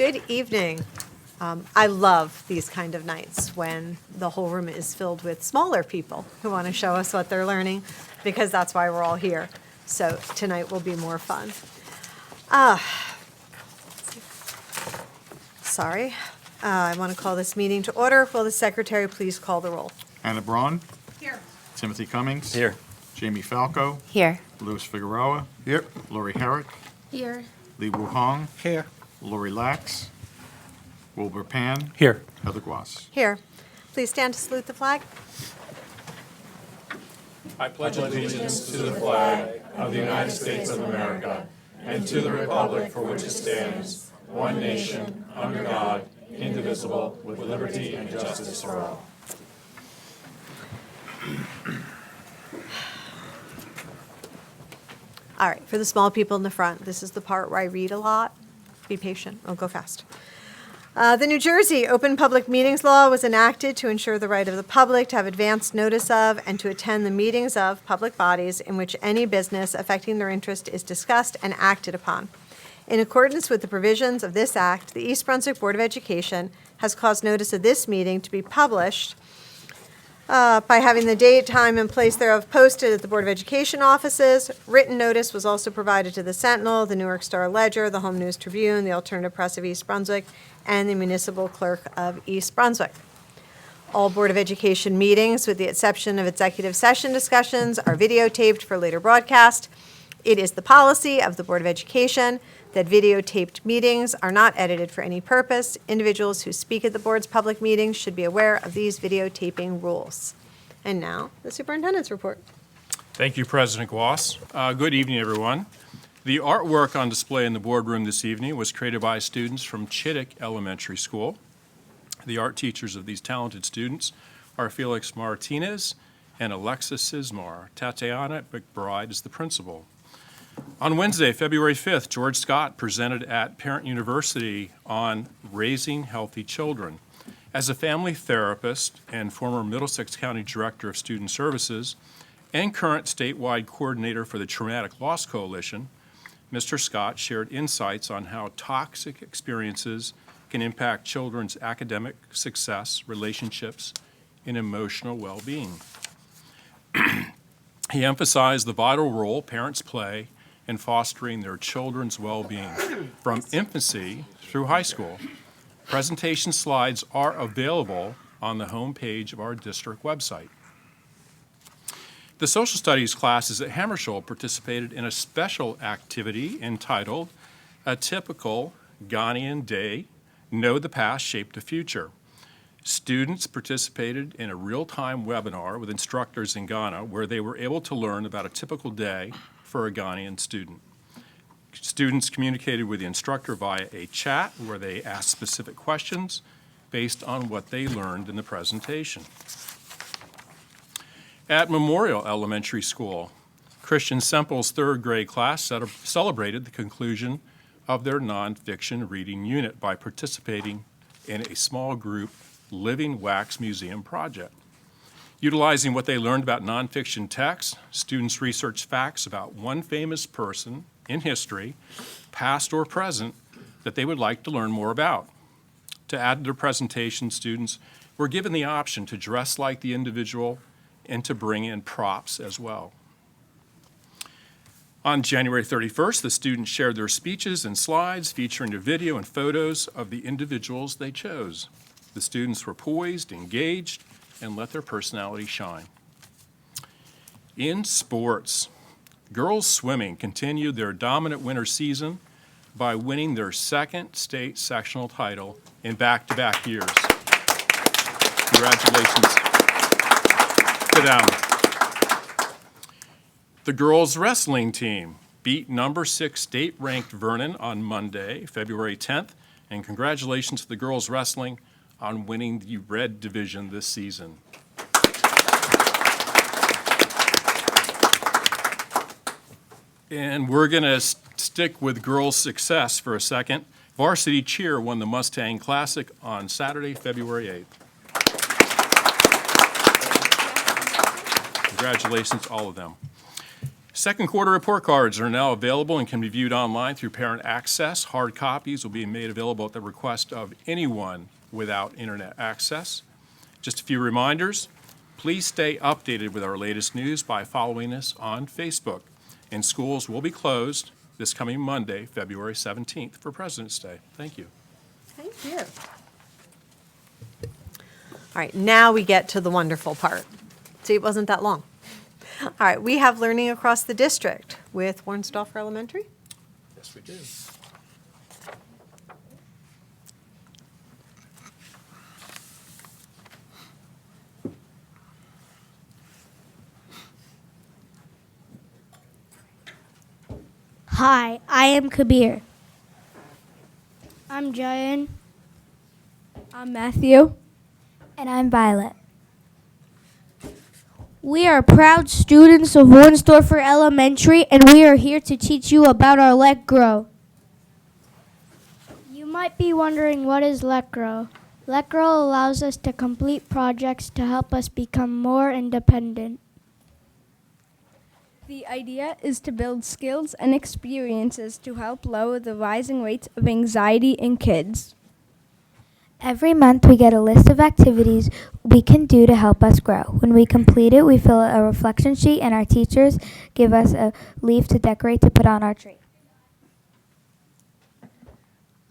Good evening. I love these kind of nights when the whole room is filled with smaller people who want to show us what they're learning, because that's why we're all here. So tonight will be more fun. Sorry. I want to call this meeting to order. Will the secretary please call the roll? Anna Braun. Here. Timothy Cummings. Here. Jamie Falco. Here. Louis Figueroa. Here. Lori Herrick. Here. Lee Woo Hong. Here. Lori Lax. Wilbur Pan. Here. Heather Guas. Here. Please stand to salute the flag. I pledge allegiance to the flag of the United States of America and to the republic for which it stands, one nation, under God, indivisible, with liberty and justice for all. All right, for the small people in the front, this is the part where I read a lot. Be patient, I'll go fast. The New Jersey Open Public Meetings Law was enacted to ensure the right of the public to have advance notice of and to attend the meetings of public bodies in which any business affecting their interest is discussed and acted upon. In accordance with the provisions of this act, the East Brunswick Board of Education has caused notice of this meeting to be published by having the date, time, and place thereof posted at the Board of Education offices. Written notice was also provided to the Sentinel, the Newark Star Ledger, the Home News Tribune, the Alternative Press of East Brunswick, and the Municipal Clerk of East Brunswick. All Board of Education meetings, with the exception of executive session discussions, are videotaped for later broadcast. It is the policy of the Board of Education that videotaped meetings are not edited for any purpose. Individuals who speak at the board's public meetings should be aware of these videotaping rules. And now, the superintendent's report. Thank you, President Guas. Good evening, everyone. The artwork on display in the boardroom this evening was created by students from Chittick Elementary School. The art teachers of these talented students are Felix Martinez and Alexis Sismar. Tatiana McBride is the principal. On Wednesday, February 5th, George Scott presented at Parent University on raising healthy children. As a family therapist and former Middlesex County Director of Student Services and current statewide coordinator for the Traumatic Loss Coalition, Mr. Scott shared insights on how toxic experiences can impact children's academic success, relationships, and emotional well-being. He emphasized the vital role parents play in fostering their children's well-being from infancy through high school. Presentation slides are available on the homepage of our district website. The social studies classes at Hammarskjöld participated in a special activity entitled A Typical Ghanaian Day, Know the Past, Shape the Future. Students participated in a real-time webinar with instructors in Ghana where they were able to learn about a typical day for a Ghanaian student. Students communicated with the instructor via a chat where they asked specific questions based on what they learned in the presentation. At Memorial Elementary School, Christian Semple's third grade class celebrated the conclusion of their nonfiction reading unit by participating in a small group Living Wax Museum project. Utilizing what they learned about nonfiction texts, students researched facts about one famous person in history, past or present, that they would like to learn more about. To add to their presentation, students were given the option to dress like the individual and to bring in props as well. On January 31st, the students shared their speeches and slides featuring a video and photos of the individuals they chose. The students were poised, engaged, and let their personality shine. In sports, girls swimming continued their dominant winter season by winning their second state sectional title in back-to-back years. Congratulations to them. The girls wrestling team beat number 6 state-ranked Vernon on Monday, February 10th, and congratulations to the girls wrestling on winning the red division this season. And we're going to stick with girls' success for a second. Varsity cheer won the Mustang Classic on Saturday, February 8th. Congratulations to all of them. Second quarter report cards are now available and can be viewed online through Parent Access. Hard copies will be made available at the request of anyone without internet access. Just a few reminders. Please stay updated with our latest news by following us on Facebook. And schools will be closed this coming Monday, February 17th, for President's Day. Thank you. Thank you. All right, now we get to the wonderful part. See, it wasn't that long. All right, we have learning across the district with Warnsdorfer Elementary. Yes, we do. Hi, I am Kabir. I'm Jayan. I'm Matthew. And I'm Violet. We are proud students of Warnsdorfer Elementary, and we are here to teach you about our Let Grow. You might be wondering, what is Let Grow? Let Grow allows us to complete projects to help us become more independent. The idea is to build skills and experiences to help lower the rising rates of anxiety in kids. Every month we get a list of activities we can do to help us grow. When we complete it, we fill out a reflection sheet and our teachers give us a leaf to decorate to put on our tree.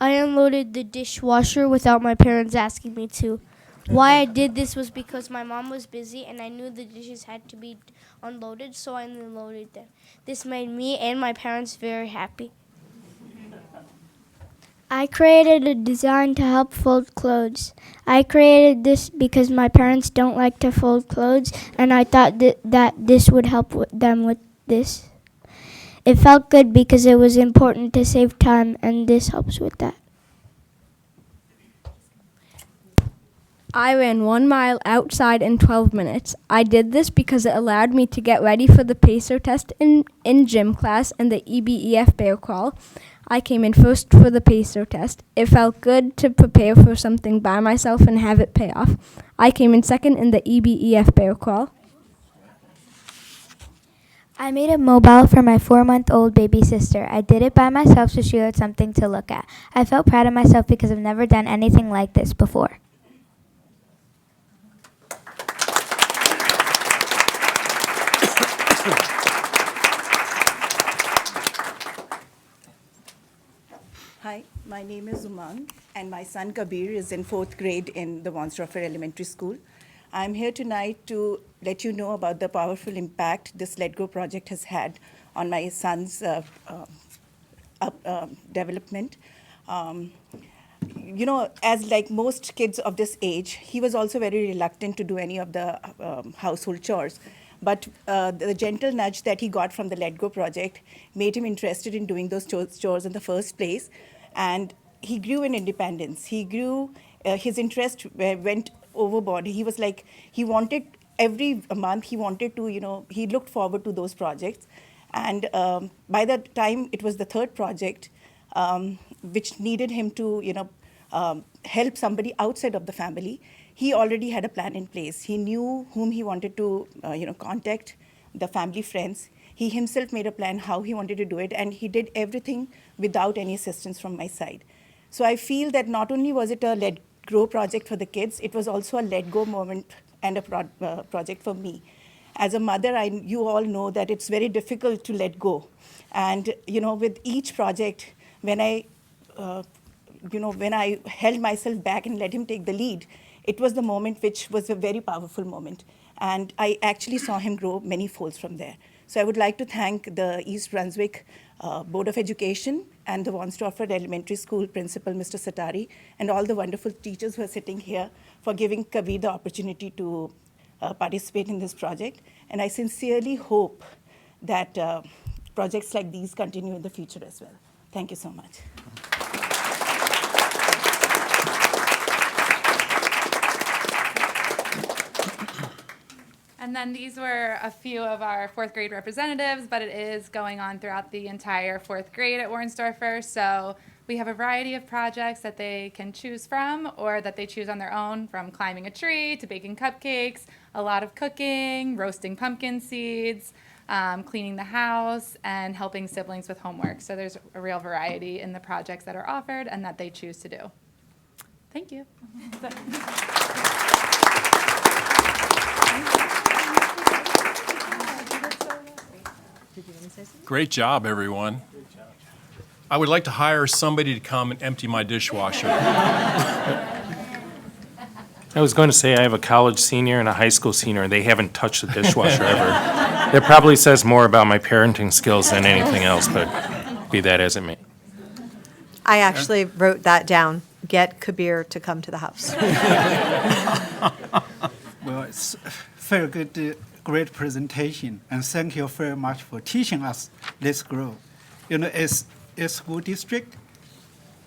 I unloaded the dishwasher without my parents asking me to. Why I did this was because my mom was busy and I knew the dishes had to be unloaded, so I unloaded them. This made me and my parents very happy. I created a design to help fold clothes. I created this because my parents don't like to fold clothes, and I thought that this would help them with this. It felt good because it was important to save time, and this helps with that. I ran 1 mile outside in 12 minutes. I did this because it allowed me to get ready for the PACER test in gym class and the EBEF bear crawl. I came in first for the PACER test. It felt good to prepare for something by myself and have it pay off. I came in second in the EBEF bear crawl. I made a mobile for my 4-month-old baby sister. I did it by myself so she had something to look at. I felt proud of myself because I've never done anything like this before. Hi, my name is Umang, and my son Kabir is in 4th grade in the Warnsdorfer Elementary School. I'm here tonight to let you know about the powerful impact this Let Go project has had on my son's development. As like most kids of this age, he was also very reluctant to do any of the household chores. But the gentle nudge that he got from the Let Go project made him interested in doing those chores in the first place. And he grew in independence. He grew, his interest went overboard. He was like, he wanted, every month he wanted to, he looked forward to those projects. And by the time it was the third project, which needed him to, help somebody outside of the family, he already had a plan in place. He knew whom he wanted to, contact, the family friends. He himself made a plan how he wanted to do it, and he did everything without any assistance from my side. So I feel that not only was it a Let Grow project for the kids, it was also a Let Go moment and a project for me. As a mother, you all know that it's very difficult to let go. And, with each project, when I held myself back and let him take the lead, it was the moment which was a very powerful moment. And I actually saw him grow many folds from there. So I would like to thank the East Brunswick Board of Education and the Warnsdorfer Elementary School Principal, Mr. Satari, and all the wonderful teachers who are sitting here for giving Kabir the opportunity to participate in this project. And I sincerely hope that projects like these continue in the future as well. Thank you so much. And then these were a few of our fourth grade representatives, but it is going on throughout the entire fourth grade at Warnsdorfer. So we have a variety of projects that they can choose from or that they choose on their own, from climbing a tree to baking cupcakes, a lot of cooking, roasting pumpkin seeds. cleaning the house, and helping siblings with homework. So there's a real variety in the projects that are offered and that they choose to do. Thank you. Great job, everyone. I would like to hire somebody to come and empty my dishwasher. I was going to say I have a college senior and a high school senior, and they haven't touched the dishwasher ever. That probably says more about my parenting skills than anything else, but be that as it may. I actually wrote that down. Get Kabir to come to the house. Well, it's very good, great presentation, and thank you very much for teaching us this grow. You know, as a school district,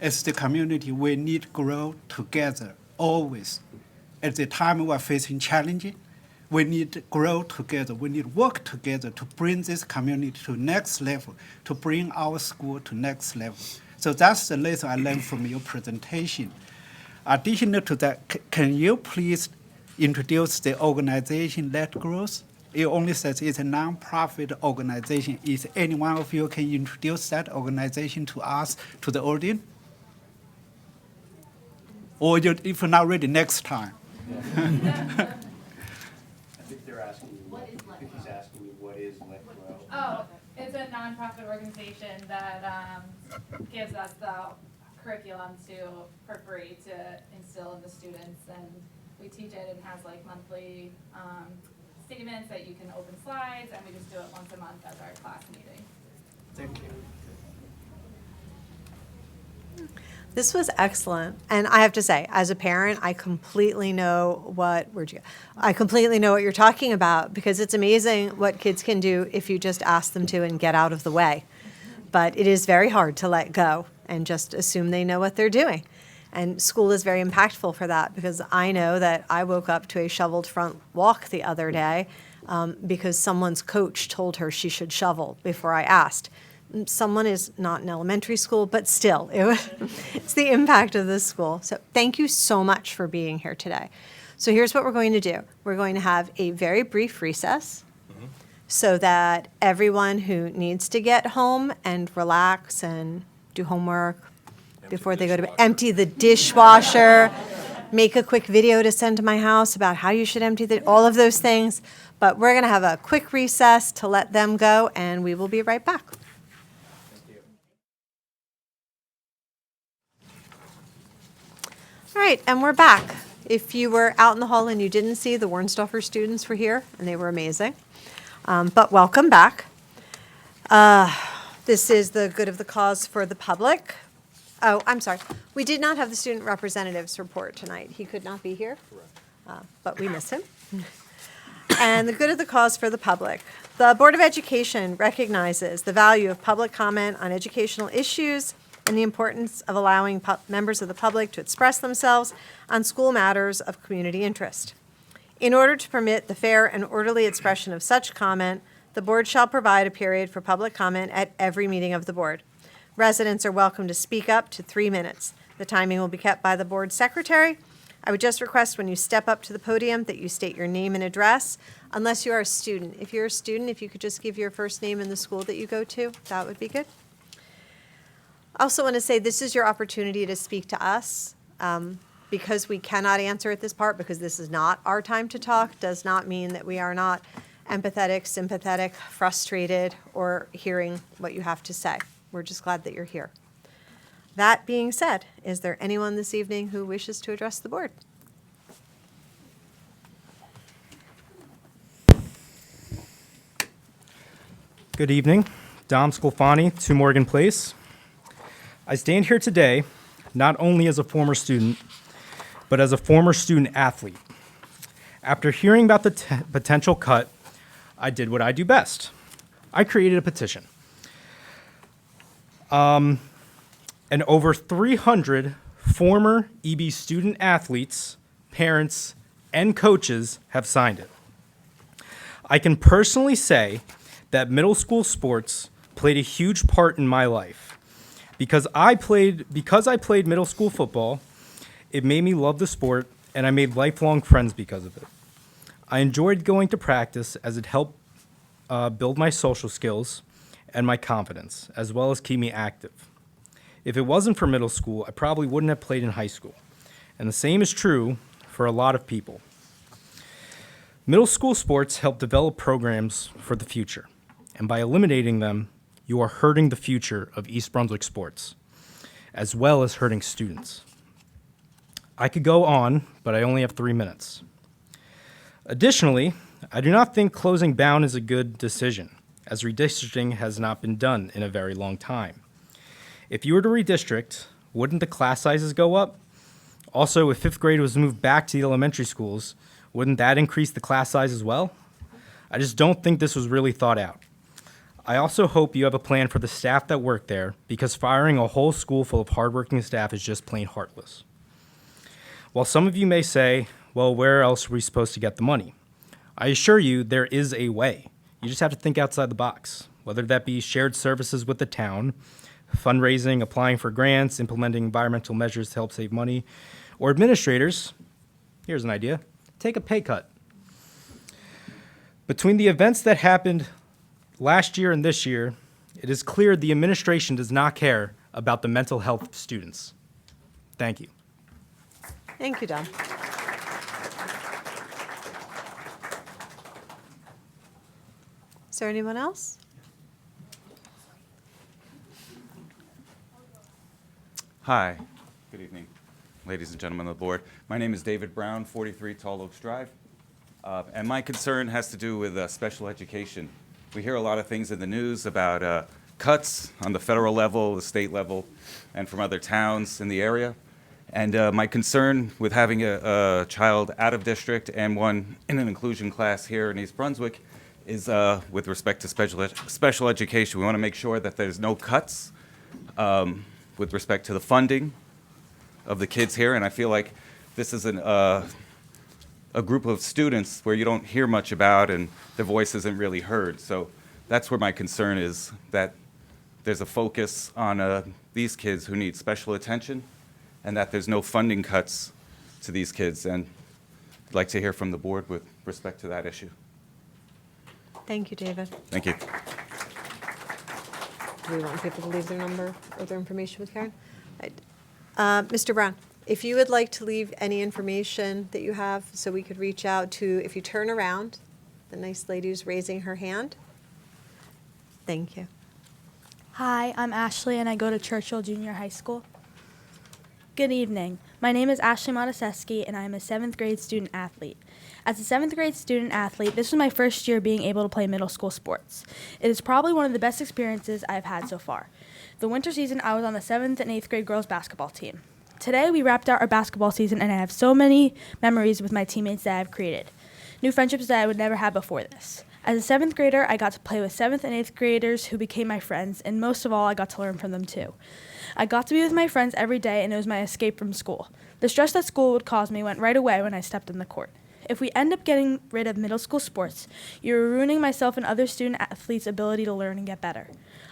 as the community, we need to grow together always. At the time we are facing challenges, we need to grow together. We need to work together to bring this community to next level, to bring our school to next level. So that's the lesson I learned from your presentation. Additional to that, can you please introduce the organization that grows? It only says it's a nonprofit organization. Is any one of you can introduce that organization to us, to the audience? Or if you're not ready, next time. I think they're asking you, I think he's asking you, what is Let Grow? Oh, it's a nonprofit organization that gives us the curriculum for free to instill in the students, and we teach it and has like monthly statements that you can open slides, and we just do it once a month as our class meeting. Thank you. This was excellent, and I have to say, as a parent, I completely know what I completely know what you're talking about, because it's amazing what kids can do if you just ask them to and get out of the way. But it is very hard to let go and just assume they know what they're doing. And school is very impactful for that, because I know that I woke up to a shoveled front walk the other day because someone's coach told her she should shovel before I asked. Someone is not in elementary school, but still, it's the impact of this school. So thank you so much for being here today. So here's what we're going to do. We're going to have a very brief recess so that everyone who needs to get home and relax and do homework before they go to bed, empty the dishwasher, make a quick video to send to my house about how you should empty all of those things. But we're going to have a quick recess to let them go, and we will be right back. All right, and we're back. If you were out in the hall and you didn't see, the Warnsdorfer students were here, and they were amazing. But welcome back. This is the good of the cause for the public. Oh, I'm sorry. We did not have the student representative's report tonight. He could not be here, but we miss him. And the good of the cause for the public. The Board of Education recognizes the value of public comment on educational issues and the importance of allowing members of the public to express themselves on school matters of community interest. In order to permit the fair and orderly expression of such comment, the board shall provide a period for public comment at every meeting of the board. Residents are welcome to speak up to 3 minutes. The timing will be kept by the board secretary. I would just request when you step up to the podium that you state your name and address, unless you are a student. If you're a student, if you could just give your first name and the school that you go to, that would be good. I also want to say this is your opportunity to speak to us. Because we cannot answer at this part, because this is not our time to talk, does not mean that we are not empathetic, sympathetic, frustrated, or hearing what you have to say. We're just glad that you're here. That being said, is there anyone this evening who wishes to address the board? Good evening. Dom Scolfani, 2 Morgan Place. I stand here today not only as a former student, but as a former student athlete. After hearing about the potential cut, I did what I do best. I created a petition. And over 300 former EB student athletes, parents, and coaches have signed it. I can personally say that middle school sports played a huge part in my life. Because I played middle school football, it made me love the sport, and I made lifelong friends because of it. I enjoyed going to practice as it helped build my social skills and my confidence, as well as keep me active. If it wasn't for middle school, I probably wouldn't have played in high school. And the same is true for a lot of people. Middle school sports help develop programs for the future. And by eliminating them, you are hurting the future of East Brunswick sports, as well as hurting students. I could go on, but I only have 3 minutes. Additionally, I do not think closing Bound is a good decision, as redistricting has not been done in a very long time. If you were to redistrict, wouldn't the class sizes go up? Also, if 5th grade was moved back to the elementary schools, wouldn't that increase the class size as well? I just don't think this was really thought out. I also hope you have a plan for the staff that work there, because firing a whole school full of hardworking staff is just plain heartless. While some of you may say, well, where else are we supposed to get the money? I assure you there is a way. You just have to think outside the box, whether that be shared services with the town, fundraising, applying for grants, implementing environmental measures to help save money, or administrators, here's an idea, take a pay cut. Between the events that happened last year and this year, it is clear the administration does not care about the mental health of students. Thank you. Thank you, Don. Is there anyone else? Hi, good evening, ladies and gentlemen of the board. My name is David Brown, 43 Tall Oaks Drive, and my concern has to do with special education. We hear a lot of things in the news about cuts on the federal level, the state level, and from other towns in the area. And my concern with having a child out of district and one in an inclusion class here in East Brunswick is with respect to special education. We want to make sure that there's no cuts with respect to the funding of the kids here, and I feel like this is a group of students where you don't hear much about and their voice isn't really heard. So that's where my concern is, that there's a focus on these kids who need special attention and that there's no funding cuts to these kids. And I'd like to hear from the board with respect to that issue. Thank you, David. Thank you. Do we want people to leave their number or their information with Karen? Mr. Brown, if you would like to leave any information that you have so we could reach out to, if you turn around, the nice lady who's raising her hand. Thank you. Hi, I'm Ashley and I go to Churchill Junior High School. Good evening. My name is Ashley Motoseski and I am a 7th grade student athlete. As a 7th grade student athlete, this was my first year being able to play middle school sports. It is probably one of the best experiences I have had so far. The winter season, I was on the 7th and 8th grade girls basketball team. Today, we wrapped out our basketball season and I have so many memories with my teammates that I have created. New friendships that I would never have before this. As a 7th grader, I got to play with 7th and 8th graders who became my friends, and most of all, I got to learn from them too. I got to be with my friends every day and it was my escape from school. The stress that school would cause me went right away when I stepped in the court. If we end up getting rid of middle school sports, you're ruining myself and other student athletes' ability to learn and get better.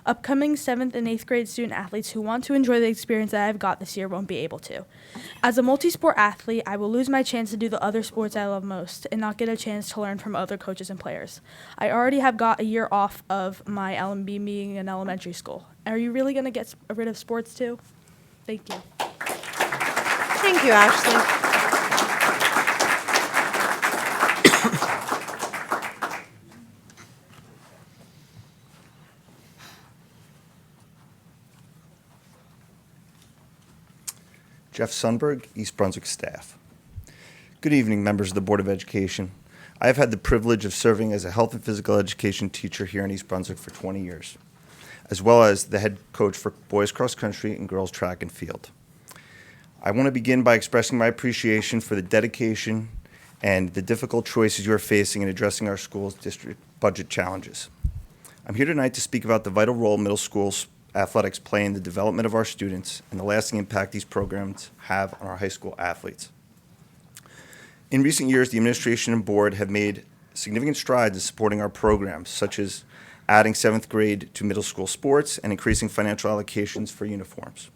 Upcoming 7th and 8th grade student athletes who want to enjoy the experience that I've got this year won't be able to. As a multi-sport athlete, I will lose my chance to do the other sports I love most and not get a chance to learn from other coaches and players. I already have got a year off of my LMB being in elementary school. Are you really going to get rid of sports too? Thank you. Thank you, Ashley. Jeff Sundberg, East Brunswick staff. Good evening, members of the Board of Education. I have had the privilege of serving as a health and physical education teacher here in East Brunswick for 20 years, as well as the head coach for boys cross country and girls track and field. I want to begin by expressing my appreciation for the dedication and the difficult choices you are facing in addressing our school's district budget challenges. I'm here tonight to speak about the vital role middle school athletics play in the development of our students and the lasting impact these programs have on our high school athletes. In recent years, the administration and board have made significant strides in supporting our programs, such as adding 7th grade to middle school sports and increasing financial allocations for uniforms.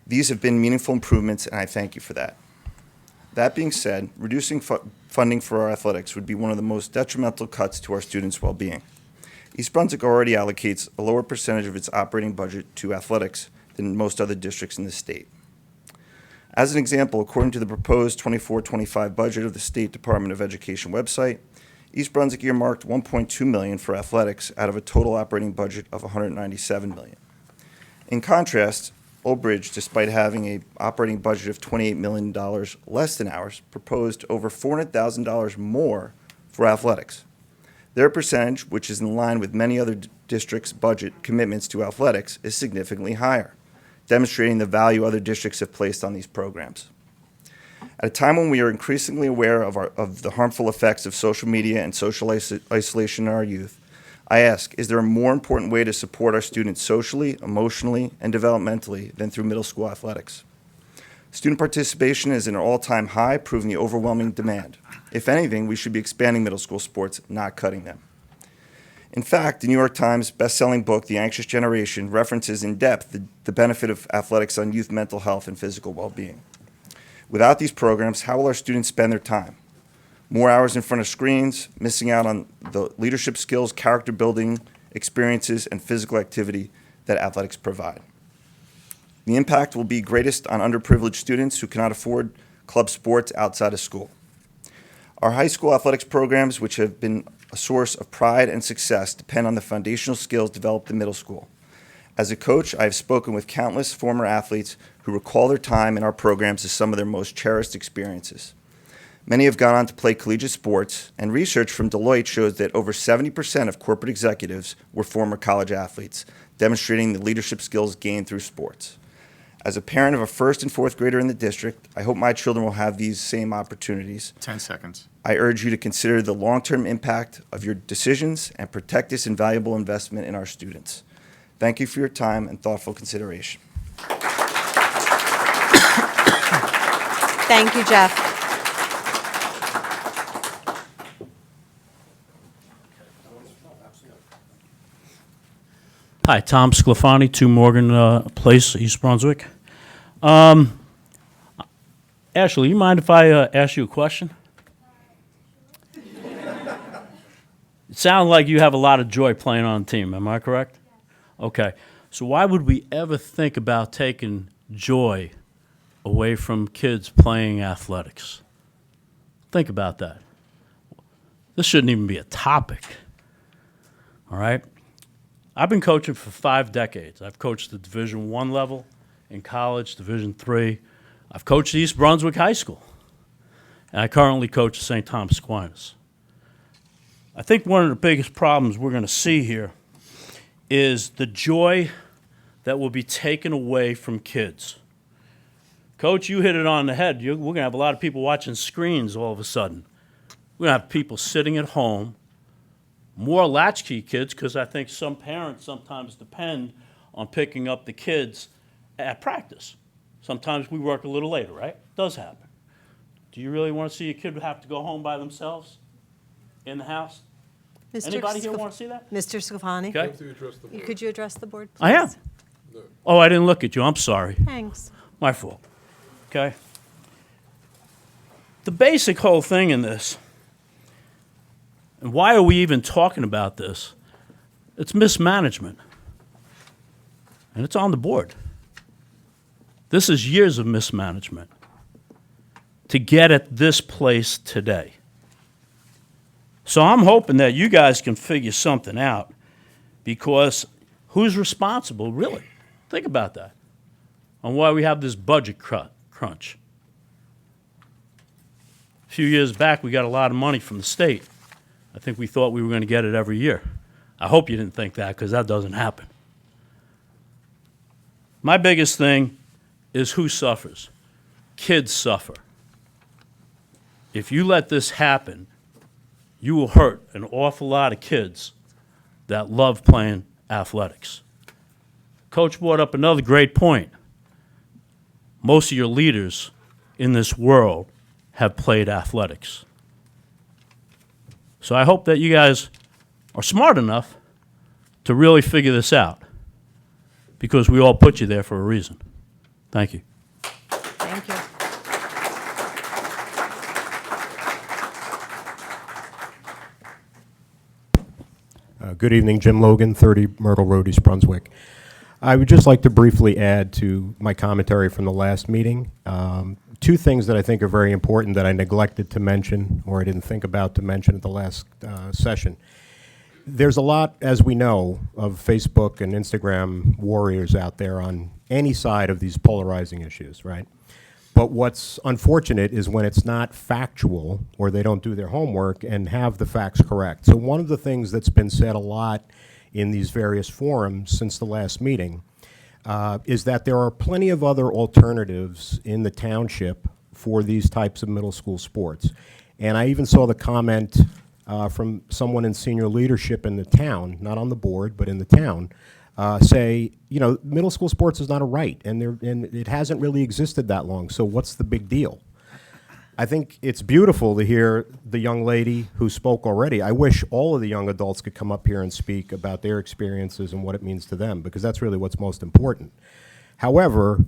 These have been meaningful improvements, and I thank you for that. That being said, reducing funding for our athletics would be one of the most detrimental cuts to our students' well-being. East Brunswick already allocates a lower percentage of its operating budget to athletics than most other districts in the state. As an example, according to the proposed 24-25 budget of the State Department of Education website, East Brunswick earmarked $1.2 million for athletics out of a total operating budget of $197 million. In contrast, Old Bridge, despite having an operating budget of $28 million less than ours, proposed over $400,000 more for athletics. Their percentage, which is in line with many other districts' budget commitments to athletics, is significantly higher, demonstrating the value other districts have placed on these programs. At a time when we are increasingly aware of the harmful effects of social media and social isolation in our youth, I ask, is there a more important way to support our students socially, emotionally, and developmentally than through middle school athletics? Student participation is at an all-time high, proving the overwhelming demand. If anything, we should be expanding middle school sports, not cutting them. In fact, the New York Times best-selling book, The Anxious Generation, references in depth the benefit of athletics on youth mental health and physical well-being. Without these programs, how will our students spend their time? More hours in front of screens, missing out on the leadership skills, character building, experiences, and physical activity that athletics provide. The impact will be greatest on underprivileged students who cannot afford club sports outside of school. Our high school athletics programs, which have been a source of pride and success, depend on the foundational skills developed in middle school. As a coach, I have spoken with countless former athletes who recall their time in our programs as some of their most cherished experiences. Many have gone on to play collegiate sports, and research from Deloitte shows that over 70% of corporate executives were former college athletes, demonstrating the leadership skills gained through sports. As a parent of a first and fourth grader in the district, I hope my children will have these same opportunities. 10 seconds. I urge you to consider the long-term impact of your decisions and protect this invaluable investment in our students. Thank you for your time and thoughtful consideration. Thank you, Jeff. Hi, Tom Sclafani, 2 Morgan Place, East Brunswick. Ashley, you mind if I ask you a question? It sounds like you have a lot of joy playing on the team, am I correct? Okay, so why would we ever think about taking joy away from kids playing athletics? Think about that. This shouldn't even be a topic, all right? I've been coaching for 5 decades. I've coached the Division I level in college, Division III. I've coached East Brunswick High School, and I currently coach St. Thomas Aquinas. I think one of the biggest problems we're going to see here is the joy that will be taken away from kids. Coach, you hit it on the head. We're going to have a lot of people watching screens all of a sudden. We're going to have people sitting at home, more latchkey kids, because I think some parents sometimes depend on picking up the kids at practice. Sometimes we work a little later, right? It does happen. Do you really want to see a kid have to go home by themselves in the house? Anybody here want to see that? Mr. Sclafani? Okay. Could you address the board, please? I am. Oh, I didn't look at you. I'm sorry. Thanks. My fault. Okay. The basic whole thing in this, and why are we even talking about this? It's mismanagement. And it's on the board. This is years of mismanagement to get at this place today. So I'm hoping that you guys can figure something out, because who's responsible, really? Think about that, on why we have this budget crunch. A few years back, we got a lot of money from the state. I think we thought we were going to get it every year. I hope you didn't think that, because that doesn't happen. My biggest thing is who suffers. Kids suffer. If you let this happen, you will hurt an awful lot of kids that love playing athletics. Coach brought up another great point. Most of your leaders in this world have played athletics. So I hope that you guys are smart enough to really figure this out, because we all put you there for a reason. Thank you. Thank you. Good evening, Jim Logan, 30 Myrtle Road, East Brunswick. I would just like to briefly add to my commentary from the last meeting. Two things that I think are very important that I neglected to mention, or I didn't think about to mention at the last session. There's a lot, as we know, of Facebook and Instagram warriors out there on any side of these polarizing issues, right? But what's unfortunate is when it's not factual or they don't do their homework and have the facts correct. So one of the things that's been said a lot in these various forums since the last meeting is that there are plenty of other alternatives in the township for these types of middle school sports. And I even saw the comment from someone in senior leadership in the town, not on the board, but in the town, say, you know, middle school sports is not a right, and it hasn't really existed that long, so what's the big deal? I think it's beautiful to hear the young lady who spoke already. I wish all of the young adults could come up here and speak about their experiences and what it means to them, because that's really what's most important. However,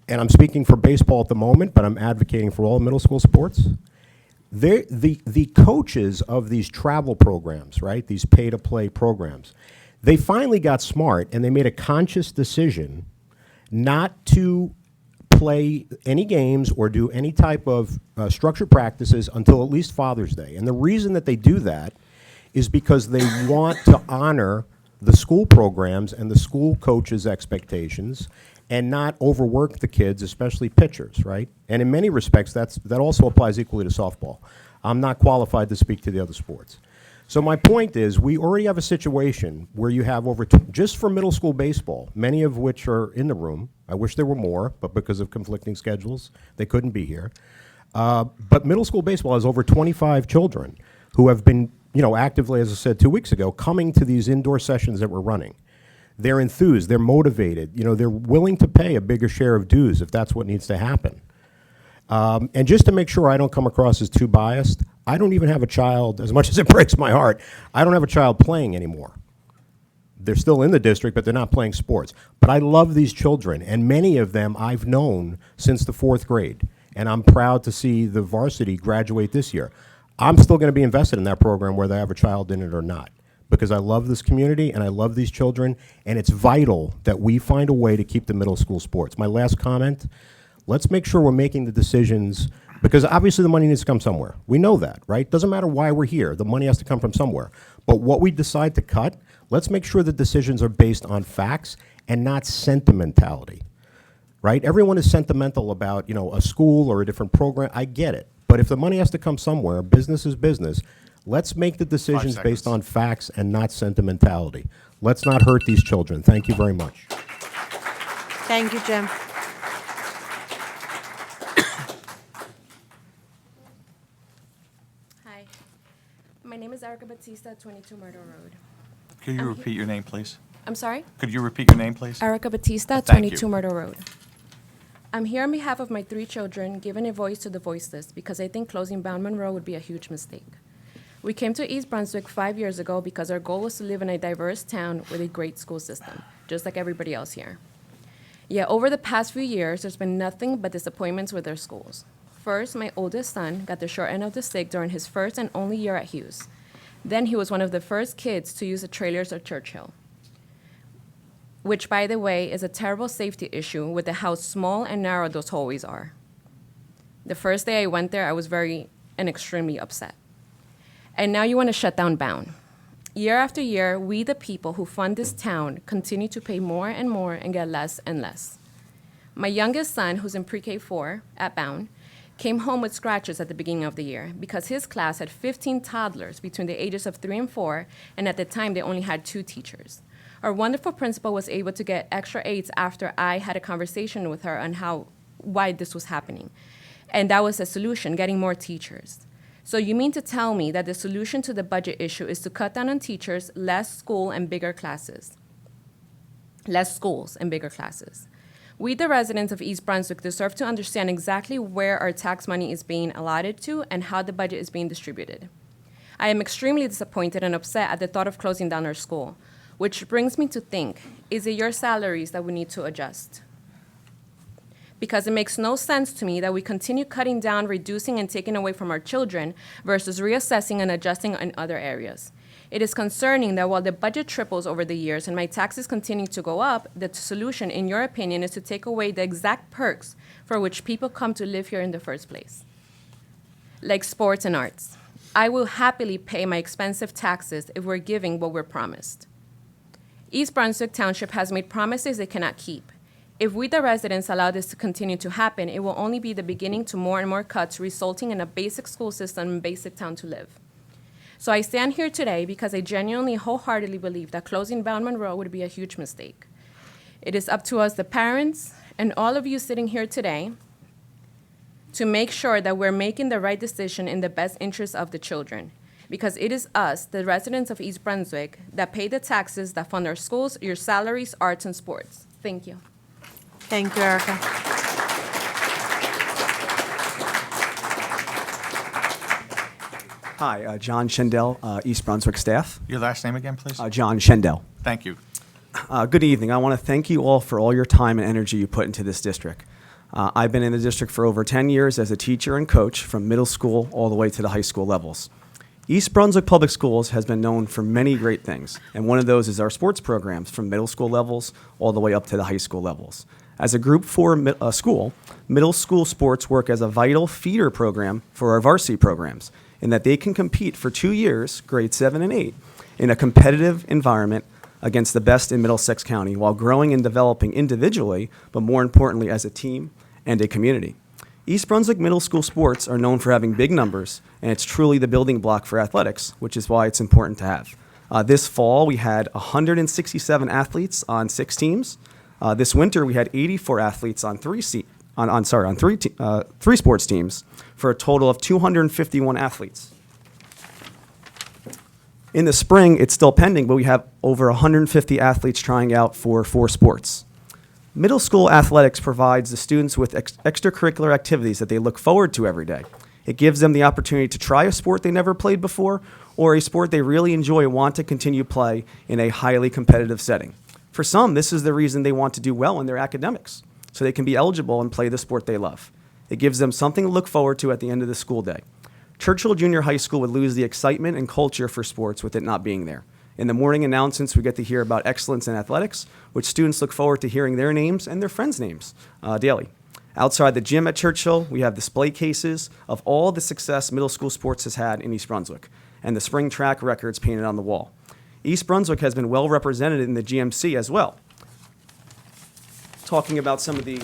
and I'm speaking for baseball at the moment, but I'm advocating for all middle school sports, the coaches of these travel programs, right, these pay-to-play programs, they finally got smart and they made a conscious decision not to play any games or do any type of structured practices until at least Father's Day. And the reason that they do that is because they want to honor the school programs and the school coaches' expectations and not overwork the kids, especially pitchers, right? And in many respects, that also applies equally to softball. I'm not qualified to speak to the other sports. So my point is, we already have a situation where you have just for middle school baseball, many of which are in the room. I wish there were more, but because of conflicting schedules, they couldn't be here. But middle school baseball has over 25 children who have been, you know, actively, as I said 2 weeks ago, coming to these indoor sessions that we're running. They're enthused, they're motivated, you know, they're willing to pay a bigger share of dues if that's what needs to happen. And just to make sure I don't come across as too biased, I don't even have a child, as much as it breaks my heart, I don't have a child playing anymore. They're still in the district, but they're not playing sports. But I love these children, and many of them I've known since the 4th grade, and I'm proud to see the varsity graduate this year. I'm still going to be invested in that program whether I have a child in it or not, because I love this community and I love these children, and it's vital that we find a way to keep the middle school sports. My last comment, let's make sure we're making the decisions, because obviously the money needs to come somewhere. We know that, right? Doesn't matter why we're here. The money has to come from somewhere. But what we decide to cut, let's make sure the decisions are based on facts and not sentimentality, right? Everyone is sentimental about, you know, a school or a different program. I get it. But if the money has to come somewhere, business is business. Let's make the decisions based on facts and not sentimentality. Let's not hurt these children. Thank you very much. Thank you, Jim. Hi, my name is Erica Batista, 22 Myrtle Road. Could you repeat your name, please? I'm sorry? Could you repeat your name, please? Erica Batista, Thank 22 you. Myrtle Road. I'm here on behalf of my 3 children, giving a voice to the voiceless, because I think closing Bound Monroe would be a huge mistake. We came to East Brunswick 5 years ago because our goal was to live in a diverse town with a great school system, just like everybody else here. Yet over the past few years, there's been nothing but disappointments with our schools. First, my oldest son got the short end of the stick during his first and only year at Hughes. Then he was one of the first kids to use the trailers at Churchill, which, by the way, is a terrible safety issue with how small and narrow those hallways are. The first day I went there, I was very and extremely upset. And now you want to shut down Bound. Year after year, we, the people who fund this town, continue to pay more and more and get less and less. My youngest son, who's in pre-K 4 at Bound, came home with scratches at the beginning of the year because his class had 15 toddlers between the ages of 3 and 4, and at the time they only had 2 teachers. Our wonderful principal was able to get extra aides after I had a conversation with her on why this was happening. And that was the solution, getting more teachers. So you mean to tell me that the solution to the budget issue is to cut down on teachers, less school and bigger classes? Less schools and bigger classes. We, the residents of East Brunswick, deserve to understand exactly where our tax money is being allotted to and how the budget is being distributed. I am extremely disappointed and upset at the thought of closing down our school, which brings me to think, is it your salaries that we need to adjust? Because it makes no sense to me that we continue cutting down, reducing, and taking away from our children versus reassessing and adjusting in other areas. It is concerning that while the budget triples over the years and my taxes continue to go up, the solution, in your opinion, is to take away the exact perks for which people come to live here in the first place, like sports and arts. I will happily pay my expensive taxes if we're giving what we're promised. East Brunswick Township has made promises it cannot keep. If we, the residents, allow this to continue to happen, it will only be the beginning to more and more cuts, resulting in a basic school system and basic town to live. So I stand here today because I genuinely, wholeheartedly believe that closing Bound Monroe would be a huge mistake. It is up to us, the parents, and all of you sitting here today, to make sure that we're making the right decision in the best interest of the children. Because it is us, the residents of East Brunswick, that pay the taxes that fund our schools, your salaries, arts, and sports. Thank you. Thank you, Erica. Hi, John Schendel, East Brunswick staff. Your last name again, please? John Schendel. Thank you. Good evening. I want to thank you all for all your time and energy you put into this district. I've been in the district for over 10 years as a teacher and coach from middle school all the way to the high school levels. East Brunswick Public Schools has been known for many great things, and one of those is our sports programs from middle school levels all the way up to the high school levels. As a Group 4 school, middle school sports work as a vital feeder program for our varsity programs, in that they can compete for 2 years, grades 7 and 8, in a competitive environment against the best in Middlesex County while growing and developing individually, but more importantly as a team and a community. East Brunswick middle school sports are known for having big numbers, and it's truly the building block for athletics, which is why it's important to have. This fall, we had 167 athletes on 6 teams. This winter, we had 84 athletes on three sports teams for a total of 251 athletes. In the spring, it's still pending, but we have over 150 athletes trying out for 4 sports. Middle school athletics provides the students with extracurricular activities that they look forward to every day. It gives them the opportunity to try a sport they never played before or a sport they really enjoy and want to continue play in a highly competitive setting. For some, this is the reason they want to do well in their academics, so they can be eligible and play the sport they love. It gives them something to look forward to at the end of the school day. Churchill Junior High School would lose the excitement and culture for sports with it not being there. In the morning announcements, we get to hear about excellence in athletics, which students look forward to hearing their names and their friends' names daily. Outside the gym at Churchill, we have display cases of all the success middle school sports has had in East Brunswick, and the spring track records painted on the wall. East Brunswick has been well represented in the GMC as well. Talking about some of the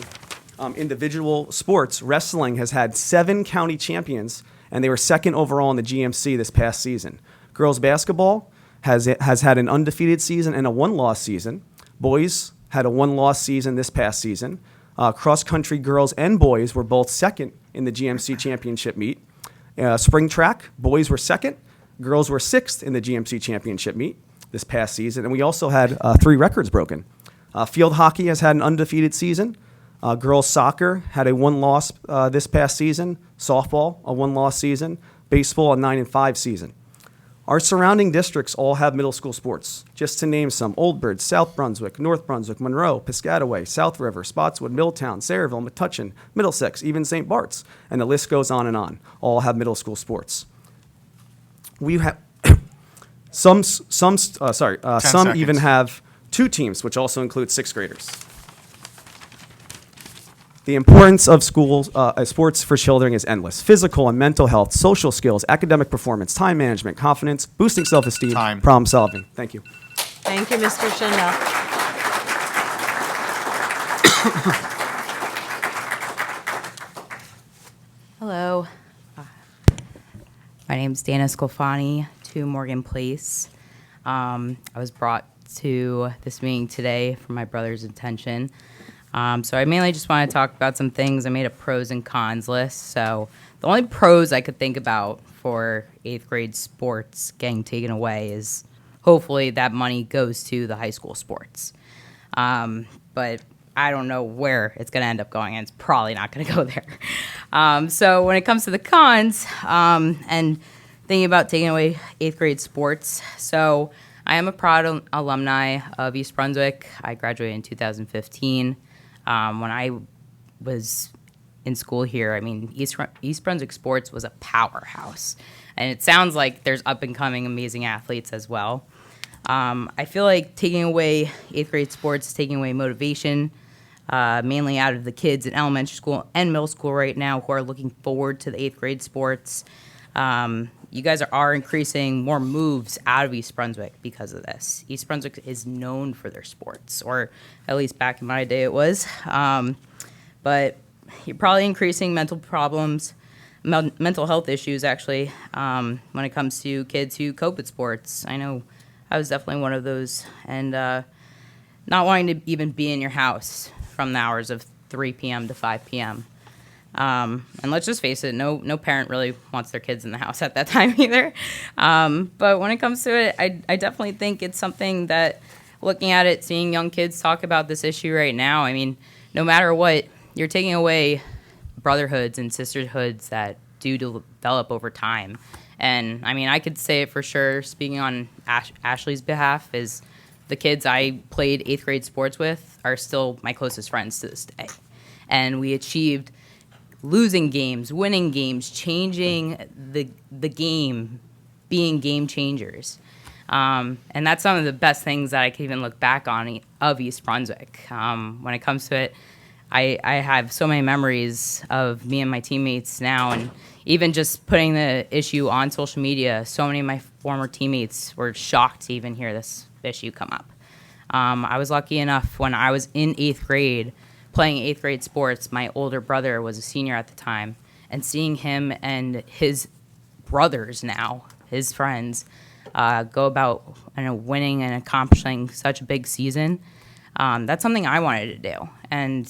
individual sports, wrestling has had 7 county champions, and they were 2nd overall in the GMC this past season. Girls basketball has had an undefeated season and a 1-loss season. Boys had a 1-loss season this past season. Cross-country girls and boys were both 2nd in the GMC championship meet. Spring track, boys were 2nd, girls were 6th in the GMC championship meet this past season. And we also had 3 records broken. Field hockey has had an undefeated season. Girls soccer had a 1-loss this past season. Softball, a 1-loss season. Baseball, a 9-5 season. Our surrounding districts all have middle school sports. Just to name some, Old Bridge, South Brunswick, North Brunswick, Monroe, Piscataway, South River, Spotswood, Middletown, Sayreville, Metuchen, Middlesex, even St. Bart's, and the list goes on and on. All have middle school sports. We have some even have 2 teams, which also include 6th graders. The importance of schools, sports for children is endless. Physical and mental health, social skills, academic performance, time management, confidence, boosting self-esteem, problem solving. Thank you. Thank you, Mr. Schindel. Hello. My name is Dana Sclafani, 2 Morgan Place. I was brought to this meeting today for my brother's intention. So I mainly just want to talk about some things. I made a pros and cons list. So the only pros I could think about for 8th grade sports getting taken away is hopefully that money goes to the high school sports. But I don't know where it's going to end up going, and it's probably not going to go there. So when it comes to the cons and thinking about taking away 8th grade sports, so I am a proud alumni of East Brunswick. I graduated in 2015. When I was in school here. I mean, East Brunswick sports was a powerhouse, and it sounds like there's up and coming amazing athletes as well. I feel like taking away 8th grade sports is taking away motivation, mainly out of the kids in elementary school and middle school right now who are looking forward to the 8th grade sports. You guys are increasing more moves out of East Brunswick because of this. East Brunswick is known for their sports, or at least back in my day it was. But you're probably increasing mental problems, mental health issues actually, when it comes to kids who cope with sports. I know I was definitely one of those, and not wanting to even be in your house from the hours of 3 p.m. to 5 p.m. And let's just face it, no parent really wants their kids in the house at that time either. But when it comes to it, I definitely think it's something that, looking at it, seeing young kids talk about this issue right now, I mean, no matter what, you're taking away brotherhoods and sisterhoods that do develop over time. And, I mean, I could say it for sure, speaking on Ashley's behalf, is the kids I played 8th grade sports with are still my closest friends to this day. And we achieved losing games, winning games, changing the game, being game changers. And that's some of the best things that I can even look back on of East Brunswick. When it comes to it, I have so many memories of me and my teammates now, and even just putting the issue on social media, so many of my former teammates were shocked to even hear this issue come up. I was lucky enough when I was in 8th grade, playing 8th grade sports, my older brother was a senior at the time, and seeing him and his brothers now, his friends, go about winning and accomplishing such a big season, that's something I wanted to do. And,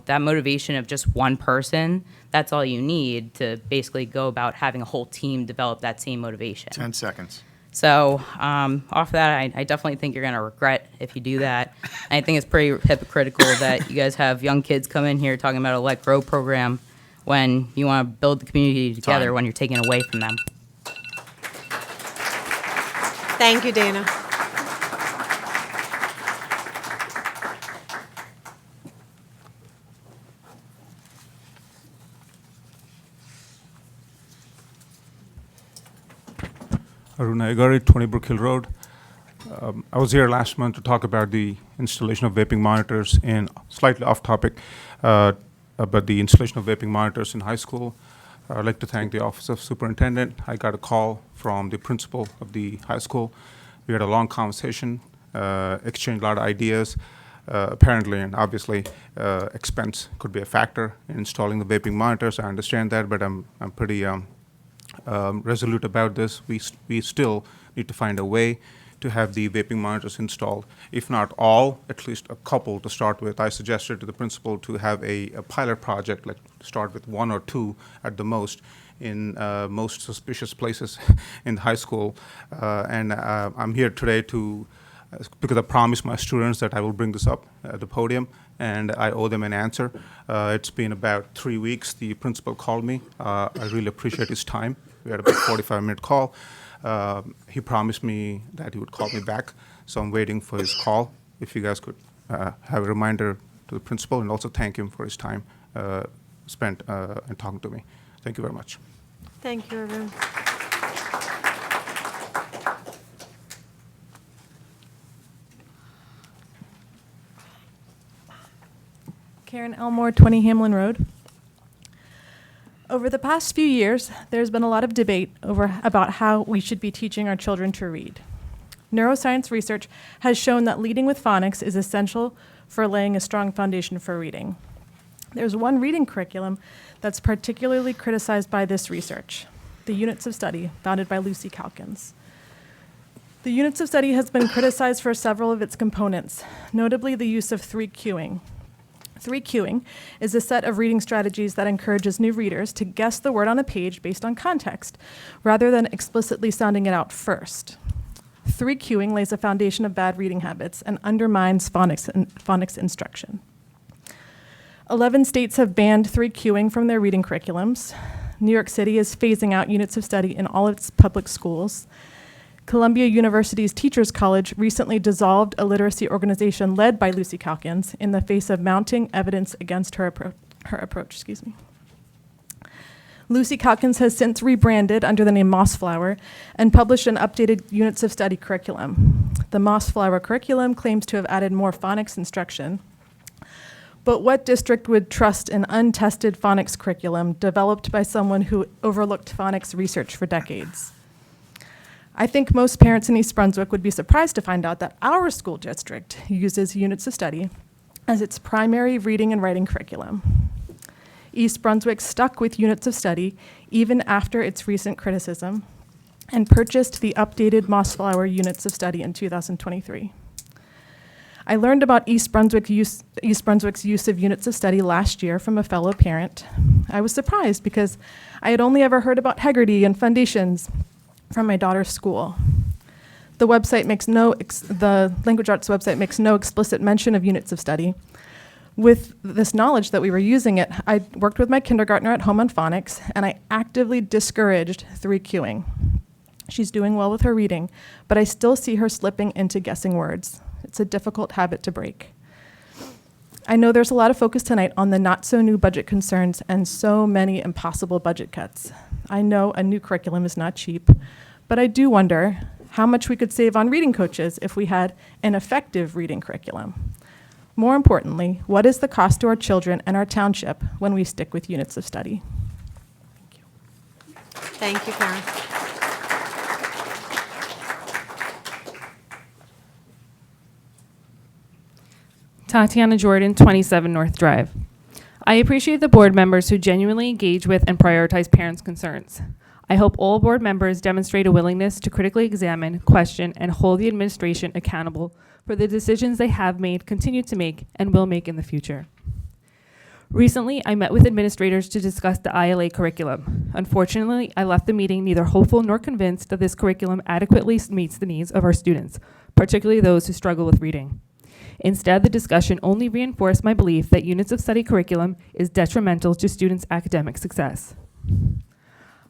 that motivation of just one person, that's all you need to basically go about having a whole team develop that same motivation. 10 seconds. So off that, I definitely think you're going to regret if you do that. I think it's pretty hypocritical that you guys have young kids come in here talking about a Let Grow program when you want to build the community together when you're taking away from them. Thank you, Dana. Arun Aigari, 20 Brook Hill Road. I was here last month to talk about the installation of vaping monitors in, slightly off topic, about the installation of vaping monitors in high school. I'd like to thank the Office of Superintendent. I got a call from the principal of the high school. We had a long conversation, exchanged a lot of ideas. Apparently and obviously, expense could be a factor in installing the vaping monitors. I understand that, but I'm pretty resolute about this. We still need to find a way to have the vaping monitors installed. If not all, at least a couple to start with. I suggested to the principal to have a pilot project, like start with 1 or 2 at the most in most suspicious places in high school. And I'm here today because I promised my students that I will bring this up at the podium, and I owe them an answer. It's been about 3 weeks. The principal called me. I really appreciate his time. We had about a 45-minute call. He promised me that he would call me back, so I'm waiting for his call. If you guys could have a reminder to the principal, and also thank him for his time spent in talking to me. Thank you very much. Thank you, Arun. Karen Elmore, 20 Hamlin Road. Over the past few years, there's been a lot of debate about how we should be teaching our children to read. Neuroscience research has shown that leading with phonics is essential for laying a strong foundation for reading. There's one reading curriculum that's particularly criticized by this research, the Units of Study, founded by Lucy Calkins. The Units of Study has been criticized for several of its components, notably the use of 3Qing. 3Qing is a set of reading strategies that encourages new readers to guess the word on a page based on context, rather than explicitly sounding it out first. 3Qing lays a foundation of bad reading habits and undermines phonics instruction. 11 states have banned 3Qing from their reading curriculums. New York City is phasing out Units of Study in all its public schools. Columbia University's Teachers College recently dissolved a literacy organization led by Lucy Calkins in the face of mounting evidence against her approach. Lucy Calkins has since rebranded under the name Mossflower and published an updated Units of Study curriculum. The Mossflower curriculum claims to have added more phonics instruction. But what district would trust an untested phonics curriculum developed by someone who overlooked phonics research for decades? I think most parents in East Brunswick would be surprised to find out that our school district uses Units of Study as its primary reading and writing curriculum. East Brunswick stuck with Units of Study even after its recent criticism and purchased the updated Mossflower Units of Study in 2023. I learned about East Brunswick's use of Units of Study last year from a fellow parent. I was surprised because I had only ever heard about Hegarty and foundations from my daughter's school. The website makes the language arts website makes no explicit mention of Units of Study. With this knowledge that we were using it, I worked with my kindergartner at home on phonics, and I actively discouraged 3Qing. She's doing well with her reading, but I still see her slipping into guessing words. It's a difficult habit to break. I know there's a lot of focus tonight on the not-so-new budget concerns and so many impossible budget cuts. I know a new curriculum is not cheap, but I do wonder how much we could save on reading coaches if we had an effective reading curriculum. More importantly, what is the cost to our children and our township when we stick with Units of Study? Thank you, Karen. Tatiana Jordan, 27 North Drive. I appreciate the board members who genuinely engage with and prioritize parents' concerns. I hope all board members demonstrate a willingness to critically examine, question, and hold the administration accountable for the decisions they have made, continue to make, and will make in the future. Recently, I met with administrators to discuss the ILA curriculum. Unfortunately, I left the meeting neither hopeful nor convinced that this curriculum adequately meets the needs of our students, particularly those who struggle with reading. Instead, the discussion only reinforced my belief that Units of Study curriculum is detrimental to students' academic success.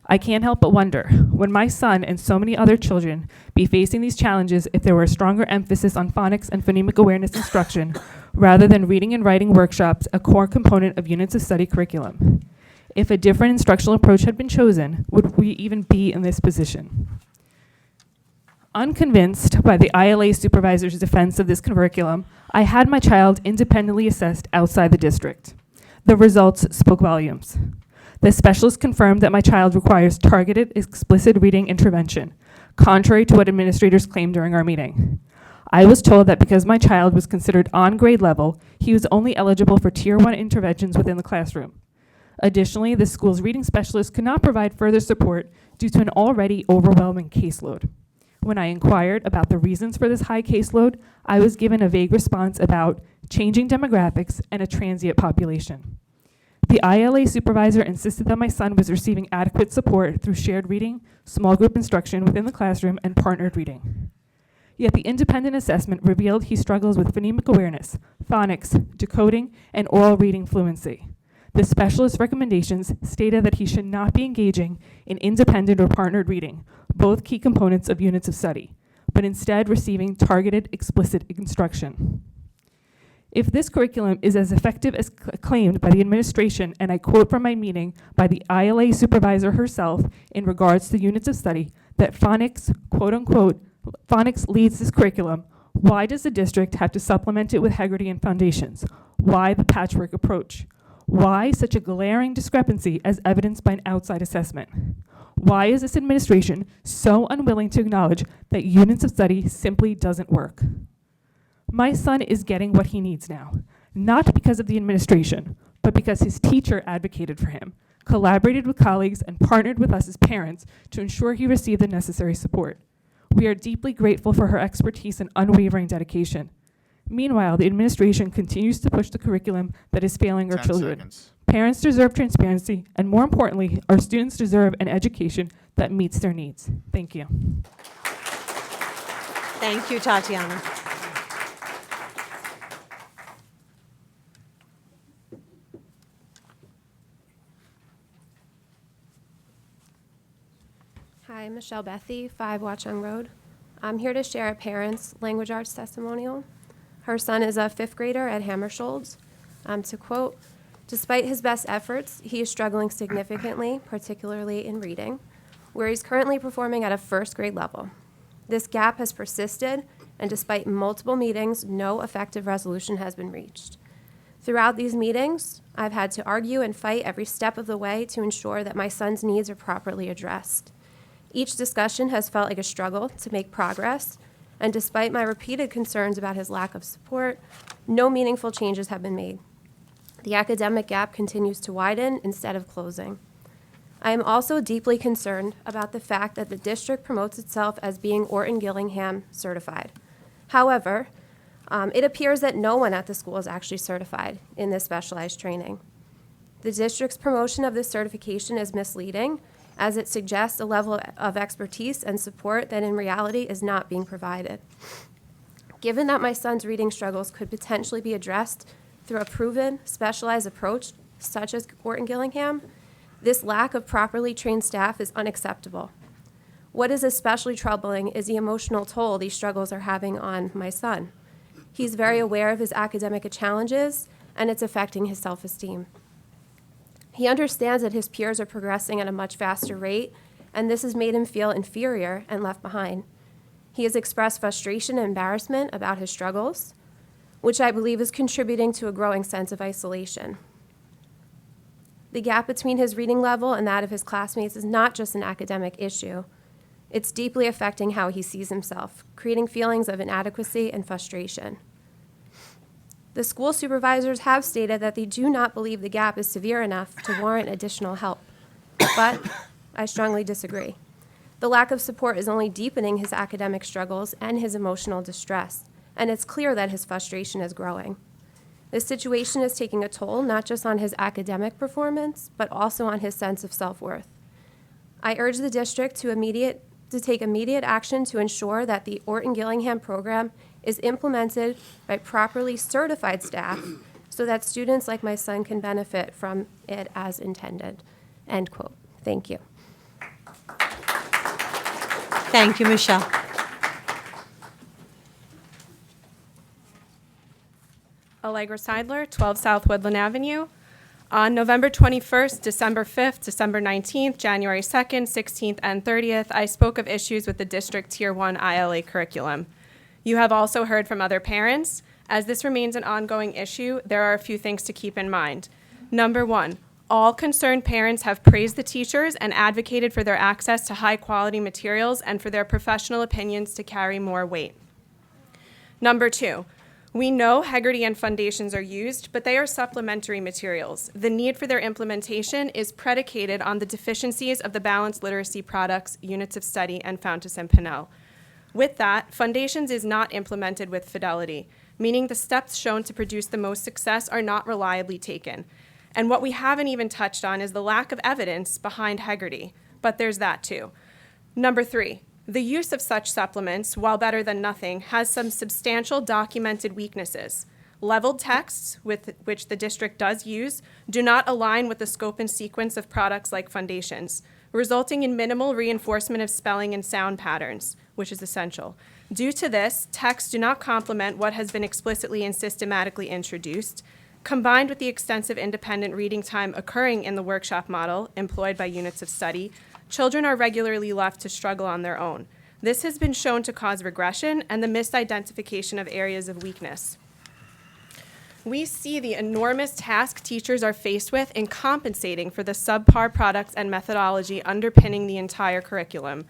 I can't help but wonder, would my son and so many other children be facing these challenges if there were a stronger emphasis on phonics and phonemic awareness instruction rather than reading and writing workshops, a core component of Units of Study curriculum? If a different instructional approach had been chosen, would we even be in this position? Unconvinced by the ILA supervisor's defense of this curriculum, I had my child independently assessed outside the district. The results spoke volumes. The specialist confirmed that my child requires targeted, explicit reading intervention, contrary to what administrators claimed during our meeting. I was told that because my child was considered on grade level, he was only eligible for Tier 1 interventions within the classroom. Additionally, the school's reading specialist could not provide further support due to an already overwhelming caseload. When I inquired about the reasons for this high caseload, I was given a vague response about changing demographics and a transient population. The ILA supervisor insisted that my son was receiving adequate support through shared reading, small group instruction within the classroom, and partnered reading. Yet the independent assessment revealed he struggles with phonemic awareness, phonics, decoding, and oral reading fluency. The specialist's recommendations stated that he should not be engaging in independent or partnered reading, both key components of Units of Study, but instead receiving targeted, explicit instruction. If this curriculum is as effective as claimed by the administration, and I quote from my meeting by the ILA supervisor herself in regards to Units of Study, that phonics, quote unquote, phonics leads this curriculum, why does the district have to supplement it with Hegarty and foundations? Why the patchwork approach? Why such a glaring discrepancy as evidenced by an outside assessment? Why is this administration so unwilling to acknowledge that Units of Study simply doesn't work? My son is getting what he needs now, not because of the administration, but because his teacher advocated for him, collaborated with colleagues, and partnered with us as parents to ensure he received the necessary support. We are deeply grateful for her expertise and unwavering dedication. Meanwhile, the administration continues to push the curriculum that is failing our 10 children. seconds. Parents deserve transparency, and more importantly, our students deserve an education that meets their needs. Thank you. Thank you, Tatiana. Hi, Michelle Bethy, 5 Watchung Road. I'm here to share a parent's language arts testimonial. Her son is a 5th grader at Hammershold's. To quote, Despite his best efforts, he is struggling significantly, particularly in reading, where he's currently performing at a first grade level. This gap has persisted, and despite multiple meetings, no effective resolution has been reached. Throughout these meetings, I've had to argue and fight every step of the way to ensure that my son's needs are properly addressed. Each discussion has felt like a struggle to make progress, and despite my repeated concerns about his lack of support, no meaningful changes have been made. The academic gap continues to widen instead of closing. I am also deeply concerned about the fact that the district promotes itself as being Orton-Gillingham certified. However, it appears that no one at the school is actually certified in this specialized training. The district's promotion of this certification is misleading, as it suggests a level of expertise and support that in reality is not being provided. Given that my son's reading struggles could potentially be addressed through a proven, specialized approach, such as Orton-Gillingham, this lack of properly trained staff is unacceptable. What is especially troubling is the emotional toll these struggles are having on my son. He's very aware of his academic challenges, and it's affecting his self-esteem. He understands that his peers are progressing at a much faster rate, and this has made him feel inferior and left behind. He has expressed frustration and embarrassment about his struggles, which I believe is contributing to a growing sense of isolation. The gap between his reading level and that of his classmates is not just an academic issue. It's deeply affecting how he sees himself, creating feelings of inadequacy and frustration. The school supervisors have stated that they do not believe the gap is severe enough to warrant additional help, but I strongly disagree. The lack of support is only deepening his academic struggles and his emotional distress, and it's clear that his frustration is growing. This situation is taking a toll not just on his academic performance, but also on his sense of self-worth. I urge the district to take immediate action to ensure that the Orton-Gillingham program is implemented by properly certified staff so that students like my son can benefit from it as intended." End quote. Thank you. Thank you, Michelle. Allegra Seidler, 12 South Woodland Avenue. On November 21st, December 5th, December 19th, January 2nd, 16th, and 30th, I spoke of issues with the district Tier 1 ILA curriculum. You have also heard from other parents. As this remains an ongoing issue, there are a few things to keep in mind. Number one, all concerned parents have praised the teachers and advocated for their access to high-quality materials and for their professional opinions to carry more weight. Number two, we know Heggerty and foundations are used, but they are supplementary materials. The need for their implementation is predicated on the deficiencies of the balanced literacy products, units of study, and Fountas and Pinnell. With that, foundations is not implemented with fidelity, meaning the steps shown to produce the most success are not reliably taken. And what we haven't even touched on is the lack of evidence behind Heggerty, but there's that too. Number three, the use of such supplements, while better than nothing, has some substantial documented weaknesses. Leveled texts, which the district does use, do not align with the scope and sequence of products like foundations, resulting in minimal reinforcement of spelling and sound patterns, which is essential. Due to this, texts do not complement what has been explicitly and systematically introduced. Combined with the extensive independent reading time occurring in the workshop model employed by units of study, children are regularly left to struggle on their own. This has been shown to cause regression and the misidentification of areas of weakness. We see the enormous task teachers are faced with in compensating for the subpar products and methodology underpinning the entire curriculum.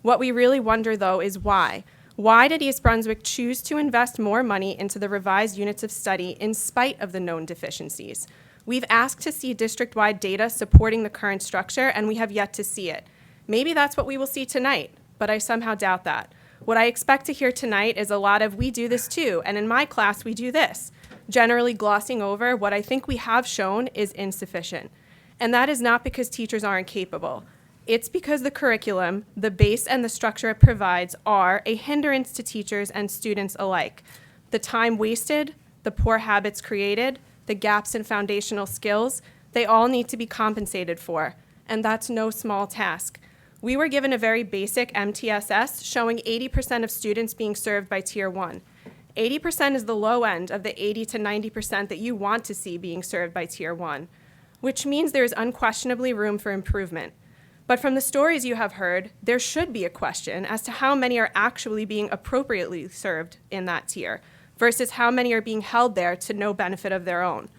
What we really wonder, though, is why. Why did East Brunswick choose to invest more money into the revised units of study in spite of the known deficiencies? We've asked to see district-wide data supporting the current structure, and we have yet to see it. Maybe that's what we will see tonight, but I somehow doubt that. What I expect to hear tonight is a lot of "we do this too," and in my class we do this, generally glossing over what I think we have shown is insufficient. And that is not because teachers aren't capable. It's because the curriculum, the base and the structure it provides are a hindrance to teachers and students alike. The time wasted, the poor habits created, the gaps in foundational skills, they all need to be compensated for, and that's no small task. We were given a very basic MTSS showing 80% of students being served by Tier 1. 80% is the low end of the 80 to 90% that you want to see being served by Tier 1, which means there is unquestionably room for improvement. But from the stories you have heard, there should be a question as to how many are actually being appropriately served in that tier versus how many are being held there to no benefit of their own.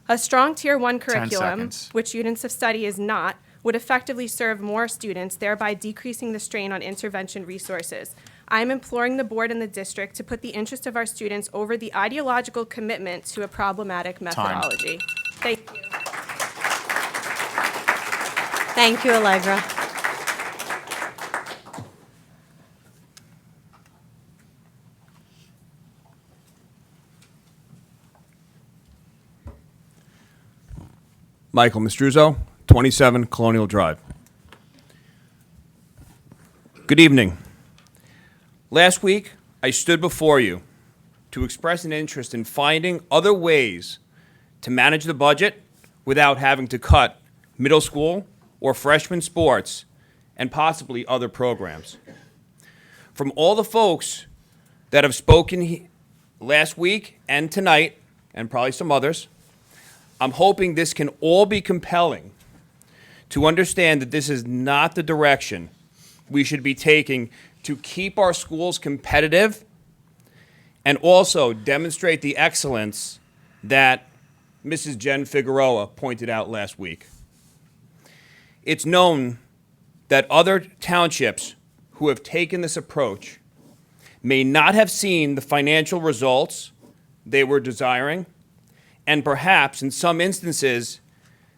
A strong Tier 1 curriculum, seconds. which Units of Study is not, would effectively serve more students, thereby decreasing the strain on intervention resources. I am imploring the board and the district to put the interest of our students over the ideological commitment to a problematic methodology. Thank you. Thank you, Allegra. Michael Mastruzzo, 27 Colonial Drive. Good evening. Last week, I stood before you to express an interest in finding other ways to manage the budget without having to cut middle school or freshman sports and possibly other programs. From all the folks that have spoken last week and tonight, and probably some others, I'm hoping this can all be compelling to understand that this is not the direction we should be taking to keep our schools competitive and also demonstrate the excellence that Mrs. Jen Figueroa pointed out last week. It's known that other townships who have taken this approach may not have seen the financial results they were desiring, and perhaps in some instances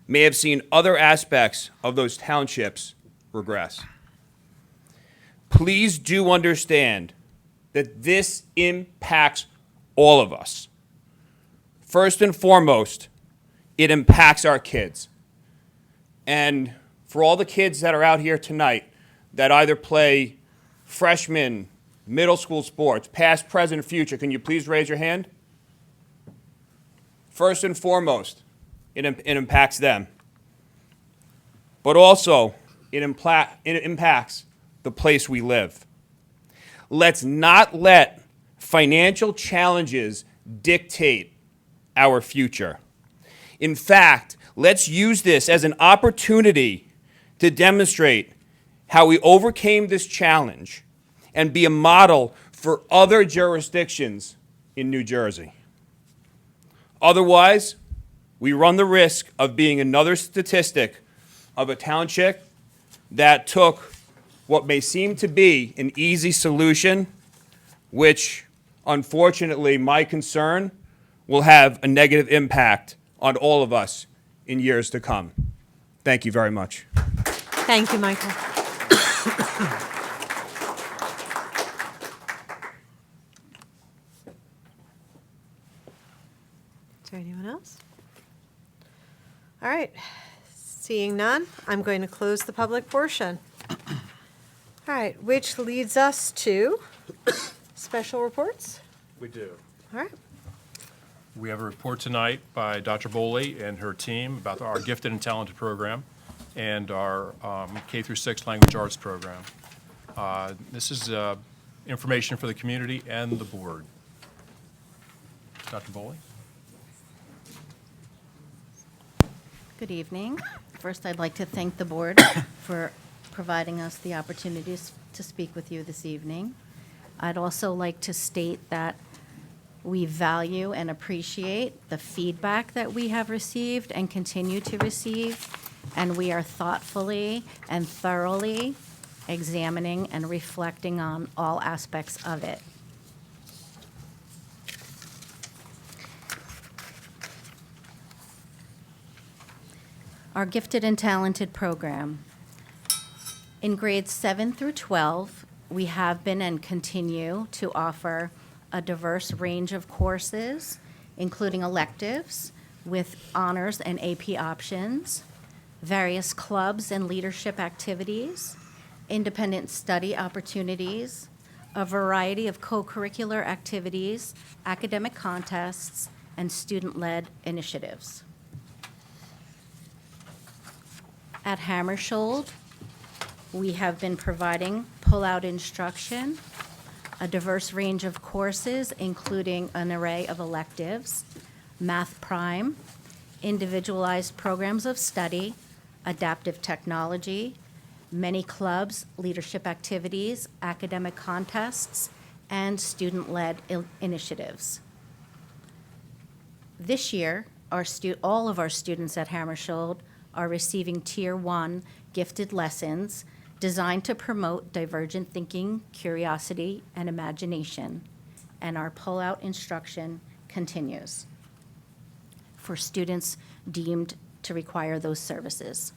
may have seen other aspects of those townships regress. Please do understand that this impacts all of us. First and foremost, it impacts our kids. And for all the kids that are out here tonight that either play freshman, middle school sports, past, present, future, can you please raise your hand? First and foremost, it impacts them. But also, it impacts the place we live. Let's not let financial challenges dictate our future. In fact, let's use this as an opportunity to demonstrate how we overcame this challenge and be a model for other jurisdictions in New Jersey. Otherwise, we run the risk of being another statistic of a township that took what may seem to be an easy solution, which, unfortunately, my concern will have a negative impact on all of us in years to come. Thank you very much. Thank you, Michael. Is there anyone else? All right. Seeing none, I'm going to close the public portion. All right, which leads us to special reports. We do. All right. We have a report tonight by Dr. Boley and her team about our Gifted and Talented program and our K through 6 language arts program. This is information for the community and the board. Dr. Boley? Good evening. First, I'd like to thank the board for providing us the opportunities to speak with you this evening. I'd also like to state that we value and appreciate the feedback that we have received and continue to receive, and we are thoughtfully and thoroughly examining and reflecting on all aspects of it. Our Gifted and Talented program. In grades 7 through 12, we have been and continue to offer a diverse range of courses, including electives with honors and AP options, various clubs and leadership activities, independent study opportunities, a variety of co-curricular activities, academic contests, and student-led initiatives. At Hammersholt, we have been providing pull-out instruction, a diverse range of courses, including an array of electives, Math Prime, individualized programs of study, adaptive technology, many clubs, leadership activities, academic contests, and student-led initiatives. This year, all of our students at Hammersholt are receiving Tier 1 gifted lessons designed to promote divergent thinking, curiosity, and imagination, and our pull-out instruction continues for students deemed to require those services.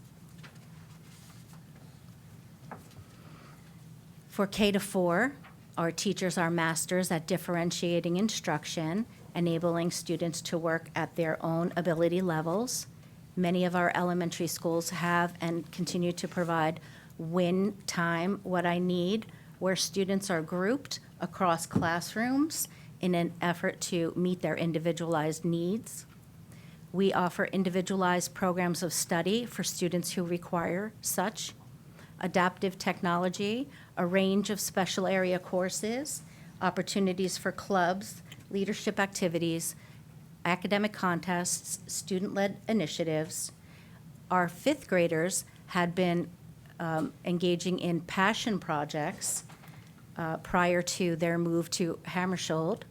For K-4, our teachers are masters at differentiating instruction, enabling students to work at their own ability levels. Many of our elementary schools have and continue to provide Win Time What I Need, where students are grouped across classrooms in an effort to meet their individualized needs. We offer individualized programs of study for students who require such. Adaptive technology, a range of special area courses, opportunities for clubs, leadership activities, academic contests, student-led initiatives. Our fifth graders had been engaging in passion projects prior to their move to Hammersholt.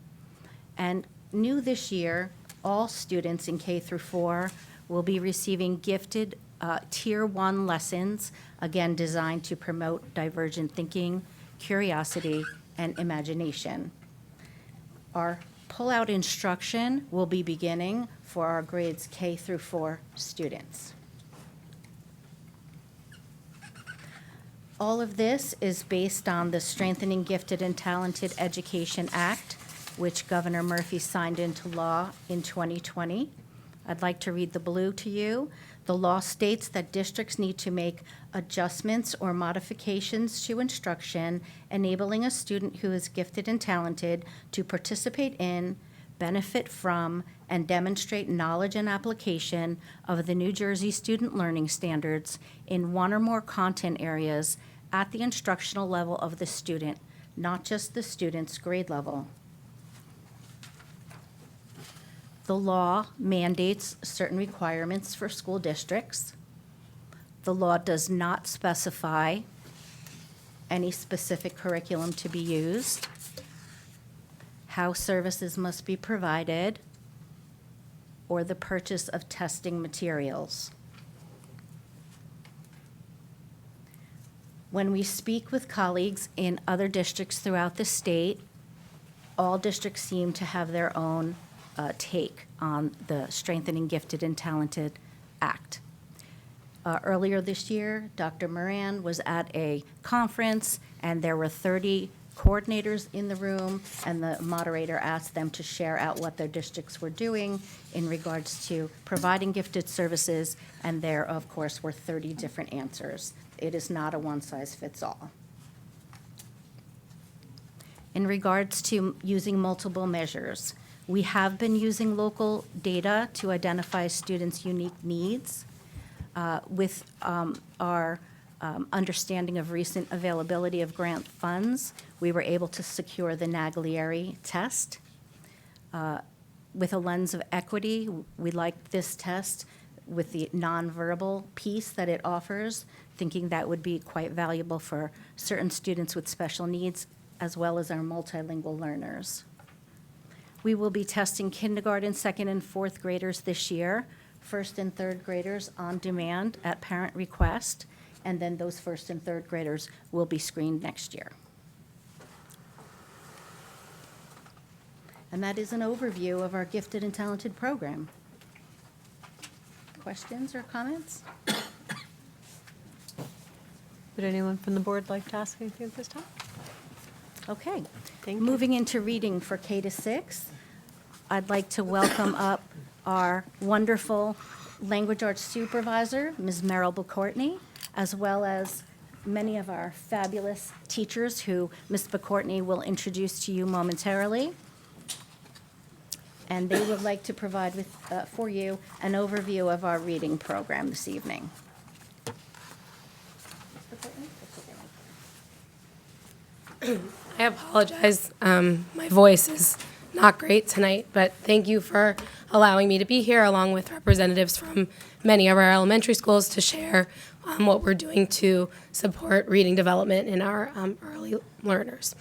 And new this year, all students in K-4 will be receiving gifted Tier 1 lessons, again designed to promote divergent thinking, curiosity, and imagination. Our pull-out instruction will be beginning for our grades K-4 students. All of this is based on the Strengthening Gifted and Talented Education Act, which Governor Murphy signed into law in 2020. I'd like to read the blue to you. The law states that districts need to make adjustments or modifications to instruction, enabling a student who is gifted and talented to participate in, benefit from, and demonstrate knowledge and application of the New Jersey Student Learning Standards in one or more content areas at the instructional level of the student, not just the student's grade level. The law mandates certain requirements for school districts. The law does not specify any specific curriculum to be used, how services must be provided, or the purchase of testing materials. When we speak with colleagues in other districts throughout the state, all districts seem to have their own take on the Strengthening Gifted and Talented Act. Earlier this year, Dr. Moran was at a conference, and there were 30 coordinators in the room, and the moderator asked them to share out what their districts were doing in regards to providing gifted services, and there, of course, were 30 different answers. It is not a one-size-fits-all. In regards to using multiple measures, we have been using local data to identify students' unique needs. With our understanding of recent availability of grant funds, we were able to secure the Naglieri test. With a lens of equity, we liked this test with the nonverbal piece that it offers, thinking that would be quite valuable for certain students with special needs, as well as our multilingual learners. We will be testing kindergarten, second, and fourth graders this year, first and third graders on demand at parent request, and then those first and third graders will be screened next year. And that is an overview of our gifted and talented program. Questions or comments? Would anyone from the board like to ask anything at this time? Okay. Thank you. Moving into reading for K-6, I'd like to welcome up our wonderful language arts supervisor, Ms. Maribel Courtney, as well as many of our fabulous teachers who Ms. Courtney will introduce to you momentarily. And they would like to provide for you an overview of our reading program this evening. I apologize. My voice is not great tonight, but thank you for allowing me to be here along with representatives from many of our elementary schools to share what we're doing to support reading development in our early learners.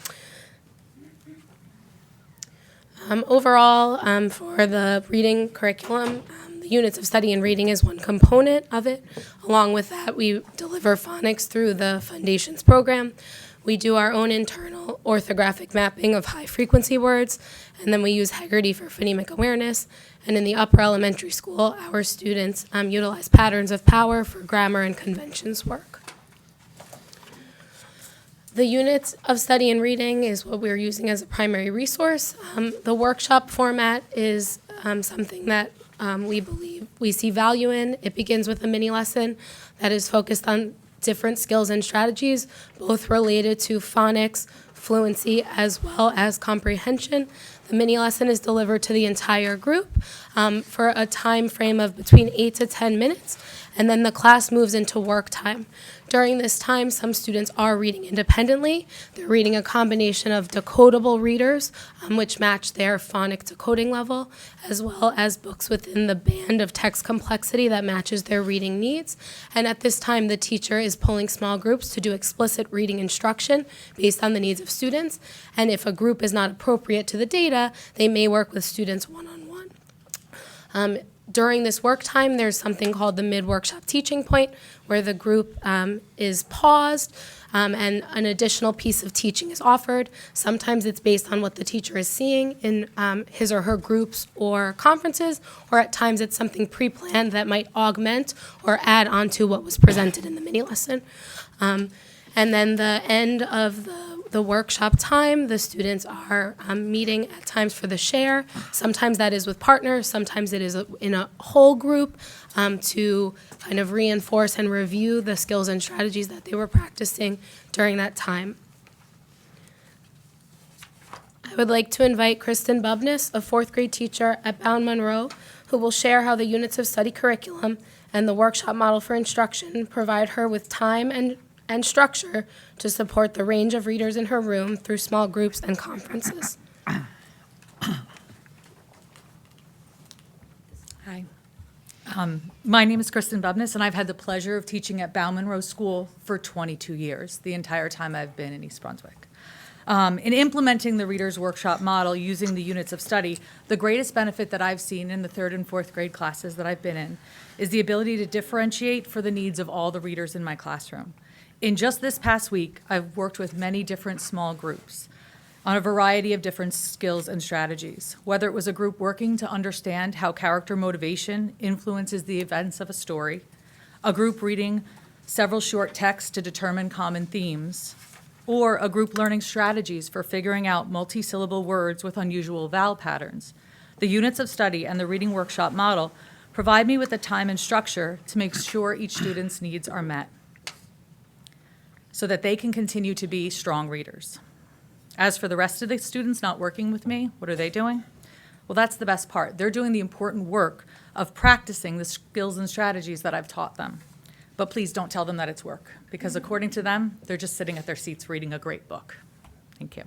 Overall, for the reading curriculum, the units of study in reading is one component of it. Along with that, we deliver phonics through the Foundations program. We do our own internal orthographic mapping of high-frequency words, and then we use Haggerty for phonemic awareness. And in the upper elementary school, our students utilize patterns of power for grammar and conventions work. The units of study in reading is what we're using as a primary resource. The workshop format is something that we see value in. It begins with a mini lesson that is focused on different skills and strategies, both related to phonics, fluency, as well as comprehension. The mini lesson is delivered to the entire group for a time frame of between 8 to 10 minutes, and then the class moves into work time. During this time, some students are reading independently. They're reading a combination of decodable readers, which match their phonic decoding level, as well as books within the band of text complexity that matches their reading needs. And at this time, the teacher is pulling small groups to do explicit reading instruction based on the needs of students. And if a group is not appropriate to the data, they may work with students one-on-one. During this work time, there's something called the mid-workshop teaching point, where the group is paused and an additional piece of teaching is offered. Sometimes it's based on what the teacher is seeing in his or her groups or conferences, or at times it's something pre-planned that might augment or add on to what was presented in the mini lesson. And then the end of the workshop time, the students are meeting at times for the share. Sometimes that is with partners, sometimes it is in a whole group to kind of reinforce and review the skills and strategies that they were practicing during that time. I would like to invite Kristen Bubness, a fourth grade teacher at Bound Monroe, who will share how the units of study curriculum and the workshop model for instruction provide her with time and structure to support the range of readers in her room through small groups and conferences. Hi. My name is Kristen Bubness, and I've had the pleasure of teaching at Bound Monroe School for 22 years, the entire time I've been in East Brunswick. In implementing the Reader's Workshop model using the units of study, the greatest benefit that I've seen in the 3rd and 4th grade classes that I've been in is the ability to differentiate for the needs of all the readers in my classroom. In just this past week, I've worked with many different small groups on a variety of different skills and strategies, whether it was a group working to understand how character motivation influences the events of a story, a group reading several short texts to determine common themes, or a group learning strategies for figuring out multi-syllable words with unusual vowel patterns. The units of study and the reading workshop model provide me with the time and structure to make sure each student's needs are met, so that they can continue to be strong readers. As for the rest of the students not working with me, what are they doing? Well, that's the best part. They're doing the important work of practicing the skills and strategies that I've taught them. But please don't tell them that it's work, because according to them, they're just sitting at their seats reading a great book. Thank you.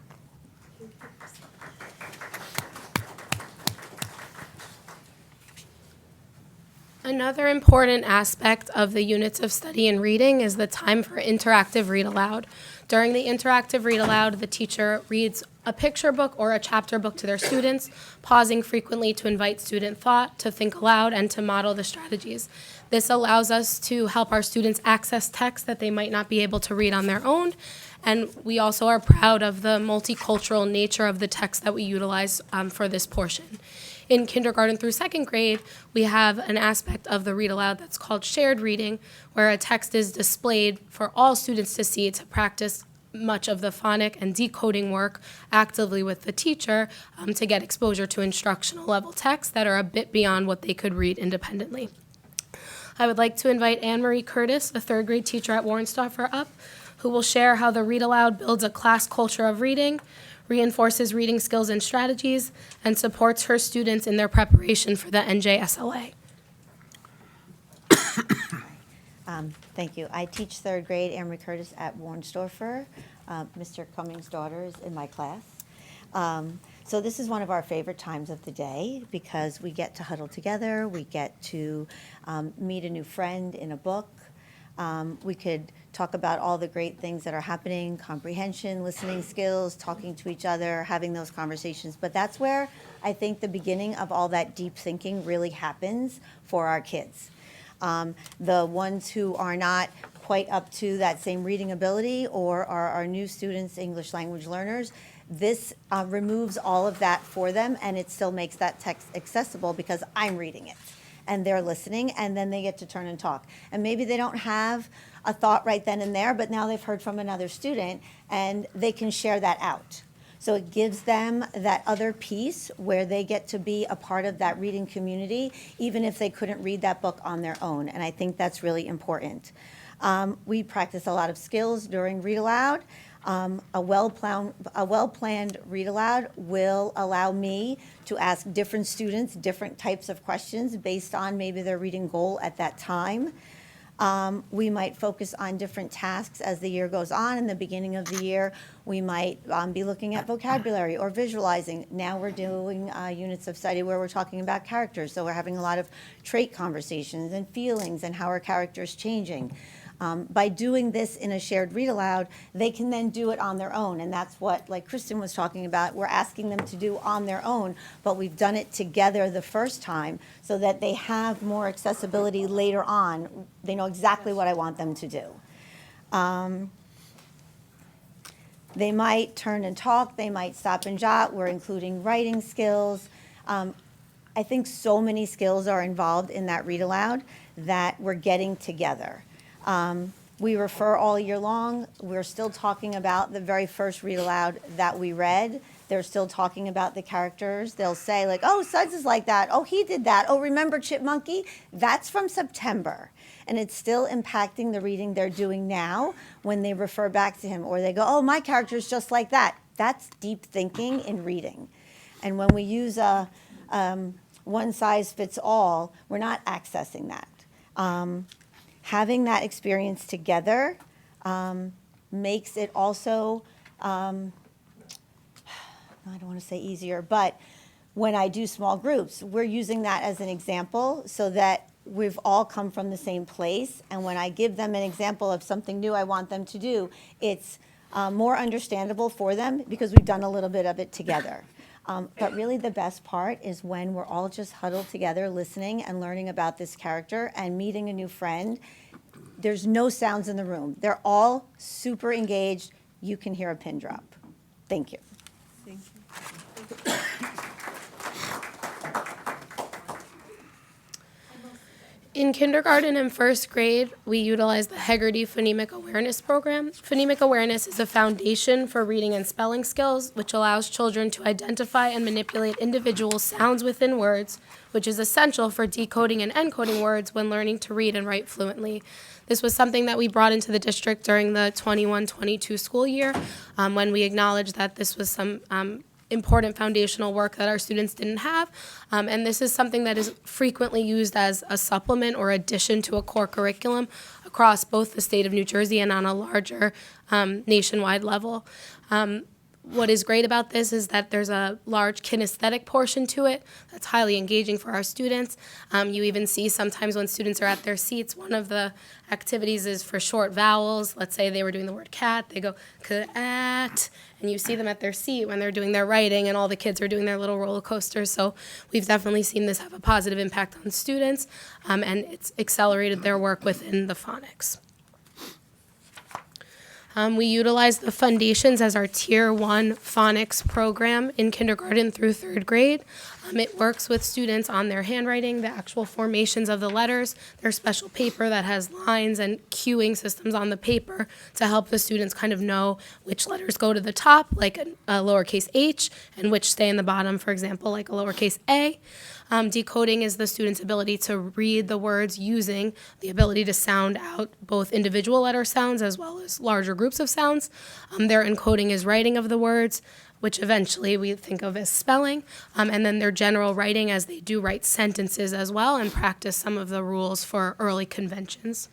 Another important aspect of the units of study in reading is the time for interactive read aloud. During the interactive read aloud, the teacher reads a picture book or a chapter book to their students, pausing frequently to invite student thought, to think aloud, and to model the strategies. This allows us to help our students access text that they might not be able to read on their own, and we also are proud of the multicultural nature of the text that we utilize for this portion. In kindergarten through 2nd grade, we have an aspect of the read aloud that's called shared reading, where a text is displayed for all students to see to practice much of the phonic and decoding work actively with the teacher to get exposure to instructional level texts that are a bit beyond what they could read independently. I would like to invite Anne-Marie Curtis, a 3rd grade teacher at Warrenstoffer, up, who will share how the read aloud builds a class culture of reading, reinforces reading skills and strategies, and supports her students in their preparation for the NJSLA. Thank you. I teach 3rd grade, Anne-Marie Curtis, at Warrensdorfer. Mr. Cummings' daughter is in my class. So this is one of our favorite times of the day because we get to huddle together, we get to meet a new friend in a book. We could talk about all the great things that are happening, comprehension, listening skills, talking to each other, having those conversations. But that's where I think the beginning of all that deep thinking really happens for our kids. The ones who are not quite up to that same reading ability or are our new students, English language learners, this removes all of that for them, and it still makes that text accessible because I'm reading it and they're listening, and then they get to turn and talk. And maybe they don't have a thought right then and there, but now they've heard from another student and they can share that out. So it gives them that other piece where they get to be a part of that reading community, even if they couldn't read that book on their own. And I think that's really important. We practice a lot of skills during Read Aloud. A well-planned read aloud will allow me to ask different students different types of questions based on maybe their reading goal at that time. We might focus on different tasks as the year goes on. In the beginning of the year, we might be looking at vocabulary or visualizing. Now we're doing units of study where we're talking about characters. So we're having a lot of trait conversations and feelings and how are characters changing. By doing this in a shared read aloud, they can then do it on their own. And that's what, like Kristen was talking about, we're asking them to do on their own, but we've done it together the first time so that they have more accessibility later on. They know exactly what I want them to do. They might turn and talk, they might stop and jot. We're including writing skills. I think so many skills are involved in that read aloud that we're getting together. We refer all year long. We're still talking about the very first read aloud that we read. They're still talking about the characters. They'll say like, oh, Suds is like that. Oh, he did that. Oh, remember Chipmunky? That's from September. And it's still impacting the reading they're doing now when they refer back to him. Or they go, oh, my character's just like that. That's deep thinking in reading. And when we use a one size fits all, we're not accessing that. Having that experience together makes it also, I don't want to say easier, but when I do small groups, we're using that as an example so that we've all come from the same place. And when I give them an example of something new I want them to do, it's more understandable for them because we've done a little bit of it together. But really the best part is when we're all just huddled together listening and learning about this character and meeting a new friend. There's no sounds in the room. They're all super engaged. You can hear a pin drop. Thank you. Thank you. In kindergarten and first grade, we utilize the Hegarty Phonemic Awareness Program. Phonemic awareness is a foundation for reading and spelling skills, which allows children to identify and manipulate individual sounds within words, which is essential for decoding and encoding words when learning to read and write fluently. This was something that we brought into the district during the 21-22 school year when we acknowledged that this was some important foundational work that our students didn't have. And this is something that is frequently used as a supplement or addition to a core curriculum across both the state of New Jersey and on a larger nationwide level. What is great about this is that there's a large kinesthetic portion to it that's highly engaging for our students. You even see sometimes when students are at their seats, one of the activities is for short vowels. Let's say they were doing the word cat, they go cat, and you see them at their seat when they're doing their writing and all the kids are doing their little roller coasters. So we've definitely seen this have a positive impact on students, and it's accelerated their work within the phonics. We utilize the Foundations as our Tier 1 phonics program in kindergarten through third grade. It works with students on their handwriting, the actual formations of the letters, their special paper that has lines and cueing systems on the paper to help the students kind of know which letters go to the top, like a lowercase h, and which stay in the bottom, for example, like a lowercase a. Decoding is the student's ability to read the words using the ability to sound out both individual letter sounds as well as larger groups of sounds. Their encoding is writing of the words, which eventually we think of as spelling, and then their general writing as they do write sentences as well and practice some of the rules for early conventions.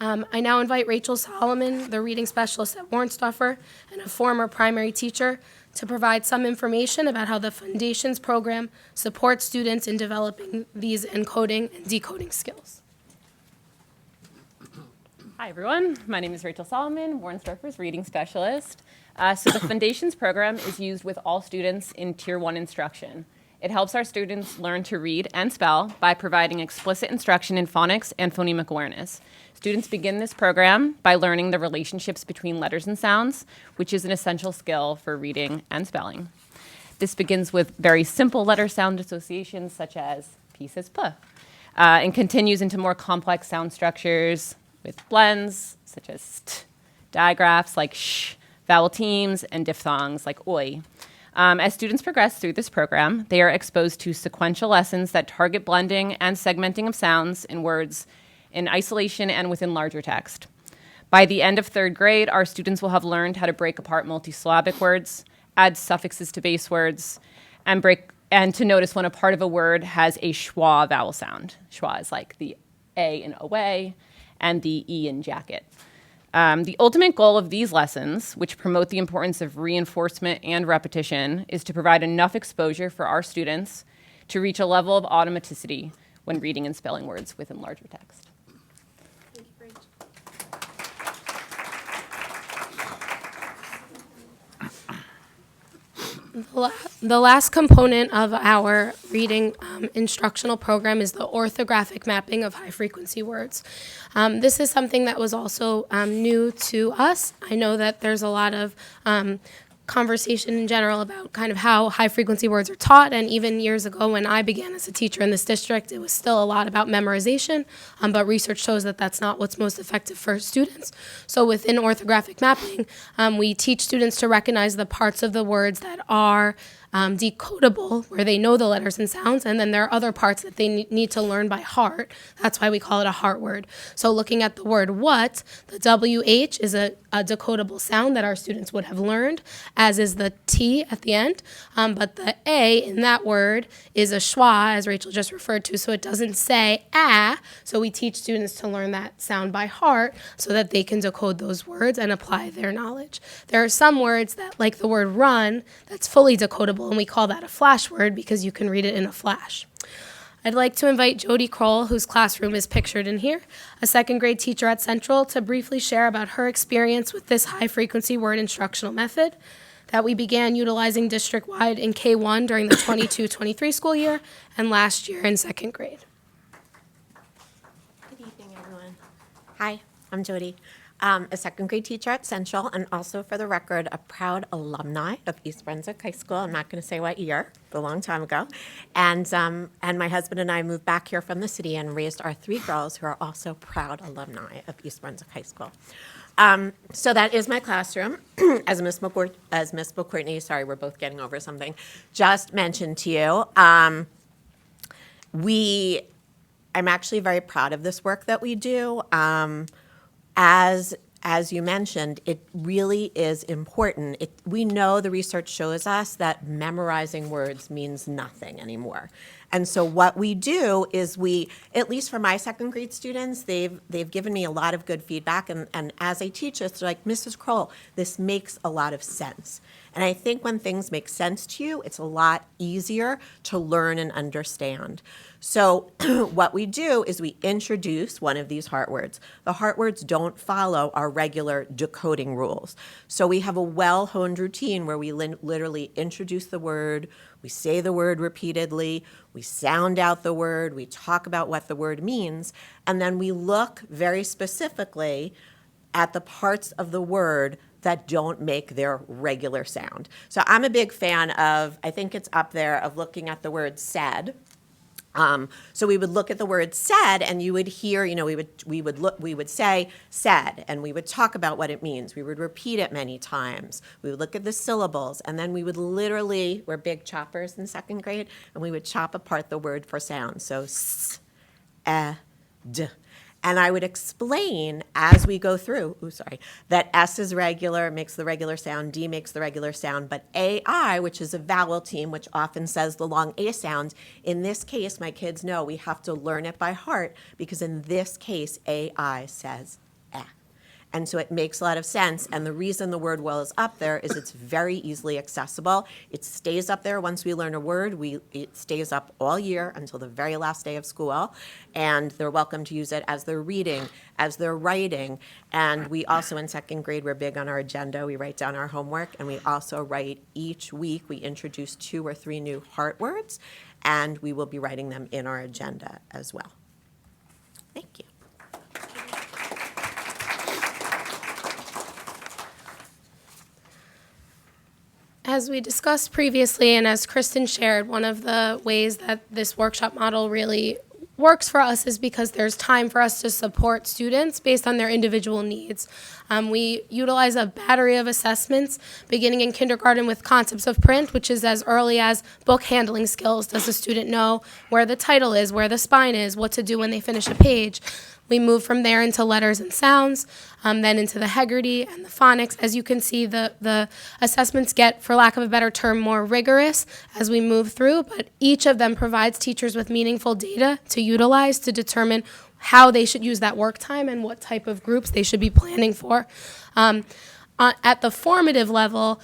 I now invite Rachel Solomon, the reading specialist at Warnstoffer and a former primary teacher, to provide some information about how the Foundations program supports students in developing these encoding and decoding skills. Hi, everyone. My name is Rachel Solomon, Warnsdorfer's reading specialist. So the Foundations program is used with all students in Tier 1 instruction. It helps our students learn to read and spell by providing explicit instruction in phonics and phonemic awareness. Students begin this program by learning the relationships between letters and sounds, which is an essential skill for reading and spelling. This begins with very simple letter-sound associations, such as P says P, and continues into more complex sound structures with blends, such as st, digraphs like sh, vowel teams, and diphthongs like oi. As students progress through this program, they are exposed to sequential lessons that target blending and segmenting of sounds in words in isolation and within larger text. By the end of third grade, our students will have learned how to break apart multisyllabic words, add suffixes to base words, and to notice when a part of a word has a schwa vowel sound. Schwa is like the A in away and the E in jacket. The ultimate goal of these lessons, which promote the importance of reinforcement and repetition, is to provide enough exposure for our students to reach a level of automaticity when reading and spelling words within larger text. The last component of our reading instructional program is the orthographic mapping of high-frequency words. This is something that was also new to us. I know that there's a lot of conversation in general about kind of how high-frequency words are taught, and even years ago when I began as a teacher in this district, it was still a lot about memorization, but research shows that that's not what's most effective for students. So within orthographic mapping, we teach students to recognize the parts of the words that are decodable, where they know the letters and sounds, and then there are other parts that they need to learn by heart. That's why we call it a heart word. So looking at the word what, the WH is a decodable sound that our students would have learned, as is the T at the end, but the A in that word is a schwa, as Rachel just referred to, so it doesn't say ah, so we teach students to learn that sound by heart so that they can decode those words and apply their knowledge. There are some words that, like the word run, that's fully decodable, and we call that a flash word because you can read it in a flash. I'd like to invite Jody Kroll, whose classroom is pictured in here, a second grade teacher at Central, to briefly share about her experience with this high-frequency word instructional method that we began utilizing district-wide in K-1 during the 22-23 school year and last year in second grade. Good evening, everyone. Hi, I'm Jody. A second grade teacher at Central, and also for the record, a proud alumni of East Brunswick High School. I'm not going to say what year, a long time ago. And my husband and I moved back here from the city and raised our 3 girls who are also proud alumni of East Brunswick High School. So that is my classroom. As Miss McCourtney, sorry, we're both getting over something, just mentioned to you, I'm actually very proud of this work that we do. As you mentioned, it really is important. We know the research shows us that memorizing words means nothing anymore. And so what we do is at least for my second grade students, they've given me a lot of good feedback. And as I teach this, they're like, Mrs. Kroll, this makes a lot of sense. And I think when things make sense to you, it's a lot easier to learn and understand. So what we do is we introduce one of these heart words. The heart words don't follow our regular decoding rules. So we have a well-honed routine where we literally introduce the word, we say the word repeatedly, we sound out the word, we talk about what the word means, and then we look very specifically at the parts of the word that don't make their regular sound. So I'm a big fan of, I think it's up there, of looking at the word said. So we would look at the word said, and you would hear, we would say said, and we would talk about what it means. We would repeat it many times. We would look at the syllables, and then we would literally, we're big choppers in second grade, and we would chop apart the word for sound. So s, d. And I would explain as we go through, that S is regular, makes the regular sound, D makes the regular sound, but AI, which is a vowel team, which often says the long A sounds, in this case, my kids know we have to learn it by heart because in this case, AI says And so it makes a lot of sense. And the reason the word well is up there is it's very easily accessible. It stays up there once we learn a word. It stays up all year until the very last day of school. And they're welcome to use it as they're reading, as they're writing. And we also, in second grade, we're big on our agenda. We write down our homework, and we also write each week. We introduce 2 or 3 new heart words, and we will be writing them in our agenda as well. Thank you. As we discussed previously, and as Kristen shared, one of the ways that this workshop model really works for us is because there's time for us to support students based on their individual needs. We utilize a battery of assessments beginning in kindergarten with concepts of print, which is as early as book handling skills. Does the student know where the title is, where the spine is, what to do when they finish a page? We move from there into letters and sounds, then into the Heggerty and the phonics. As you can see, the assessments get, for lack of a better term, more rigorous as we move through, but each of them provides teachers with meaningful data to utilize to determine how they should use that work time and what type of groups they should be planning for. At the formative level,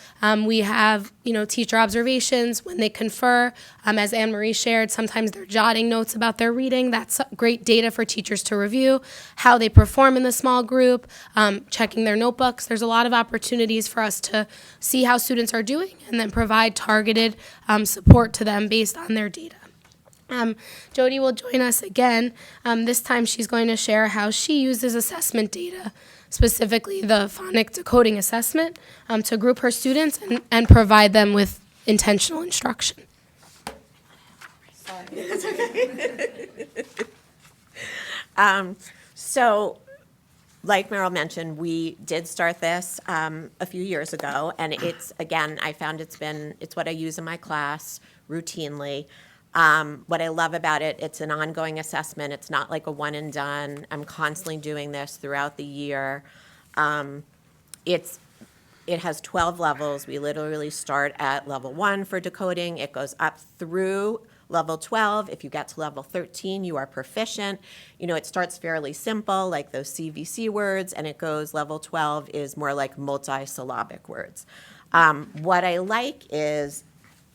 we have, teacher observations when they confer. As Anne Marie shared, sometimes they're jotting notes about their reading. That's great data for teachers to review. How they perform in the small group, checking their notebooks. There's a lot of opportunities for us to see how students are doing and then provide targeted support to them based on their data. Jody will join us again. This time she's going to share how she uses assessment data, specifically the phonic decoding assessment, to group her students and provide them with intentional instruction. So, like Meryl mentioned, we did start this a few years ago, and it's, again, I found it's what I use in my class routinely. What I love about it, it's an ongoing assessment. It's not like a one and done. I'm constantly doing this throughout the year. It has 12 levels. We literally start at level 1 for decoding. It goes up through level 12. If you get to level 13, you are proficient. It starts fairly simple, like those CVC words, and it goes, level 12 is more like multi-syllabic words. What I like is,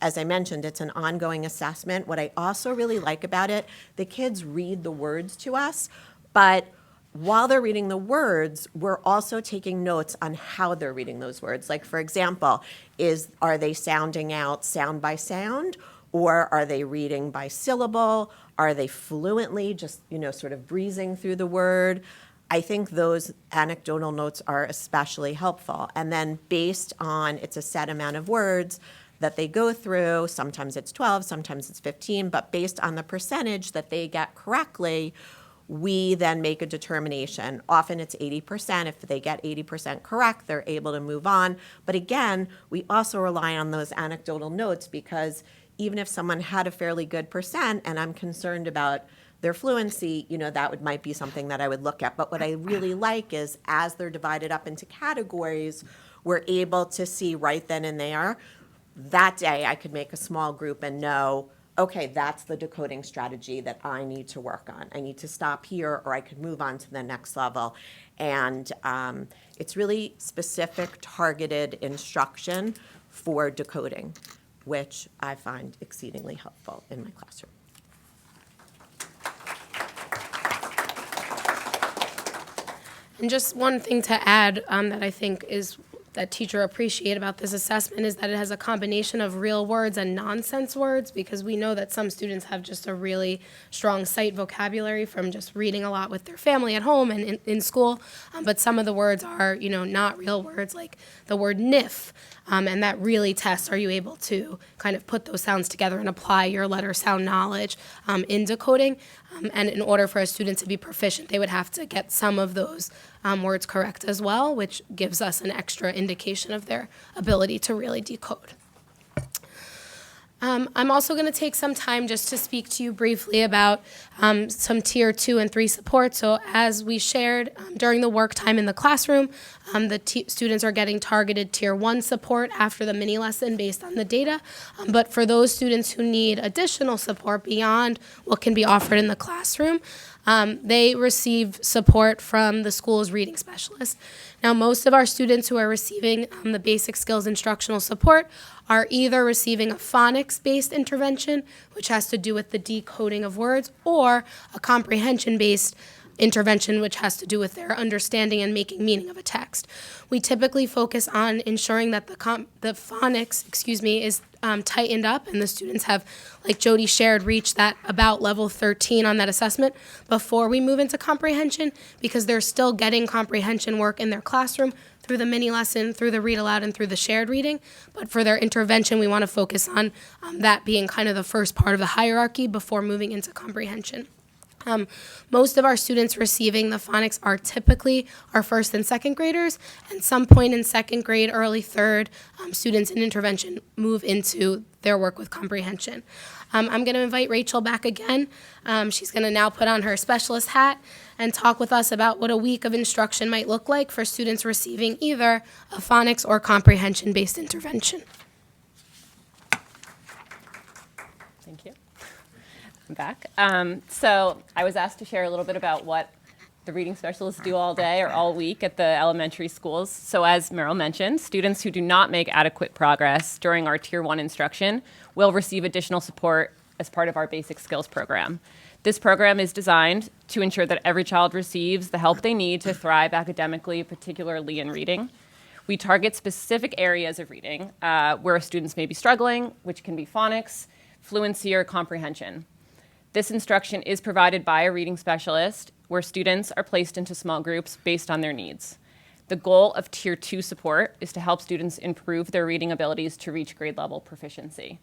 as I mentioned, it's an ongoing assessment. What I also really like about it, the kids read the words to us, but while they're reading the words, we're also taking notes on how they're reading those words. Like, for example, are they sounding out sound by sound, or are they reading by syllable? Are they fluently just, sort of breezing through the word? I think those anecdotal notes are especially helpful. And then based on, it's a set amount of words that they go through, sometimes it's 12, sometimes it's 15, but based on the percentage that they get correctly, we then make a determination. Often it's 80%. If they get 80% correct, they're able to move on. But again, we also rely on those anecdotal notes, because even if someone had a fairly good percent and I'm concerned about their fluency, that might be something that I would look at. But what I really like is, as they're divided up into categories, we're able to see right then and there. That day, I could make a small group and know, okay, that's the decoding strategy that I need to work on. I need to stop here, or I could move on to the next level. And it's really specific, targeted instruction for decoding, which I find exceedingly helpful in my classroom. And just one thing to add that I think is that teacher appreciate about this assessment is that it has a combination of real words and nonsense words, because we know that some students have just a really strong sight vocabulary from just reading a lot with their family at home and in school, but some of the words are, not real words, like the word niff, and that really tests, are you able to kind of put those sounds together and apply your letter sound knowledge in decoding, and in order for a student to be proficient, they would have to get some of those words correct as well, which gives us an extra indication of their ability to really decode. I'm also going to take some time just to speak to you briefly about some Tier 2 and 3 support. So as we shared during the work time in the classroom, the students are getting targeted Tier 1 support after the mini lesson based on the data. But for those students who need additional support beyond what can be offered in the classroom, they receive support from the school's reading specialist. Now, most of our students who are receiving the basic skills instructional support are either receiving a phonics-based intervention, which has to do with the decoding of words, or a comprehension-based intervention, which has to do with their understanding and making meaning of a text. We typically focus on ensuring that the phonics, is tightened up, and the students have, like Jody shared, reached that about level 13 on that assessment before we move into comprehension, because they're still getting comprehension work in their classroom through the mini lesson, through the read aloud, and through the shared reading. But for their intervention, we want to focus on that being kind of the first part of the hierarchy before moving into comprehension. Most of our students receiving the phonics are typically our first and second graders, and some point in second grade, early third, students in intervention move into their work with comprehension. I'm going to invite Rachel back again. She's going to now put on her specialist hat and talk with us about what a week of instruction might look like for students receiving either a phonics or comprehension-based intervention. Thank you. I'm back. So I was asked to share a little bit about what the reading specialists do all day or all week at the elementary schools. So as Meryl mentioned, students who do not make adequate progress during our Tier 1 instruction will receive additional support as part of our basic skills program. This program is designed to ensure that every child receives the help they need to thrive academically, particularly in reading. We target specific areas of reading where students may be struggling, which can be phonics, fluency, or comprehension. This instruction is provided by a reading specialist where students are placed into small groups based on their needs. The goal of Tier 2 support is to help students improve their reading abilities to reach grade level proficiency.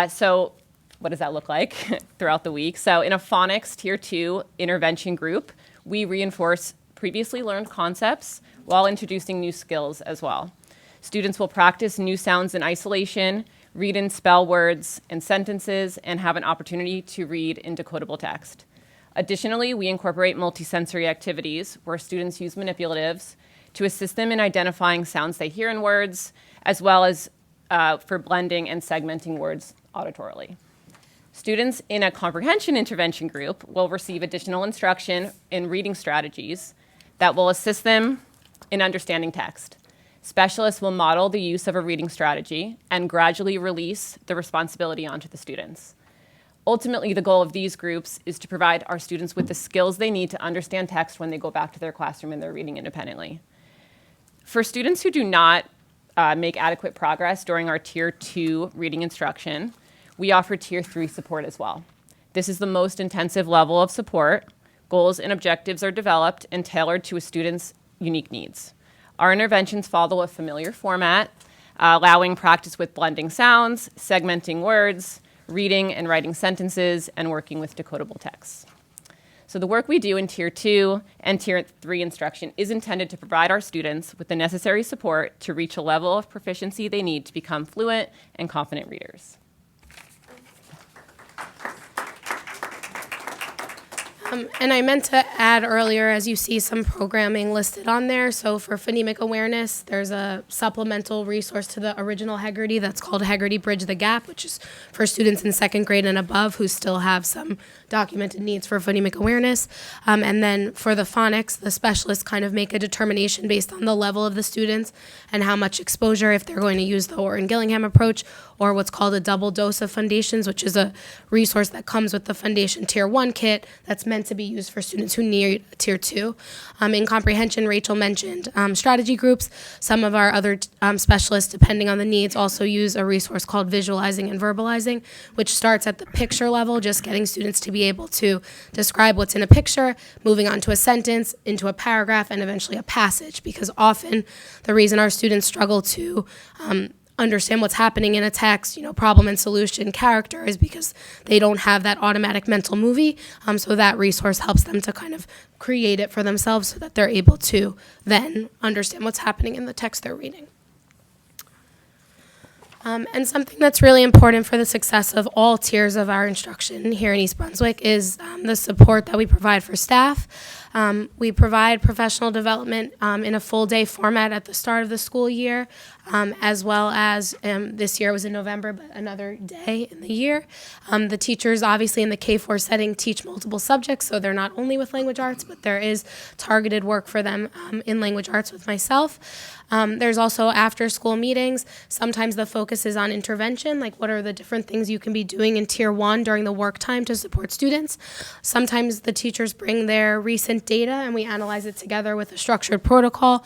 So what does that look like throughout the week? So in a phonics Tier 2 intervention group, we reinforce previously learned concepts while introducing new skills as well. Students will practice new sounds in isolation, read and spell words and sentences, and have an opportunity to read in decodable text. Additionally, we incorporate multisensory activities where students use manipulatives to assist them in identifying sounds they hear in words, as well as for blending and segmenting words auditorily. Students in a comprehension intervention group will receive additional instruction in reading strategies that will assist them in understanding text. Specialists will model the use of a reading strategy and gradually release the responsibility onto the students. Ultimately, the goal of these groups is to provide our students with the skills they need to understand text when they go back to their classroom and they're reading independently. For students who do not make adequate progress during our Tier 2 reading instruction, we offer Tier 3 support as well. This is the most intensive level of support. Goals and objectives are developed and tailored to a student's unique needs. Our interventions follow a familiar format, allowing practice with blending sounds, segmenting words, reading and writing sentences, and working with decodable texts. So the work we do in Tier 2 and Tier 3 instruction is intended to provide our students with the necessary support to reach a level of proficiency they need to become fluent and confident readers. And I meant to add earlier, as you see some programming listed on there, so for phonemic awareness, there's a supplemental resource to the original Heggerty that's called Heggerty Bridge the Gap, which is for students in second grade and above who still have some documented needs for phonemic awareness. And then for the phonics, the specialists kind of make a determination based on the level of the students and how much exposure, if they're going to use the Orton-Gillingham approach, or what's called a double dose of foundations, which is a resource that comes with the Foundation Tier 1 kit that's meant to be used for students who need Tier 2. In comprehension, Rachel mentioned strategy groups. Some of our other specialists, depending on the needs, also use a resource called visualizing and verbalizing, which starts at the picture level, just getting students to be able to describe what's in a picture, moving on to a sentence, into a paragraph, and eventually a passage, because often the reason our students struggle to understand what's happening in a text, problem and solution, character, is because they don't have that automatic mental movie. So that resource helps them to kind of create it for themselves so that they're able to then understand what's happening in the text they're reading. And something that's really important for the success of all tiers of our instruction here in East Brunswick is the support that we provide for staff. We provide professional development in a full-day format at the start of the school year, as well as this year was in November, but another day in the year. The teachers, obviously, in the K-4 setting teach multiple subjects, so they're not only with language arts, but there is targeted work for them in language arts with myself. There's also after-school meetings. Sometimes the focus is on intervention, like what are the different things you can be doing in Tier 1 during the work time to support students. Sometimes the teachers bring their recent data and we analyze it together with a structured protocol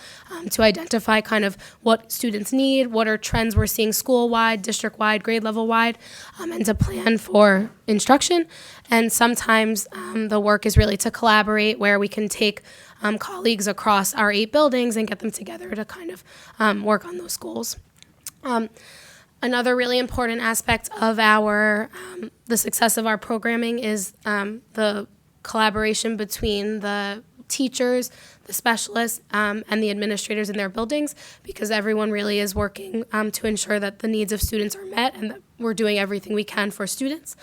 to identify kind of what students need, what are trends we're seeing school-wide, district-wide, grade level-wide, and to plan for instruction. And sometimes the work is really to collaborate where we can take colleagues across our 8 buildings and get them together to kind of work on those goals. Another really important aspect of the success of our programming is the collaboration between the teachers, the specialists, and the administrators in their buildings, because everyone really is working to ensure that the needs of students are met and that we're doing everything we can for students.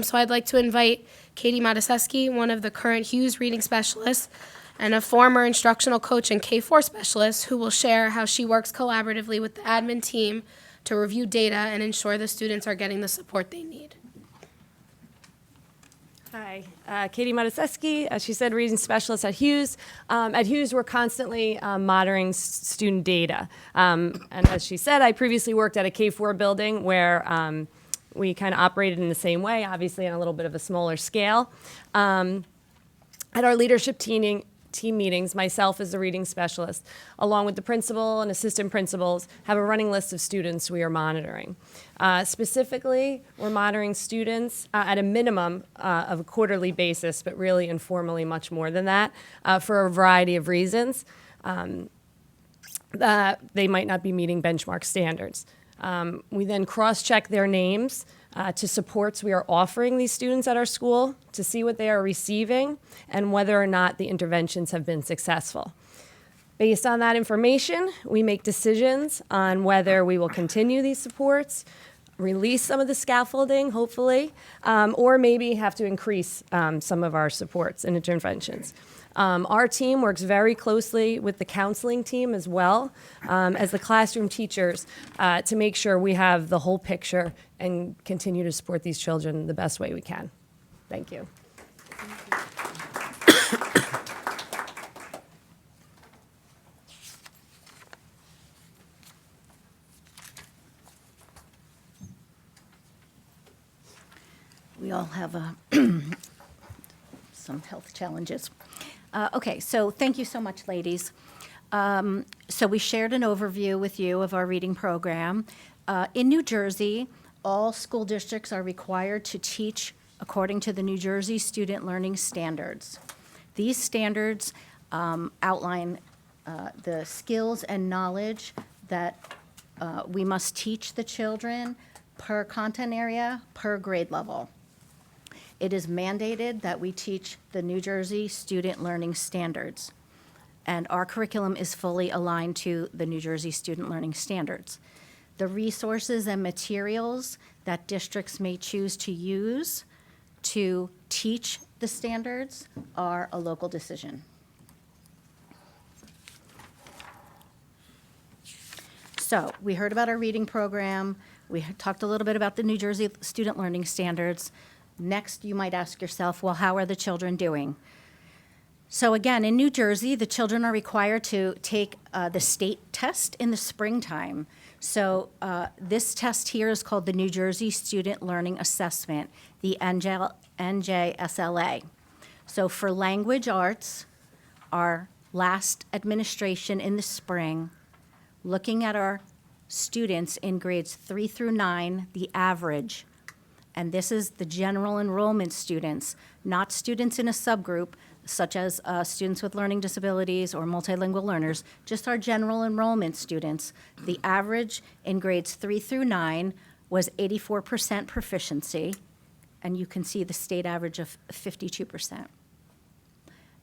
So I'd like to invite Katie Mataseski, one of the current Hughes reading specialists, and a former instructional coach and K-4 specialist, who will share how she works collaboratively with the admin team to review data and ensure the students are getting the support they need. Hi, Katie Mataseski, as she said, reading specialist at Hughes. At Hughes, we're constantly monitoring student data. And as she said, I previously worked at a K-4 building where we kind of operated in the same way, obviously on a little bit of a smaller scale. At our leadership team meetings, myself as the reading specialist, along with the principal and assistant principals, have a running list of students we are monitoring. Specifically, we're monitoring students at a minimum of a quarterly basis, but really informally much more than that, for a variety of reasons. They might not be meeting benchmark standards. We then cross-check their names to supports we are offering these students at our school to see what they are receiving and whether or not the interventions have been successful. Based on that information, we make decisions on whether we will continue these supports, release some of the scaffolding, hopefully, or maybe have to increase some of our supports and interventions. Our team works very closely with the counseling team as well as the classroom teachers to make sure we have the whole picture and continue to support these children the best way we can. Thank you. We all have some health challenges. Okay, so thank you so much, ladies. So we shared an overview with you of our reading program. In New Jersey, all school districts are required to teach according to the New Jersey Student Learning Standards. These standards outline the skills and knowledge that we must teach the children per content area, per grade level. It is mandated that we teach the New Jersey Student Learning Standards, and our curriculum is fully aligned to the New Jersey Student Learning Standards. The resources and materials that districts may choose to use to teach the standards are a local decision. So we heard about our reading program. We talked a little bit about the New Jersey Student Learning Standards. Next, you might ask yourself, well, how are the children doing? So again, in New Jersey, the children are required to take the state test in the springtime. So this test here is called the New Jersey Student Learning Assessment, the NJSLA. So for language arts, our last administration in the spring, looking at our students in grades 3 through 9, the average, and this is the general enrollment students, not students in a subgroup, such as students with learning disabilities or multilingual learners, just our general enrollment students. The average in grades 3 through 9 was 84% proficiency, and you can see the state average of 52%.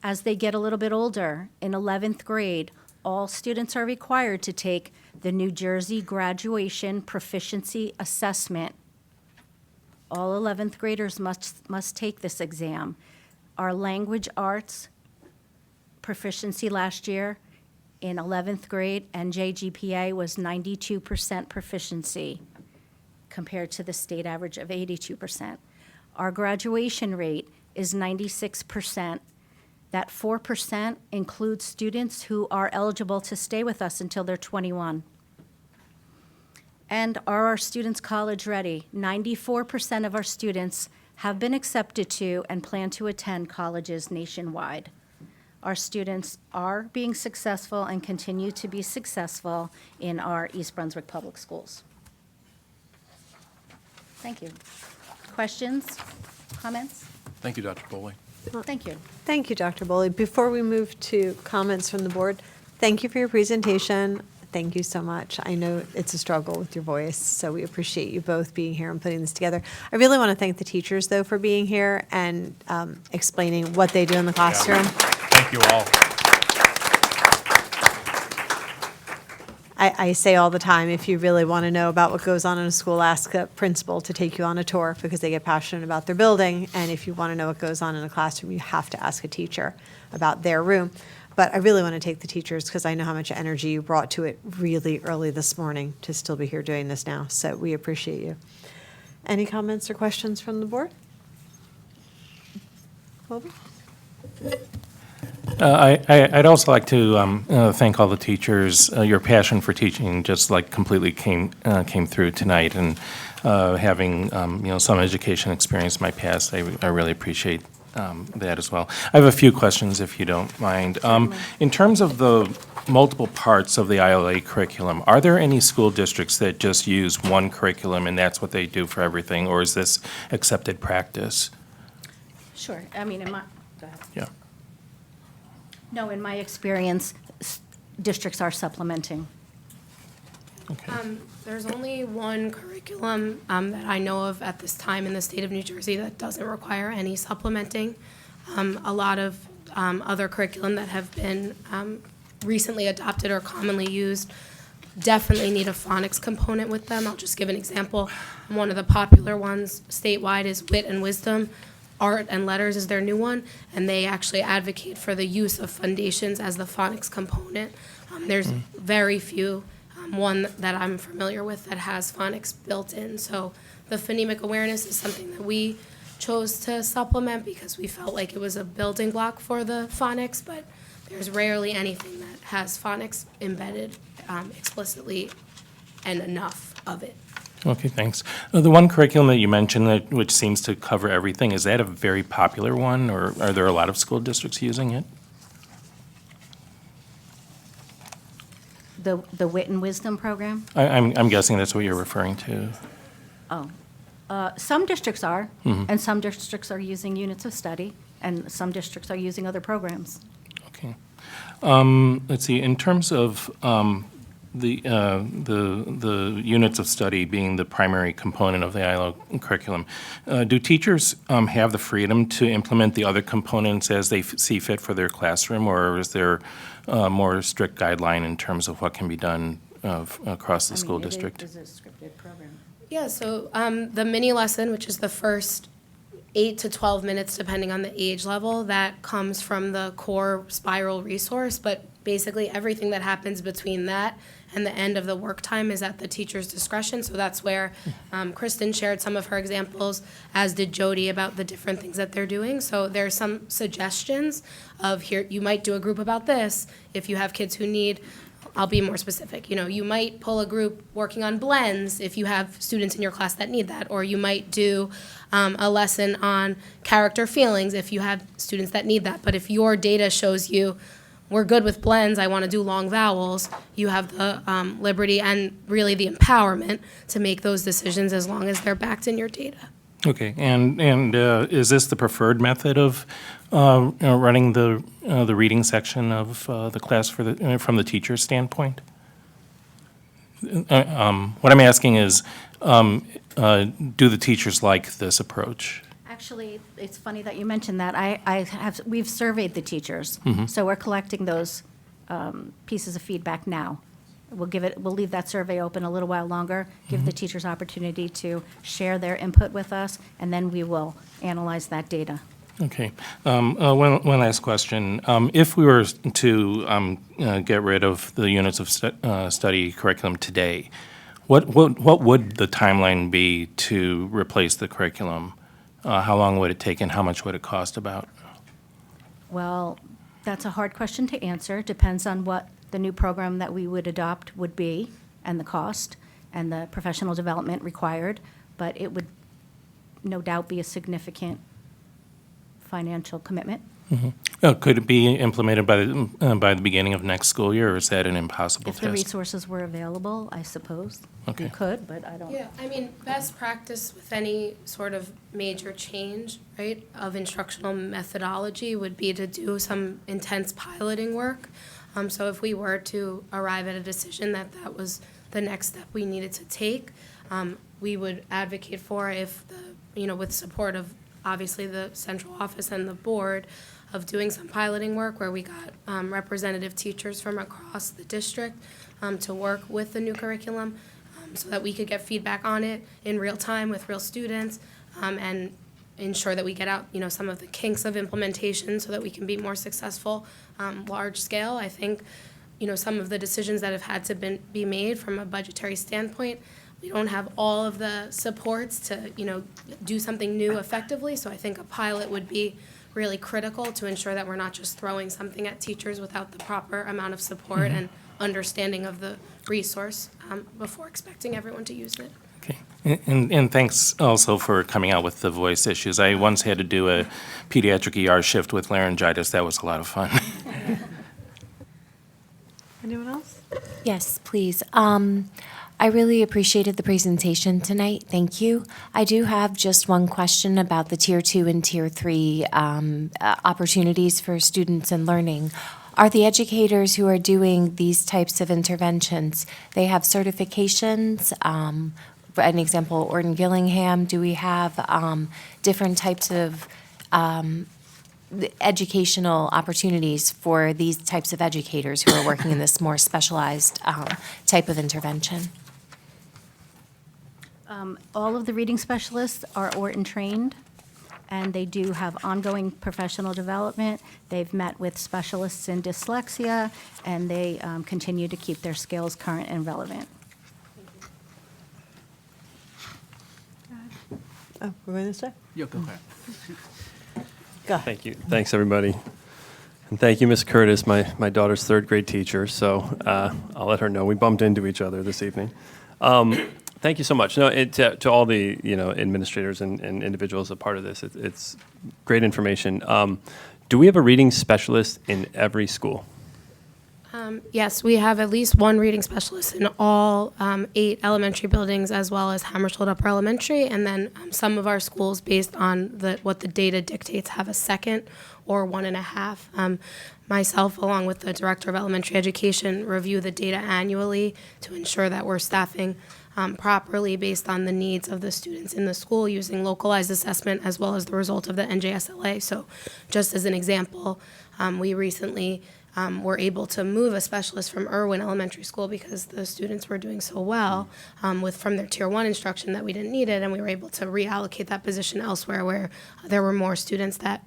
As they get a little bit older, in 11th grade, all students are required to take the New Jersey Graduation Proficiency Assessment. All 11th graders must take this exam. Our language arts proficiency last year in 11th grade, and JGPA was 92% proficiency compared to the state average of 82%. Our graduation rate is 96%. That 4% includes students who are eligible to stay with us until they're 21. And are our students college ready? 94% of our students have been accepted to and plan to attend colleges nationwide. Our students are being successful and continue to be successful in our East Brunswick Public Schools. Thank you. Questions, comments? Thank you, Dr. Boley. Thank you. Thank you, Dr. Boley. Before we move to comments from the board, thank you for your presentation. Thank you so much. I know it's a struggle with your voice, so we appreciate you both being here and putting this together. I really want to thank the teachers, though, for being here and explaining what they do in the classroom. Thank you all. I say all the time, if you really want to know about what goes on in a school, ask a principal to take you on a tour because they get passionate about their building. And if you want to know what goes on in a classroom, you have to ask a teacher about their room. But I really want to take the teachers because I know how much energy you brought to it really early this morning to still be here doing this now. So we appreciate you. Any comments or questions from the board? Colby? I'd also like to thank all the teachers. Your passion for teaching just like completely came through tonight, and having some education experience in my past, I really appreciate that as well. I have a few questions, if you don't mind. In terms of the multiple parts of the ILA curriculum, are there any school districts that just use one curriculum and that's what they do for everything, or is this accepted practice? Sure. I mean, go ahead. Yeah. No, in my experience, districts are supplementing. There's only one curriculum that I know of at this time in the state of New Jersey that doesn't require any supplementing. A lot of other curriculum that have been recently adopted or commonly used definitely need a phonics component with them. I'll just give an example. One of the popular ones statewide is Wit and Wisdom. Art and Letters is their new one, and they actually advocate for the use of foundations as the phonics component. There's very few, one that I'm familiar with that has phonics built in. So the phonemic awareness is something that we chose to supplement because we felt like it was a building block for the phonics, but there's rarely anything that has phonics embedded explicitly and enough of it. Okay, thanks. The one curriculum that you mentioned, which seems to cover everything, is that a very popular one, or are there a lot of school districts using it? The Wit and Wisdom program? I'm guessing that's what you're referring to. Some districts are, Mhm. and some districts are using units of study, and some districts are using other programs. Okay. Let's see, in terms of the units of study being the primary component of the ILO curriculum, do teachers have the freedom to implement the other components as they see fit for their classroom, or is there a more strict guideline in terms of what can be done across the school district? It is a scripted program. Yeah, so the mini lesson, which is the first 8 to 12 minutes, depending on the age level, that comes from the core spiral resource, but basically everything that happens between that and the end of the work time is at the teacher's discretion. So that's where Kristen shared some of her examples, as did Jody, about the different things that they're doing. So there's some suggestions of here, you might do a group about this if you have kids who need, I'll be more specific, you might pull a group working on blends if you have students in your class that need that, or you might do a lesson on character feelings if you have students that need that. But if your data shows you, we're good with blends, I want to do long vowels, you have the liberty and really the empowerment to make those decisions as long as they're backed in your data. Okay, and is this the preferred method of running the reading section of the class from the teacher's standpoint? What I'm asking is, do the teachers like this approach? Actually, it's funny that you mentioned that. We've surveyed the teachers, Mhm. so we're collecting those pieces of feedback now. We'll leave that survey open a little while longer, give the teachers opportunity to share their input with us, and then we will analyze that data. Okay. One last question. If we were to get rid of the units of study curriculum today, what would the timeline be to replace the curriculum? How long would it take, and how much would it cost about? Well, that's a hard question to answer. Depends on what the new program that we would adopt would be, and the cost, and the professional development required. But it would no doubt be a significant financial commitment. Could it be implemented by the beginning of next school year, or is that an impossible If task? the resources were available, I suppose Okay. you could, but I don't. Yeah, I mean, best practice with any sort of major change, right, of instructional methodology would be to do some intense piloting work. So if we were to arrive at a decision that that was the next step we needed to take, we would advocate for, if with support of obviously the central office and the board, of doing some piloting work where we got representative teachers from across the district to work with the new curriculum, so that we could get feedback on it in real time with real students, and ensure that we get out some of the kinks of implementation so that we can be more successful large scale. I think some of the decisions that have had to be made from a budgetary standpoint, we don't have all of the supports to do something new effectively, so I think a pilot would be really critical to ensure that we're not just throwing something at teachers without the proper amount of support and understanding of the resource before expecting everyone to use it. Okay. And thanks also for coming out with the voice issues. I once had to do a pediatric ER shift with laryngitis. That was a lot of fun. Anyone else? Yes, please. I really appreciated the presentation tonight. Thank you. I do have just one question about the Tier 2 and Tier 3 opportunities for students and learning. Are the educators who are doing these types of interventions, they have certifications? For an example, Orton Gillingham, do we have different types of educational opportunities for these types of educators who are working in this more specialized type of intervention? All of the reading specialists are Orton trained, and they do have ongoing professional development. They've met with specialists in dyslexia, and they continue to keep their skills current and relevant. Oh, we're going this way? Yeah, go ahead. Go. Thank you. Thanks, everybody. And thank you, Ms. Curtis, my daughter's third grade teacher. So I'll let her know. We bumped into each other this evening. Thank you so much. No, to all the administrators and individuals a part of this, it's great information. Do we have a reading specialist in every school? Yes, we have at least one reading specialist in all 8 elementary buildings, as well as Hammersholt Upper Elementary, and then some of our schools, based on what the data dictates, have a second or 1.5. Myself, along with the Director of Elementary Education, review the data annually to ensure that we're staffing properly based on the needs of the students in the school, using localized assessment as well as the result of the NJSLA. So just as an example, we recently were able to move a specialist from Irwin Elementary School because the students were doing so well from their Tier 1 instruction that we didn't need it, and we were able to reallocate that position elsewhere where there were more students that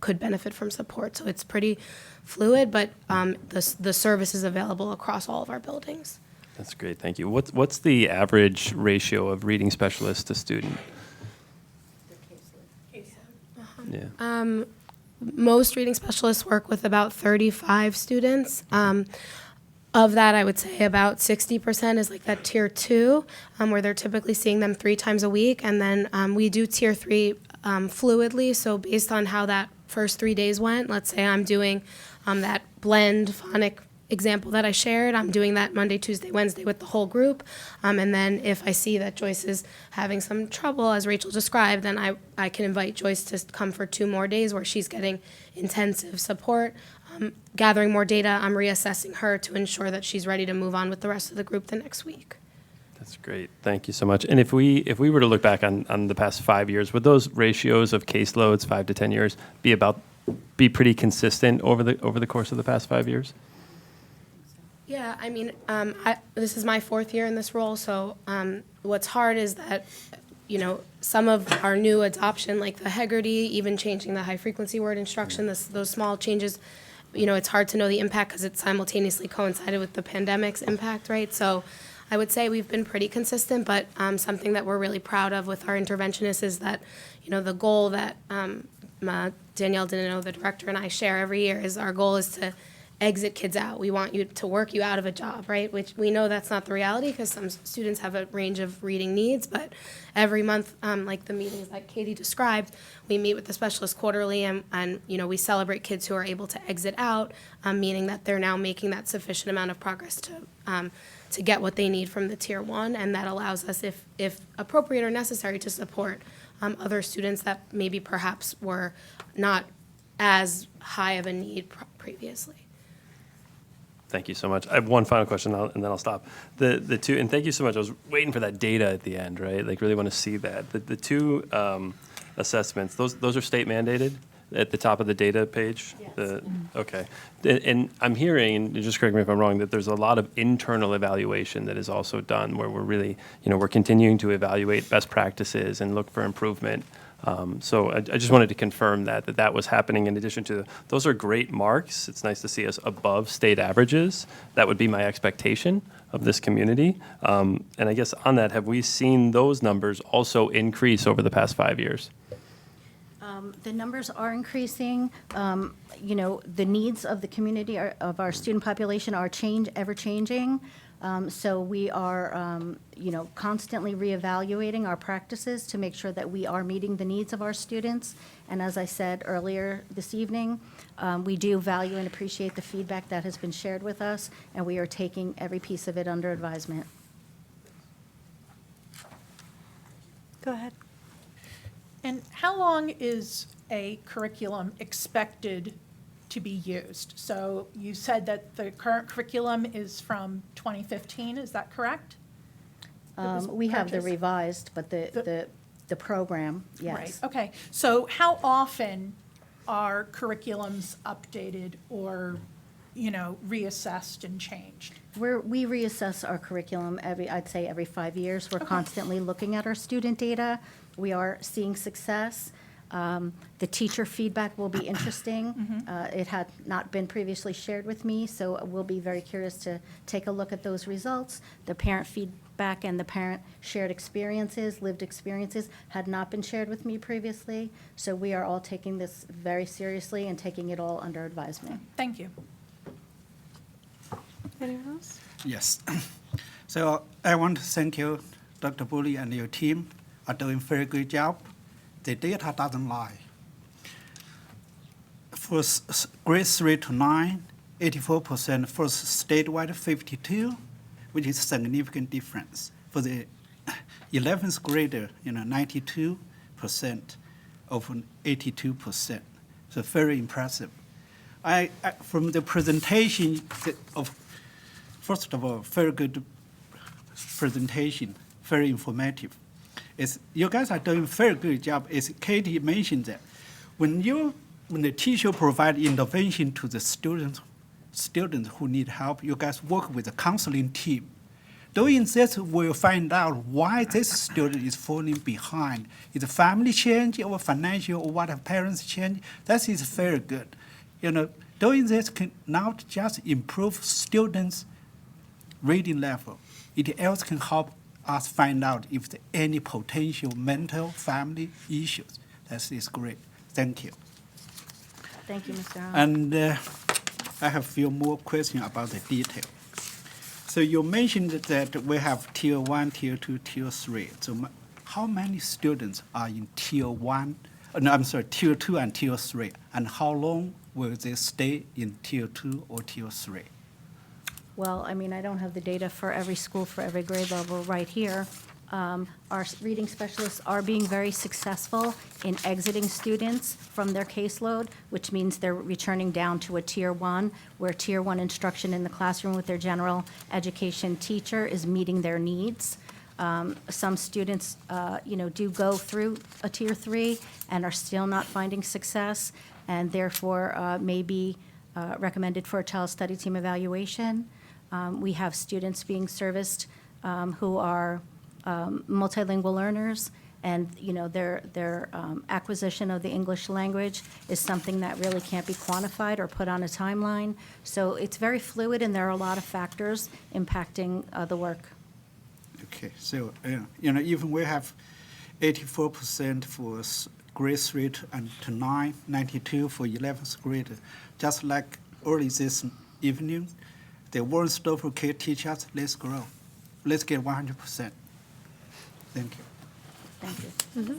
could benefit from support. So it's pretty fluid, but the service is available across all of our buildings. That's great. Thank you. What's the average ratio of reading specialist to student? Yeah. Most reading specialists work with about 35 students. Of that, I would say about 60% is like that Tier 2, where they're typically seeing them 3 times a week. And then we do Tier 3 fluidly. So based on how that first 3 days went, let's say I'm doing that blend phonic example that I shared, I'm doing that Monday, Tuesday, Wednesday with the whole group. And then if I see that Joyce is having some trouble, as Rachel described, then I can invite Joyce to come for 2 more days where she's getting intensive support. Gathering more data, I'm reassessing her to ensure that she's ready to move on with the rest of the group the next week. That's great. Thank you so much. And if we were to look back on the past 5 years, would those ratios of caseloads, 5 to 10 years, be pretty consistent over the course of the past 5 years? Yeah, I mean, this is my 4th year in this role, so what's hard is that some of our new adoption, like the Hegarty, even changing the high-frequency word instruction, those small changes, it's hard to know the impact because it simultaneously coincided with the pandemic's impact, right? So I would say we've been pretty consistent, but something that we're really proud of with our interventionists is that, the goal that Danielle Dineno, the director, and I share every year is our goal is to exit kids out. We want you to work you out of a job, right? Which we know that's not the reality because some students have a range of reading needs, but every month, like the meetings that Katie described, we meet with the specialist quarterly and we celebrate kids who are able to exit out, meaning that they're now making that sufficient amount of progress to get what they need from the Tier 1, and that allows us, if appropriate or necessary, to support other students that maybe perhaps were not as high of a need previously. Thank you so much. I have one final question, and then I'll stop. The two, and thank you so much. I was waiting for that data at the end, right? Like, really want to see that. The two assessments, those are state mandated at the top of the data page? Yes. Okay. And I'm hearing, and just correct me if I'm wrong, that there's a lot of internal evaluation that is also done where we're really, we're continuing to evaluate best practices and look for improvement. So I just wanted to confirm that was happening in addition to, those are great marks. It's nice to see us above state averages. That would be my expectation of this community. And I guess on that, have we seen those numbers also increase over the past 5 years? The numbers are increasing. The needs of the community, of our student population are ever changing. So we are, constantly reevaluating our practices to make sure that we are meeting the needs of our students. And as I said earlier this evening, we do value and appreciate the feedback that has been shared with us, and we are taking every piece of it under advisement. Go ahead. And how long is a curriculum expected to be used? So you said that the current curriculum is from 2015, is that correct? We have the revised, but the program, yes. Right, okay. So how often are curriculums updated or, reassessed and changed? We reassess our curriculum I'd say every 5 years. We're constantly looking at our student data. We are seeing success. The teacher feedback will be interesting. It had not been previously shared with me, so we'll be very curious to take a look at those results. The parent feedback and the parent shared experiences, lived experiences, had not been shared with me previously. So we are all taking this very seriously and taking it all under advisement. Thank you. Anyone else? Yes. So I want to thank you, Dr. Bully, and your team are doing a very good job. The data doesn't lie. For grade 3 to 9, 84%. For statewide, 52, which is a significant difference. For the 11th grader, 92% of 82%. So very impressive. From the presentation first of all, very good presentation, very informative. You guys are doing a very good job. As Katie mentioned that, when the teacher provide intervention to the students who need help, you guys work with the counseling team. Doing this, we'll find out why this student is falling behind. Is it family change or financial or what parents change? That is very good. Doing this can not just improve students' reading level. It also can help us find out if there are any potential mental family issues. That is great. Thank you. Thank you, Mr. Hahn. And I have a few more questions about the detail. So you mentioned that we have Tier 1, Tier 2, Tier 3. So how many students are in Tier 1? No, I'm sorry, Tier 2 and Tier 3. And how long will they stay in Tier 2 or Tier 3? Well, I don't have the data for every school, for every grade level right here. Our reading specialists are being very successful in exiting students from their caseload, which means they're returning down to a Tier 1, where Tier 1 instruction in the classroom with their general education teacher is meeting their needs. Some students, do go through a Tier 3 and are still not finding success, and therefore may be recommended for a child study team evaluation. We have students being serviced who are multilingual learners And, their acquisition of the English language is something that really can't be quantified or put on a timeline. So it's very fluid, and there are a lot of factors impacting the work. Okay, so, even we have 84% for grade 3 to 9, 92 for 11th grade. Just like early this evening, the Warren Stoffel kid teach us, let's grow. Let's get 100%. Thank you. Thank you. Mm-hmm.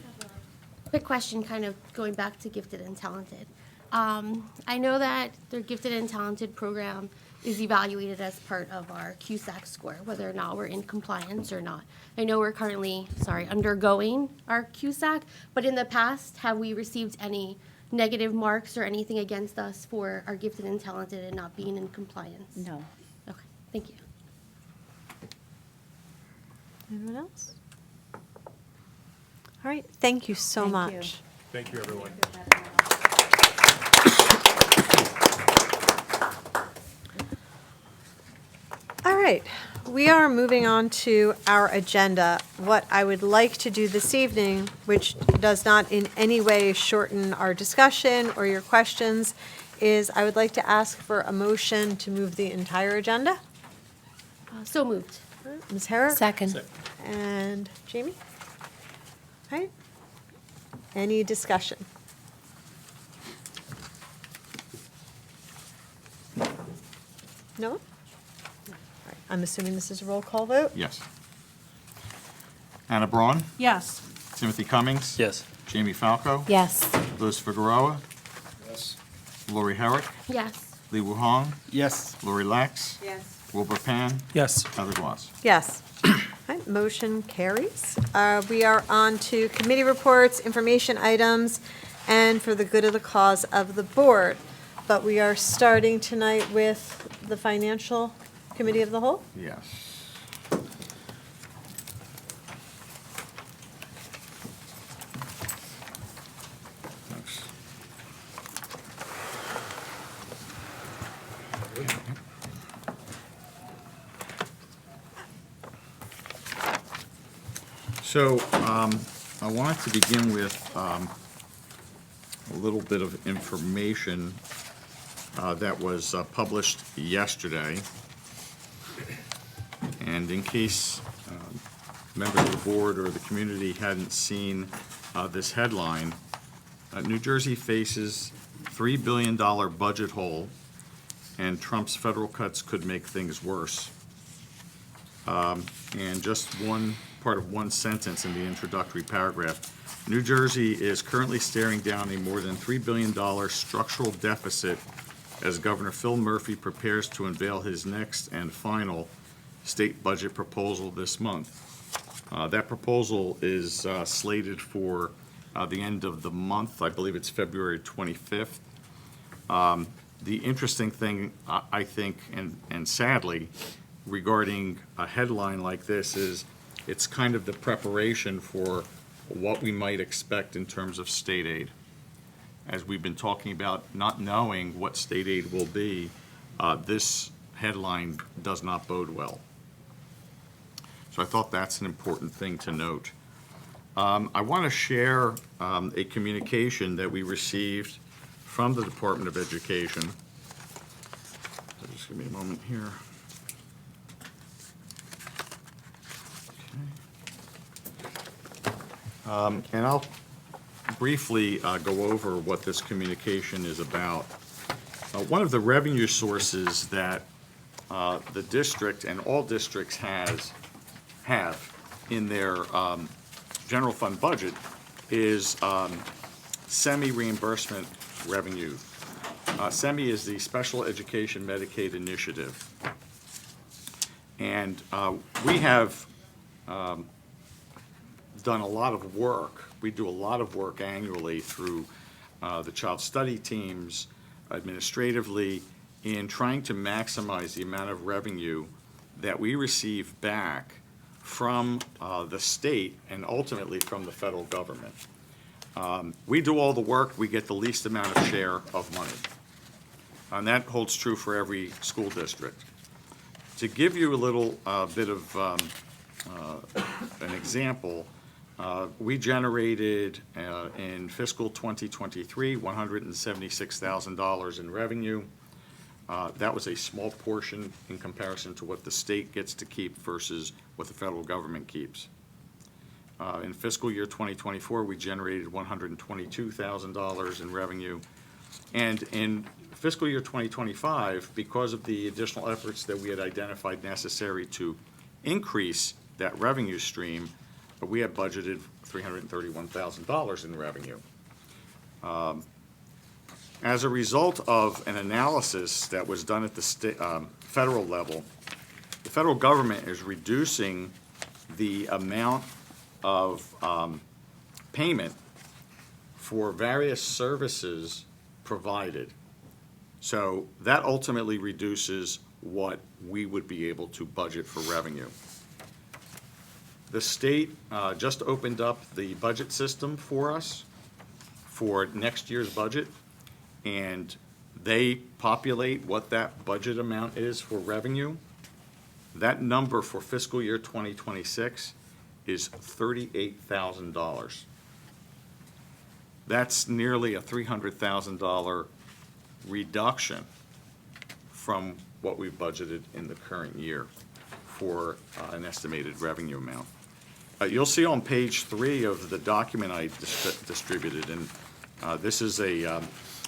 Quick question, kind of going back to gifted and talented. I know that their gifted and talented program is evaluated as part of our QSAC score, whether or not we're in compliance or not. I know we're currently, undergoing our QSAC, but in the past, have we received any negative marks or anything against us for our gifted and talented and not being in compliance? No. Okay, thank you. Anyone else? All right, thank you so Thank much. you. Thank you, everyone. All right, we are moving on to our agenda. What I would like to do this evening, which does not in any way shorten our discussion or your questions, is I would like to ask for a motion to move the entire agenda. So moved. Ms. Herrick? Second. And Jamie? All right. Any discussion? No? All right, I'm assuming this is a roll call vote? Yes. Anna Braun, Yes. Timothy Cummings. Yes. Jamie Falco. Yes. Louis Figueroa. Yes. Lori Herrick. Yes. Lee Woo Hong. Yes. Lori Lax. Yes. Wilbur Pan. Yes. Heather Gloss. Yes. All right, motion carries. We are on to committee reports, information items, and for the good of the cause of the board. But we are starting tonight with the Financial Committee of the Whole. Yes. Thanks. So, I wanted to begin with a little bit of information that was published yesterday. And in case members of the board or the community hadn't seen this headline, New Jersey faces $3 billion budget hole, and Trump's federal cuts could make things worse. And just part of one sentence in the introductory paragraph, New Jersey is currently staring down a more than $3 billion structural deficit as Governor Phil Murphy prepares to unveil his next and final state budget proposal this month. That proposal is slated for the end of the month. I believe it's February 25th. The interesting thing, I think, and sadly, regarding a headline like this is it's kind of the preparation for what we might expect in terms of state aid. As we've been talking about not knowing what state aid will be, this headline does not bode well. So I thought that's an important thing to note. I want to share a communication that we received from the Department of Education. So just give me a moment here. And I'll briefly go over what this communication is about. One of the revenue sources that the district and all districts have in their general fund budget is semi-reimbursement revenue. SEMI is the Special Education Medicaid Initiative. And we have done a lot of work. We do a lot of work annually through the child study teams, administratively, in trying to maximize the amount of revenue that we receive back from the state and ultimately from the federal government. We do all the work, we get the least amount of share of money. And that holds true for every school district. To give you a little bit of an example, We generated in fiscal 2023, $176,000 in revenue. That was a small portion in comparison to what the state gets to keep versus what the federal government keeps. In fiscal year 2024, we generated $122,000 in revenue. And in fiscal year 2025, because of the additional efforts that we had identified necessary to increase that revenue stream, we had budgeted $331,000 in revenue. As a result of an analysis that was done at the federal level, the federal government is reducing the amount of payment for various services provided. So that ultimately reduces what we would be able to budget for revenue. The state just opened up the budget system for us for next year's budget, and they populate what that budget amount is for revenue. That number for fiscal year 2026 is $38,000. That's nearly a $300,000 reduction from what we've budgeted in the current year for an estimated revenue amount. You'll see on page 3 of the document I distributed, and this is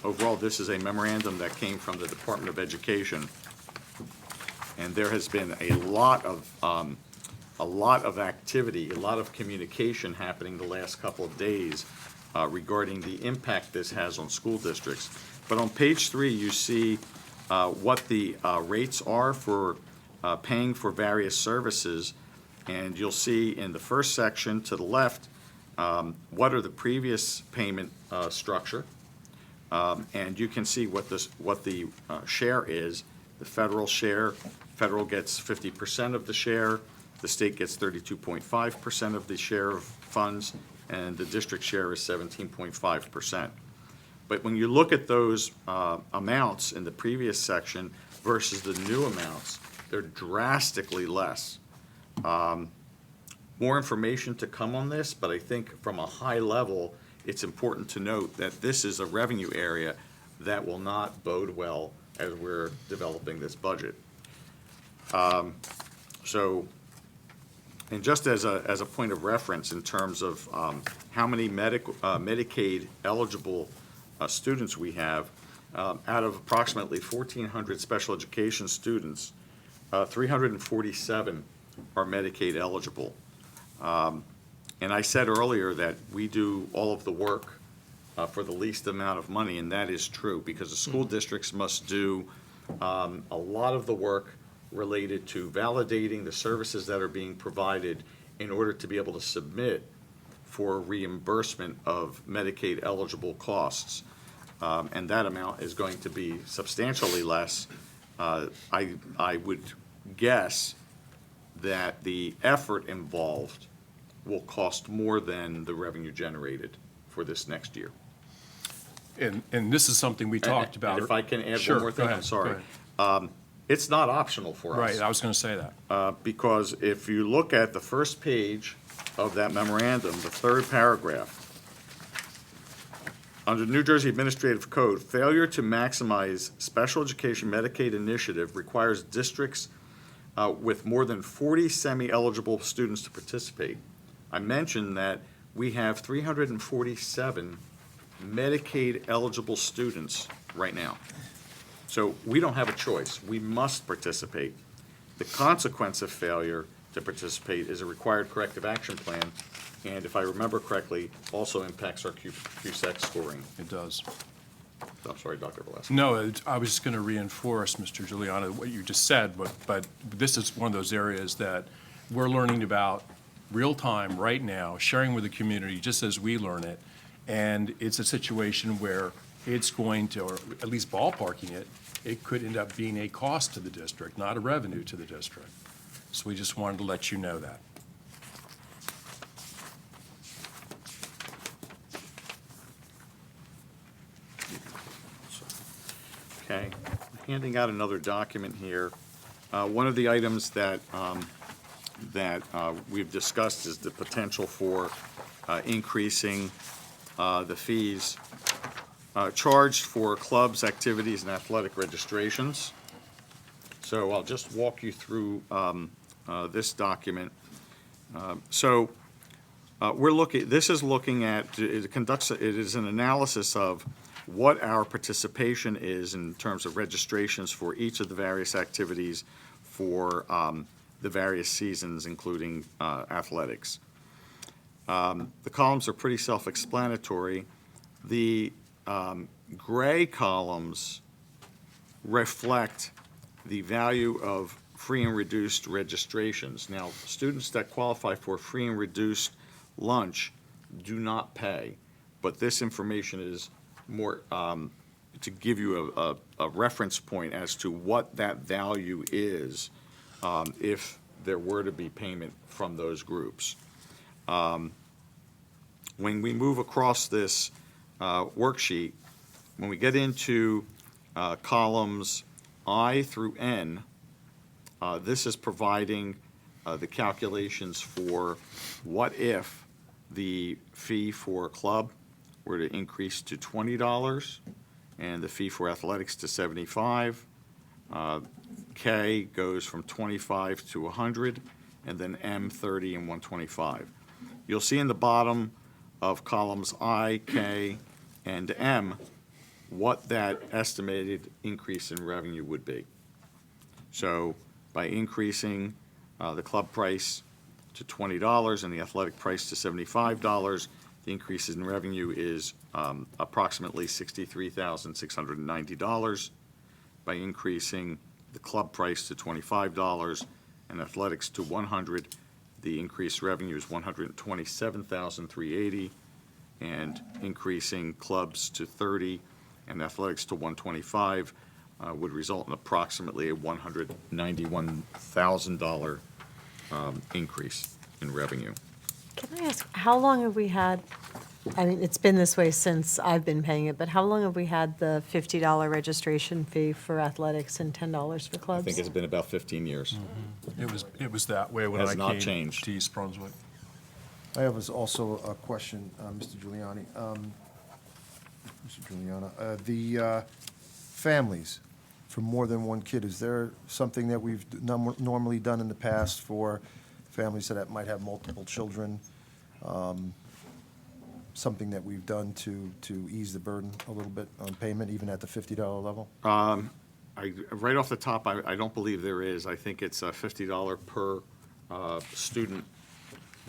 overall, this is a memorandum that came from the Department of Education. And there has been a lot of activity, a lot of communication happening the last couple of days regarding the impact this has on school districts. But on page 3, you see what the rates are for paying for various services. And you'll see in the first section to the left, what are the previous payment structure. And you can see what the share is. The federal share, federal gets 50% of the share, the state gets 32.5% of the share of funds, and the district share is 17.5%. But when you look at those amounts in the previous section versus the new amounts, they're drastically less. More information to come on this, but I think from a high level, it's important to note that this is a revenue area that will not bode well as we're developing this budget. So, and just as a point of reference in terms of how many Medicaid eligible students we have, out of approximately 1,400 special education students, 347 are Medicaid eligible. And I said earlier that we do all of the work for the least amount of money, and that is true because the school districts must do a lot of the work related to validating the services that are being provided in order to be able to submit for reimbursement of Medicaid eligible costs. And that amount is going to be substantially less. I would guess that the effort involved will cost more than the revenue generated for this next year. And this is something we talked about. And if I can add Sure, one more thing, go I'm ahead, sorry. go ahead. It's not optional for us. Right, I was going to say that. Because if you look at the first page of that memorandum, the third paragraph, under New Jersey Administrative Code, failure to maximize special education Medicaid initiative requires districts with more than 40 semi-eligible students to participate. I mentioned that we have 347 Medicaid eligible students right now. So we don't have a choice. We must participate. The consequence of failure to participate is a required corrective action plan, and if I remember correctly, also impacts our QSEC scoring. It does. I'm sorry, Dr. Valesky. No, I was just going to reinforce, Mr. Giuliano, what you just said, but this is one of those areas that we're learning about real time right now, sharing with the community just as we learn it. And it's a situation where it's going to, or at least ballparking it, it could end up being a cost to the district, not a revenue to the district. So we just wanted to let you know that. Okay, handing out another document here. One of the items that that we've discussed is the potential for increasing the fees charged for clubs, activities, and athletic registrations. So I'll just walk you through this document. This is looking at, it is an analysis of what our participation is in terms of registrations for each of the various activities for the various seasons, including athletics. The columns are pretty self-explanatory. The gray columns reflect the value of free and reduced registrations. Now, students that qualify for free and reduced lunch do not pay, but this information is more to give you a reference point as to what that value is if there were to be payment from those groups. When we move across this worksheet, when we get into columns I through N, this is providing the calculations for what if the fee for a club were to increase to $20 and the fee for athletics to $75. K goes from 25 to 100, and then M 30 and 125. You'll see in the bottom of columns I, K, and M what that estimated increase in revenue would be. So by increasing the club price to $20 and the athletic price to $75, the increase in revenue is approximately $63,690. By increasing the club price to $25 and athletics to $100, the increased revenue is $127,380, and increasing clubs to $30 and athletics to $125 would result in approximately a $191,000 increase in revenue. Can I ask, how long have we had, I mean, it's been this way since I've been paying it, but how long have we had the $50 registration fee for athletics and $10 for clubs? I think it's been about 15 years. It was that way when Has I not came changed. to East Brunswick. I have also a question, Mr. Giuliani. Mr. Giuliana, the families for more than one kid, is there something that we've normally done in the past for families that might have multiple children? Something that we've done to ease the burden a little bit on payment, even at the $50 level? Right off the top, I don't believe there is. I think it's $50 per student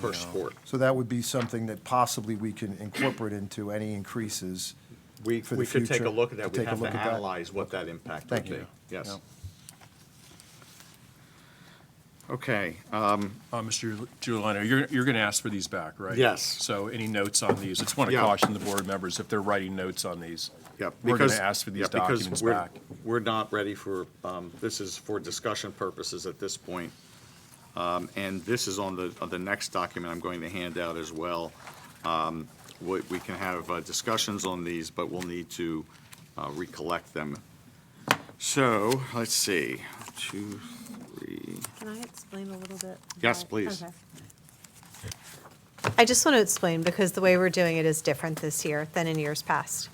per sport. So that would be something that possibly we can incorporate into any increases We for the could take future? a look at that. Take We'd a have to look at that? analyze what that impact would Thank be. you. Yes. Yeah. Okay. Mr. Giuliano, you're going to ask for these back, right? Yes. So any notes on these? I just want to Yeah. caution the board members, if they're writing notes on these, Yeah, we're going because- to ask for these yeah, because documents we're- back. We're not ready for, this is for discussion purposes at this point. And this is on the next document I'm going to hand out as well. We can have discussions on these, but we'll need to recollect them. So, let's see, 2, 3. Can I explain a little bit? Yes, about- please. Okay. I just want to explain, because the way we're doing it is different this year than in years past.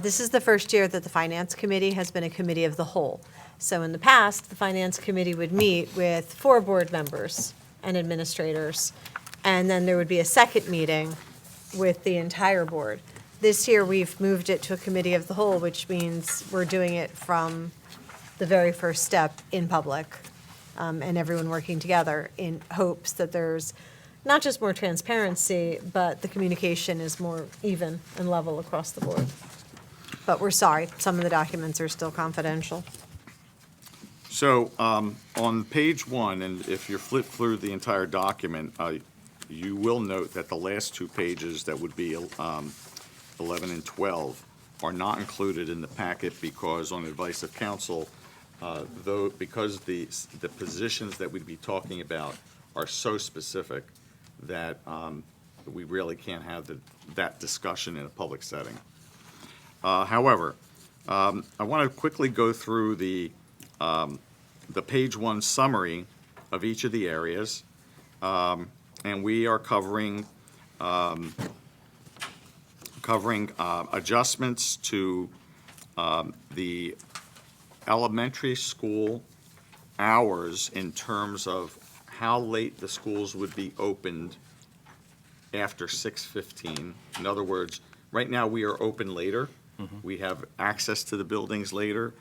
This is the first year that the Finance Committee has been a committee of the whole. So in the past, the Finance Committee would meet with 4 board members and administrators, and then there would be a second meeting with the entire board. This year, we've moved it to a committee of the whole, which means we're doing it from the very first step in public, and everyone working together in hopes that there's not just more transparency, but the communication is more even and level across the board. But we're sorry, some of the documents are still confidential. So, on page 1, and if you flip through the entire document, you will note that the last 2 pages, that would be 11 and 12, are not included in the packet because, on advice of counsel, because the positions that we'd be talking about are so specific that we really can't have that discussion in a public setting. However, I want to quickly go through the page 1 summary of each of the areas, and we are covering adjustments to the elementary school hours in terms of how late the schools would be opened after 6:15. In other words, right now, we are open later. We have access to the buildings later.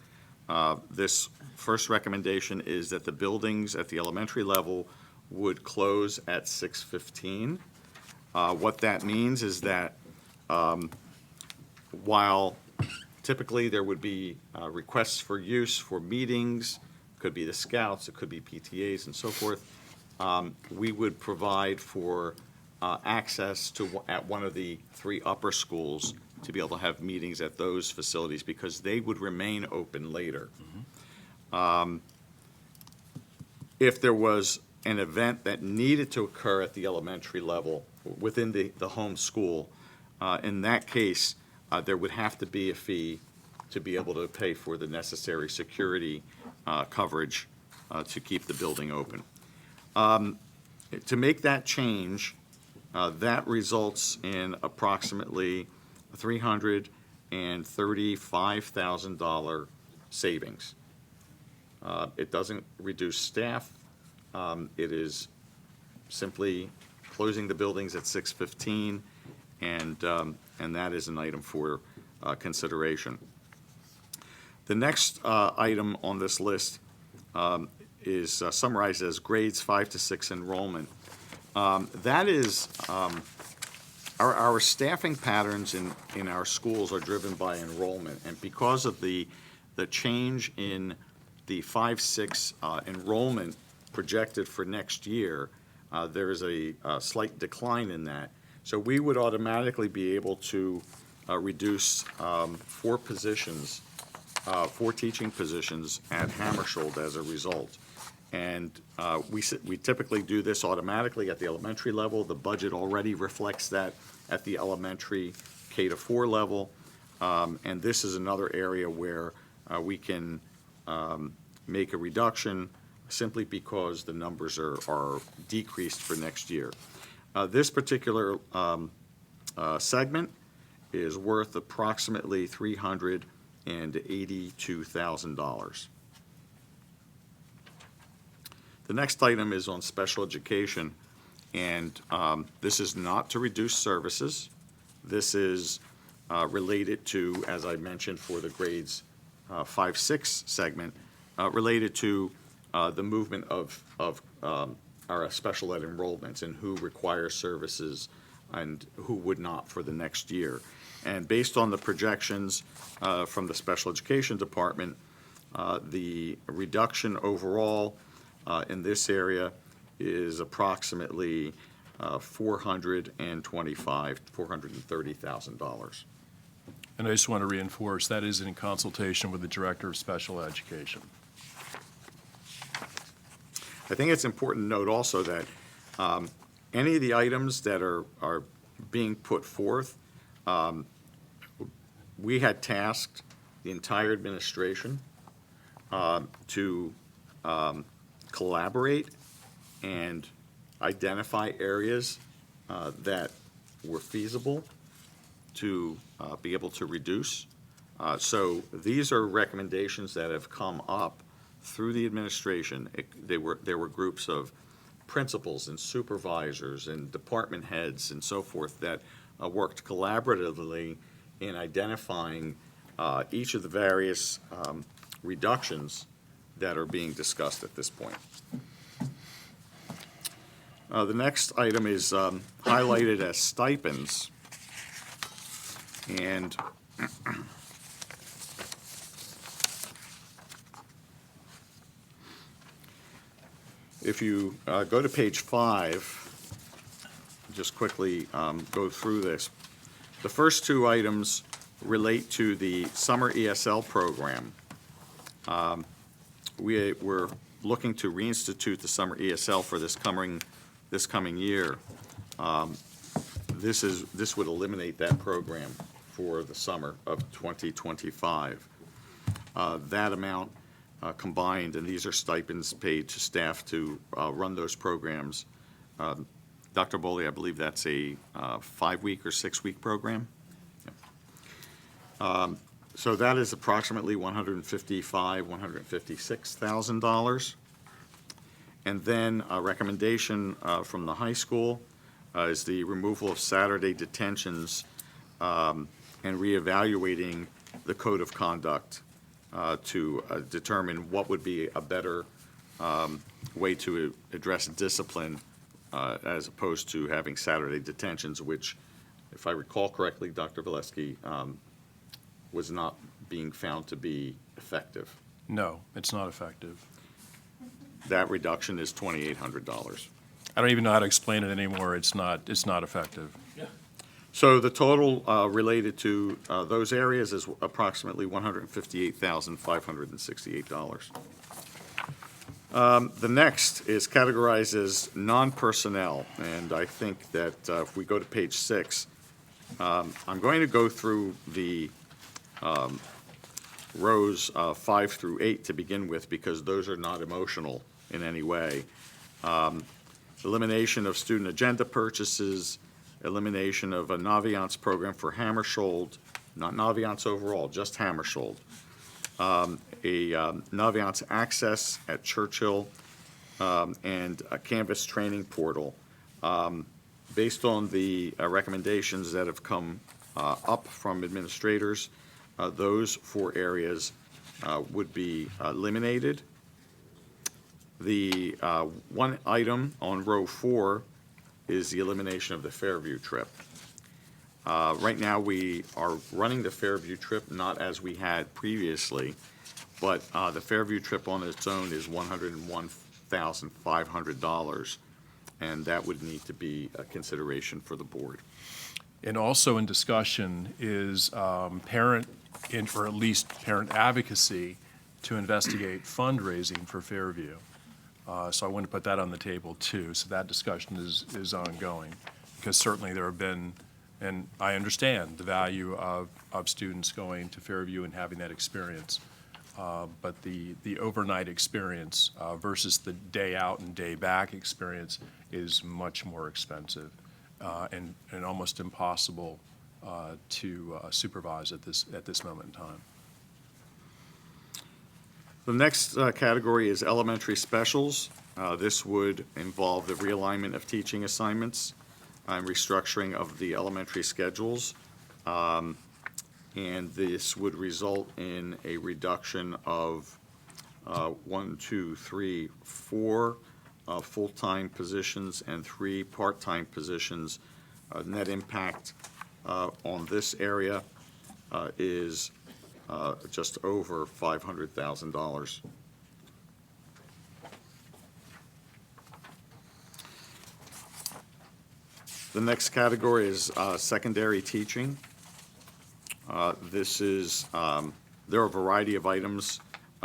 This first recommendation is that the buildings at the elementary level would close at 6:15. What that means is that while typically there would be requests for use for meetings, could be the scouts, it could be PTAs and so forth, we would provide for access to at one of the 3 upper schools to be able to have meetings at those facilities because they would remain open later. If there was an event that needed to occur at the elementary level within the home school, in that case, there would have to be a fee to be able to pay for the necessary security coverage to keep the building open. To make that change, that results in approximately $335,000 savings. It doesn't reduce staff. It is simply closing the buildings at 6:15, and that is an item for consideration. The next item on this list is summarized as grades 5 to 6 enrollment. That is, our staffing patterns in our schools are driven by enrollment, and because of the change in the 5-6 enrollment projected for next year, there is a slight decline in that. So we would automatically be able to reduce 4 positions, 4 teaching positions at Hammarskjold as a result. And we typically do this automatically at the elementary level. The budget already reflects that at the elementary K-4 level. And this is another area where we can make a reduction simply because the numbers are decreased for next year. This particular segment is worth approximately $382,000. The next item is on special education, and this is not to reduce services. This is related to, as I mentioned, for the grades 5-6 segment, related to the movement of our special ed enrollments and who requires services and who would not for the next year. And based on the projections from the special education department, the reduction overall in this area is approximately $430,000. And I just want to reinforce, that is in consultation with the Director of Special Education. I think it's important to note also that any of the items that are being put forth, we had tasked the entire administration to collaborate and identify areas that were feasible to be able to reduce. So these are recommendations that have come up through the administration. There were groups of principals and supervisors and department heads and so forth that worked collaboratively in identifying each of the various reductions that are being discussed at this point. The next item is highlighted as stipends. And if you go to page 5, just quickly go through this. The first 2 items relate to the summer ESL program. We're looking to reinstitute the summer ESL for this coming year. This would eliminate that program for the summer of 2025. That amount combined, and these are stipends paid to staff to run those programs, Dr. Boley, I believe that's a 5-week or 6-week program. So that is approximately $156,000. And then a recommendation from the high school is the removal of Saturday detentions and reevaluating the code of conduct to determine what would be a better way to address discipline as opposed to having Saturday detentions, which, if I recall correctly, Dr. Valesky, was not being found to be effective. No, it's not effective. That reduction is $2,800. I don't even know how to explain it anymore. It's not effective. So the total related to those areas is approximately $158,568. The next is categorized as non-personnel, and I think that if we go to page 6, I'm going to go through the rows 5 through 8 to begin with, because those are not emotional in any way. Elimination of student agenda purchases, elimination of a Naviance program for Hammersholt, not Naviance overall, just Hammersholt. A Naviance access at Churchill, and a Canvas training portal. Based on the recommendations that have come up from administrators, those 4 areas would be eliminated. The one item on row 4 is the elimination of the Fairview trip. Right now, we are running the Fairview trip not as we had previously, but the Fairview trip on its own is $101,500, and that would need to be a consideration for the board. And also in discussion is parent, or at least parent advocacy to investigate fundraising for Fairview. So I want to put that on the table too. So that discussion is ongoing, because certainly there have been, and I understand the value of students going to Fairview and having that experience. But the overnight experience versus the day out and day back experience is much more expensive and almost impossible to supervise at this moment in time. The next category is elementary specials. This would involve the realignment of teaching assignments and restructuring of the elementary schedules. And this would result in a reduction of 4 full-time positions and 3 part-time positions. Net impact on this area is just over $500,000. The next category is secondary teaching. This is, there are a variety of items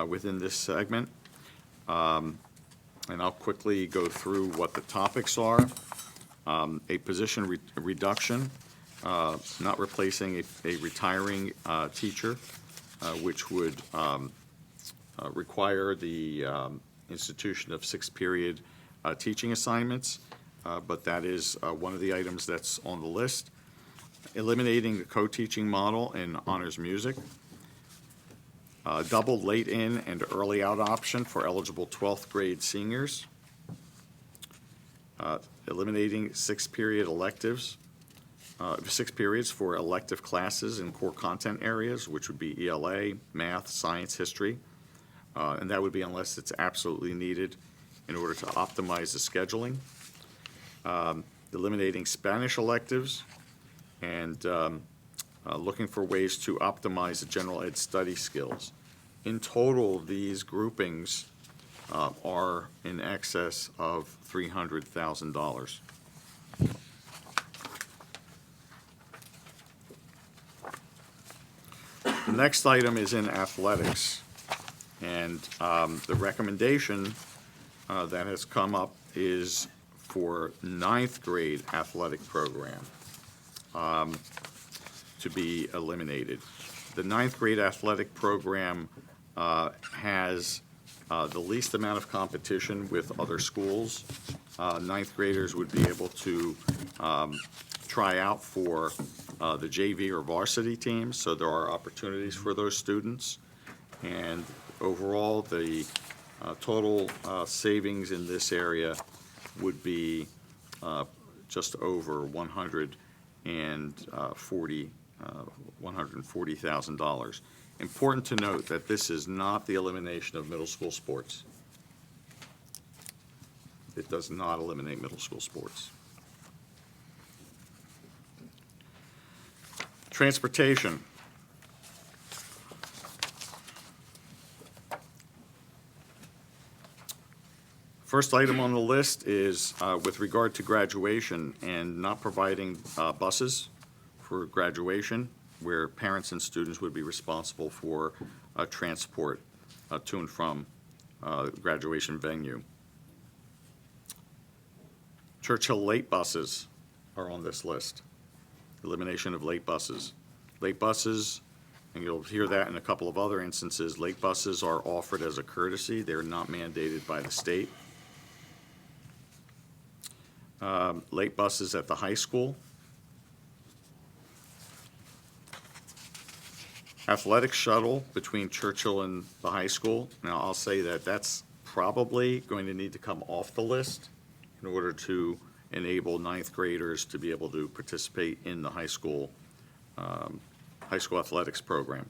within this segment. And I'll quickly go through what the topics are. A position reduction, not replacing a retiring teacher, which would require the institution of 6-period teaching assignments, but that is one of the items that's on the list. Eliminating the co-teaching model in honors music. Double late-in and early-out option for eligible 12th grade seniors. Eliminating 6-period electives, 6 periods for elective classes in core content areas, which would be ELA, math, science, history. And that would be unless it's absolutely needed in order to optimize the scheduling. Eliminating Spanish electives, and looking for ways to optimize the general ed study skills. In total, these groupings are in excess of $300,000. The next item is in athletics, and the recommendation that has come up is for 9th grade athletic program to be eliminated. The 9th grade athletic program has the least amount of competition with other schools. Ninth graders would be able to try out for the JV or varsity teams, so there are opportunities for those students. And overall, the total savings in this area would be just over $140,000. Important to note that this is not the elimination of middle school sports. It does not eliminate middle school sports. Transportation. First item on the list is with regard to graduation and not providing buses for graduation, where parents and students would be responsible for transport to and from graduation venue. Churchill late buses are on this list. Elimination of late buses. Late buses, and you'll hear that in a couple of other instances, late buses are offered as a courtesy. They're not mandated by the state. Late buses at the high school. Athletic shuttle between Churchill and the high school. Now, I'll say that that's probably going to need to come off the list in order to enable ninth graders to be able to participate in the high school athletics program.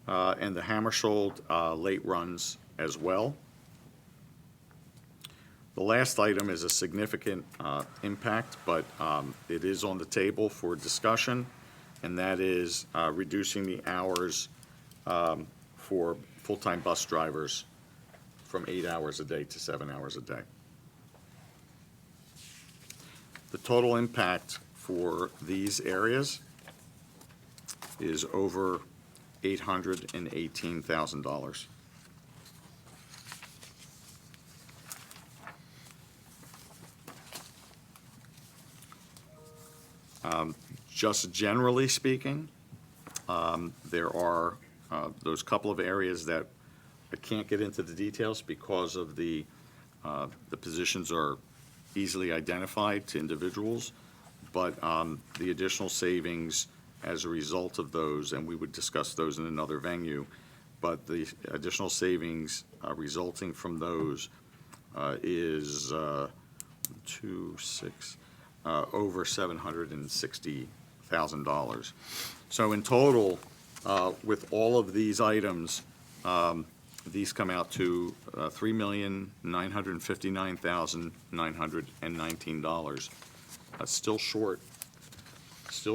And the Hammersholt late runs as well. The last item is a significant impact, but it is on the table for discussion, and that is reducing the hours for full-time bus drivers from 8 hours a day to 7 hours a day. The total impact for these areas is over $818,000. Just generally speaking, there are those couple of areas that I can't get into the details because of the positions are easily identified to individuals, but the additional savings as a result of those, and we would discuss those in another venue, but the additional savings resulting from those is over $760,000. So in total, with all of these items, these come out to $3,959,919. Still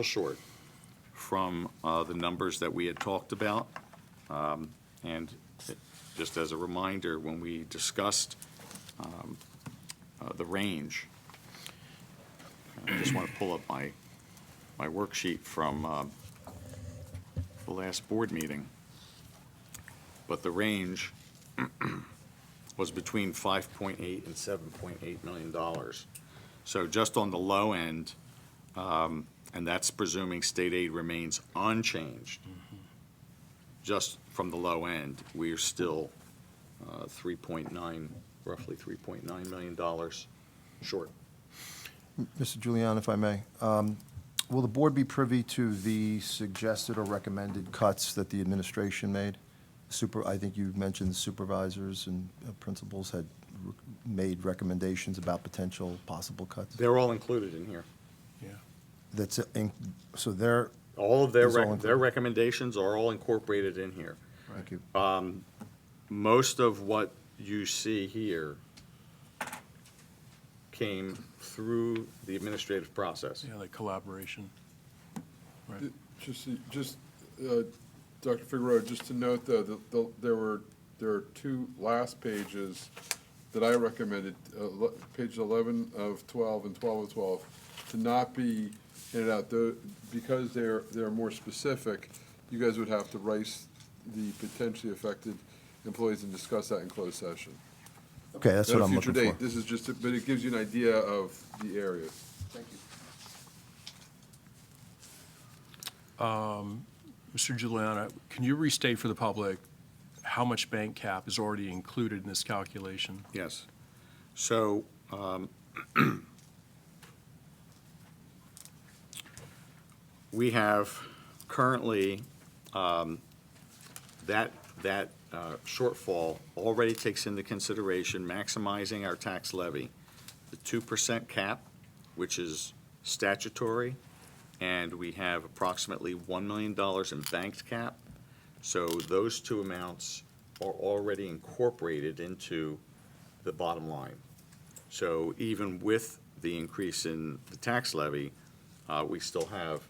short from the numbers that we had talked about. And just as a reminder, when we discussed the range, I just want to pull up my worksheet from the last board meeting. But the range was between $5.8 and $7.8 million. So just on the low end, and that's presuming state aid remains unchanged, just from the low end, we're still roughly $3.9 million short. Mr. Giuliano, if I may, will the board be privy to the suggested or recommended cuts that the administration made? I think you mentioned supervisors and principals had made recommendations about potential possible cuts. They're all included in here. That's, so they're. All of their recommendations are all incorporated in here. Thank you. Most of what you see here came through the administrative process. Yeah, like collaboration. Right. Dr. Figueroa, just to note though, there are two last pages that I recommended, page 11 of 12 and 12 of 12, to not be handed out, because they're more specific. You guys would have to write the potentially affected employees and discuss that in closed session. Okay, that's what I'm looking for. At a future date, this is just, but it gives you an idea of the areas. Thank you. Mr. Giuliano, can you restate for the public how much bank cap is already included in this calculation? Yes. So, we have currently, that shortfall already takes into consideration maximizing our tax levy, the 2% cap, which is statutory, and we have approximately $1 million in banked cap. So those two amounts are already incorporated into the bottom line. So even with the increase in the tax levy, we still have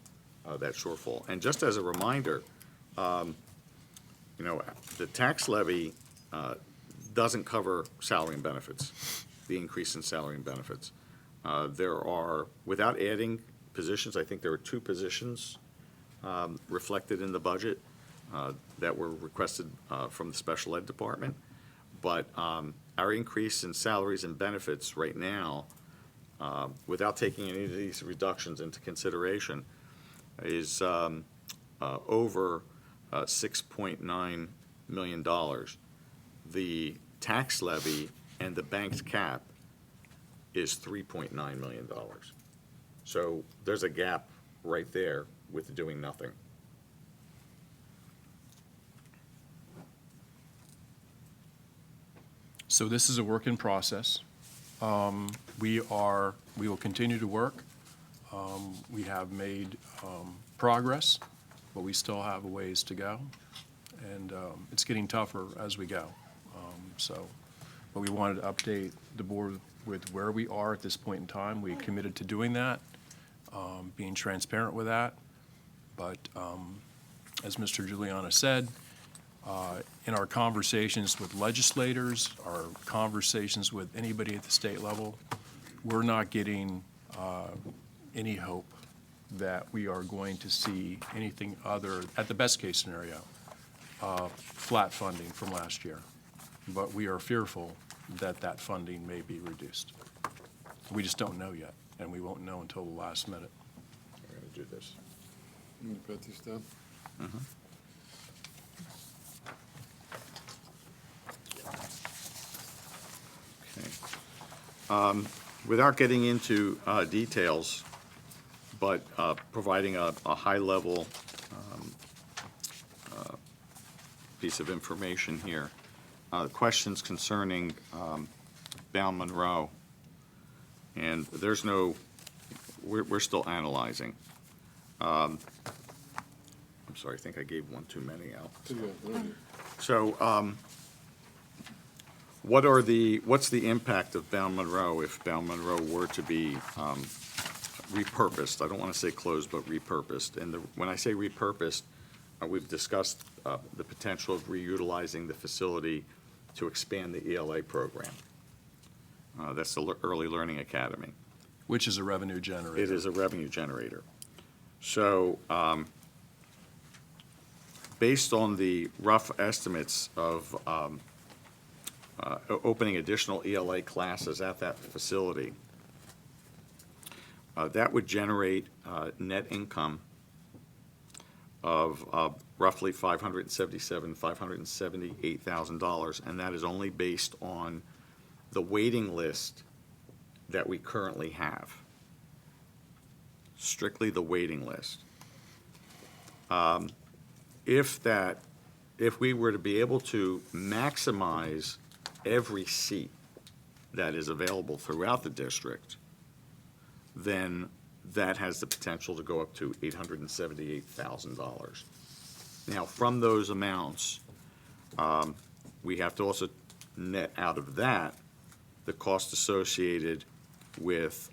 that shortfall. And just as a reminder, the tax levy doesn't cover salary and benefits, the increase in salary and benefits. There are, without adding positions, I think there were 2 positions reflected in the budget that were requested from the special ed department. But our increase in salaries and benefits right now, without taking any of these reductions into consideration, is over $6.9 million. The tax levy and the banked cap is $3.9 million. So there's a gap right there with doing nothing. So this is a work in process. We will continue to work. We have made progress, but we still have a ways to go. And it's getting tougher as we go. But we wanted to update the board with where we are at this point in time. We committed to doing that, being transparent with that. But as Mr. Giuliano said, in our conversations with legislators, our conversations with anybody at the state level, we're not getting any hope that we are going to see anything other, at the best case scenario, flat funding from last year. But we are fearful that that funding may be reduced. We just don't know yet, and we won't know until the last minute. We're going to do this. You want to put these down? Okay. Without getting into details, but providing a high-level piece of information here, questions concerning Bound Monroe, and there's no, we're still analyzing. I'm sorry, I think I gave one too many out. So, what's the impact of Bound Monroe if Bound Monroe were to be repurposed? I don't want to say closed, but repurposed. And when I say repurposed, we've discussed the potential of reutilizing the facility to expand the ELA program. That's the Early Learning Academy. Which is a revenue generator. It is a revenue generator. So, based on the rough estimates of opening additional ELA classes at that facility, that would generate net income of roughly $578,000, and that is only based on the waiting list that we currently have. Strictly the waiting list. If we were to be able to maximize every seat that is available throughout the district, then that has the potential to go up to $878,000. Now, from those amounts, we have to also net out of that the cost associated with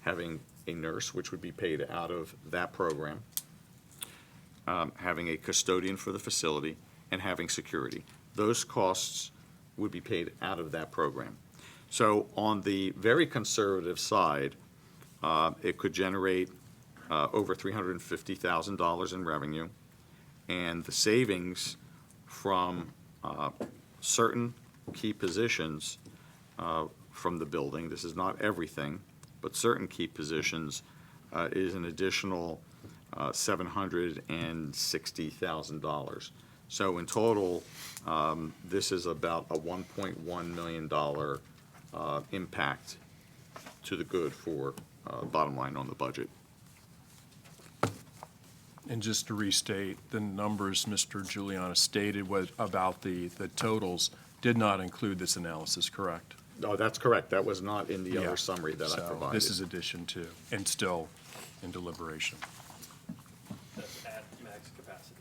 having a nurse, which would be paid out of that program, having a custodian for the facility, and having security. Those costs would be paid out of that program. So on the very conservative side, it could generate over $350,000 in revenue, and the savings from certain key positions from the building, this is not everything, but certain key positions, is an additional $760,000. So in total, this is about a $1.1 million impact to the good for bottom line on the budget. And just to restate, the numbers Mr. Giuliana stated was about the totals did not include this analysis, correct? Oh, that's correct. That was not in the Yeah. other summary that I So provided. this is addition to, and still in deliberation. That's at max capacity.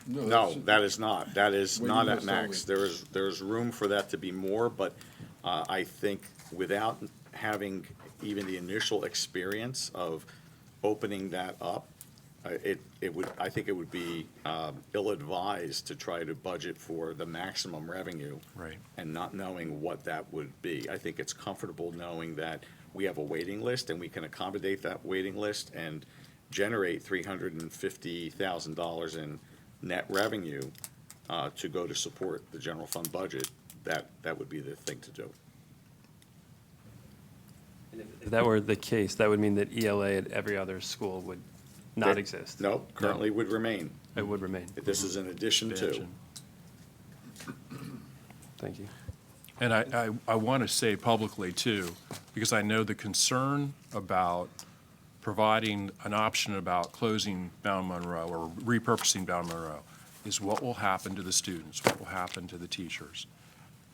No, that is not. That is Waiting not at list max. only. There's room for that to be more, but I think without having even the initial experience of opening that up, I think it would be ill-advised to try to budget for the maximum revenue. Right. And not knowing what that would be. I think it's comfortable knowing that we have a waiting list and we can accommodate that waiting list and generate $350,000 in net revenue to go to support the general fund budget. That would be the thing to do. If that were the case, that would mean that ELA at every other school would not exist. No, currently would remain. It would remain. This is an addition to. Expansion. Thank you. And I want to say publicly too, because I know the concern about providing an option about closing Bound Monroe or repurposing Bound Monroe is what will happen to the students, what will happen to the teachers.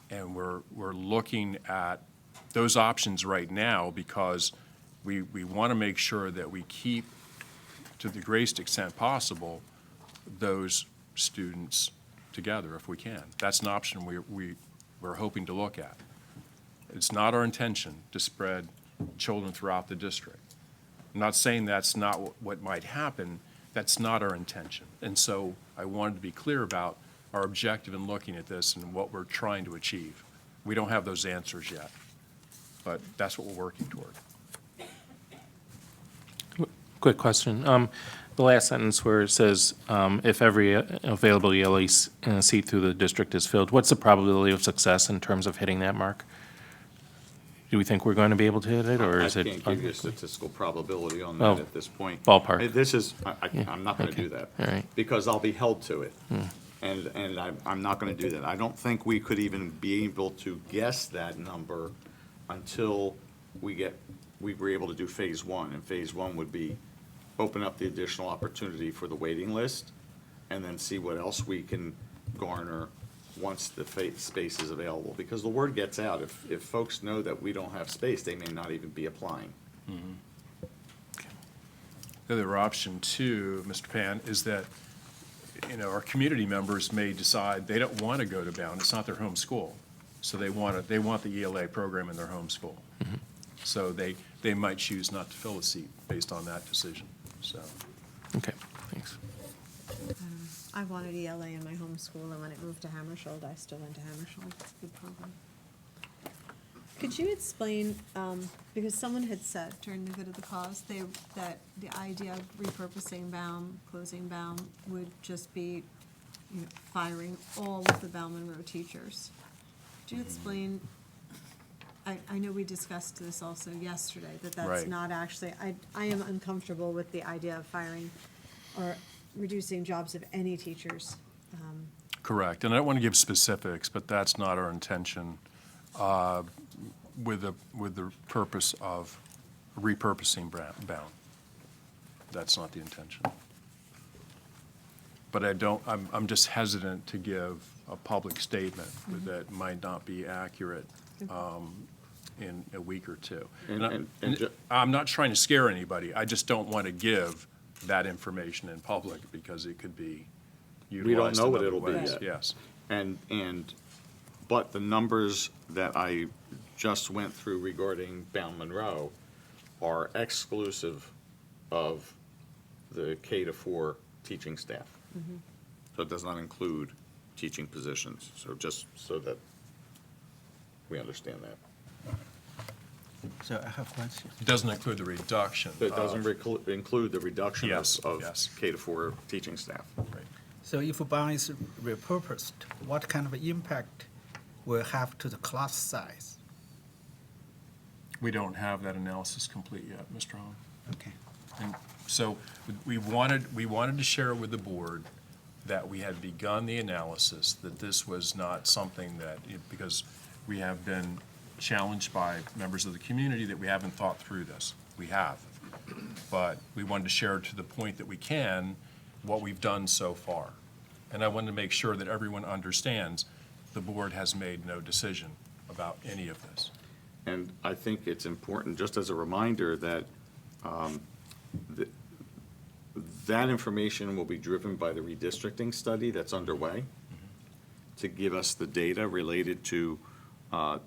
And we're looking at those options right now because we want to make sure that we keep, to the greatest extent possible, those students together if we can. That's an option we're hoping to look at. It's not our intention to spread children throughout the district. I'm not saying that's not what might happen. That's not our intention. And so I wanted to be clear about our objective in looking at this and what we're trying to achieve. We don't have those answers yet, but that's what we're working toward. Quick question. The last sentence where it says, if every available ELA seat through the district is filled, what's the probability of success in terms of hitting that mark? Do we think we're going to be able to hit it, or is it? I can't give you a statistical probability on Oh, that at this point. ballpark. This is, Yeah, I'm not going to okay. do that. All right. Because I'll be held to it. And I'm not going to do that. I don't think we could even be able to guess that number until we were able to do phase one. And phase one would be open up the additional opportunity for the waiting list and then see what else we can garner once the space is available. Because the word gets out. If folks know that we don't have space, they may not even be applying. The other option too, Mr. Pan, is that, our community members may decide they don't want to go to Bound. It's not their home school. So they want the ELA program in their home school. So they might choose not to fill a seat based on that decision, so. Okay, thanks. I wanted ELA in my home school, and when it moved to Hammersholt, I still went to Hammersholt. It's a good program. Could you explain, because someone had said during the Good of the Cause, that the idea of repurposing Baum, closing Baum, would just be, firing all of the Baum Monroe teachers. Could you explain, I know we discussed this also yesterday, that's Right. not actually, I am uncomfortable with the idea of firing or reducing jobs of any teachers. Correct, and I don't want to give specifics, but that's not our intention with the purpose of repurposing Bound. That's not the intention. But I'm just hesitant to give a public statement that might not be accurate in a week or two. I'm not trying to scare anybody, I just don't want to give that information in public because it could be We don't utilized know in what other it'll be ways. yet. Yes. But the numbers that I just went through regarding Bound Monroe are exclusive of the K-4 teaching staff. So it does not include teaching positions, so just so that we understand that. So I have a question. It doesn't include the reduction. It doesn't include the reduction Yes, of yes. K-4 teaching staff. Right. So if Baum is repurposed, what kind of impact will have to the class size? We don't have that analysis complete yet, Mr. Hahn. Okay. And So we wanted to share with the board that we had begun the analysis, that this was not something that, because we have been challenged by members of the community that we haven't thought through this. We have. But we wanted to share to the point that we can what we've done so far. And I wanted to make sure that everyone understands the board has made no decision about any of this. And I think it's important, just as a reminder, that that information will be driven by the redistricting study that's underway to give us the data related to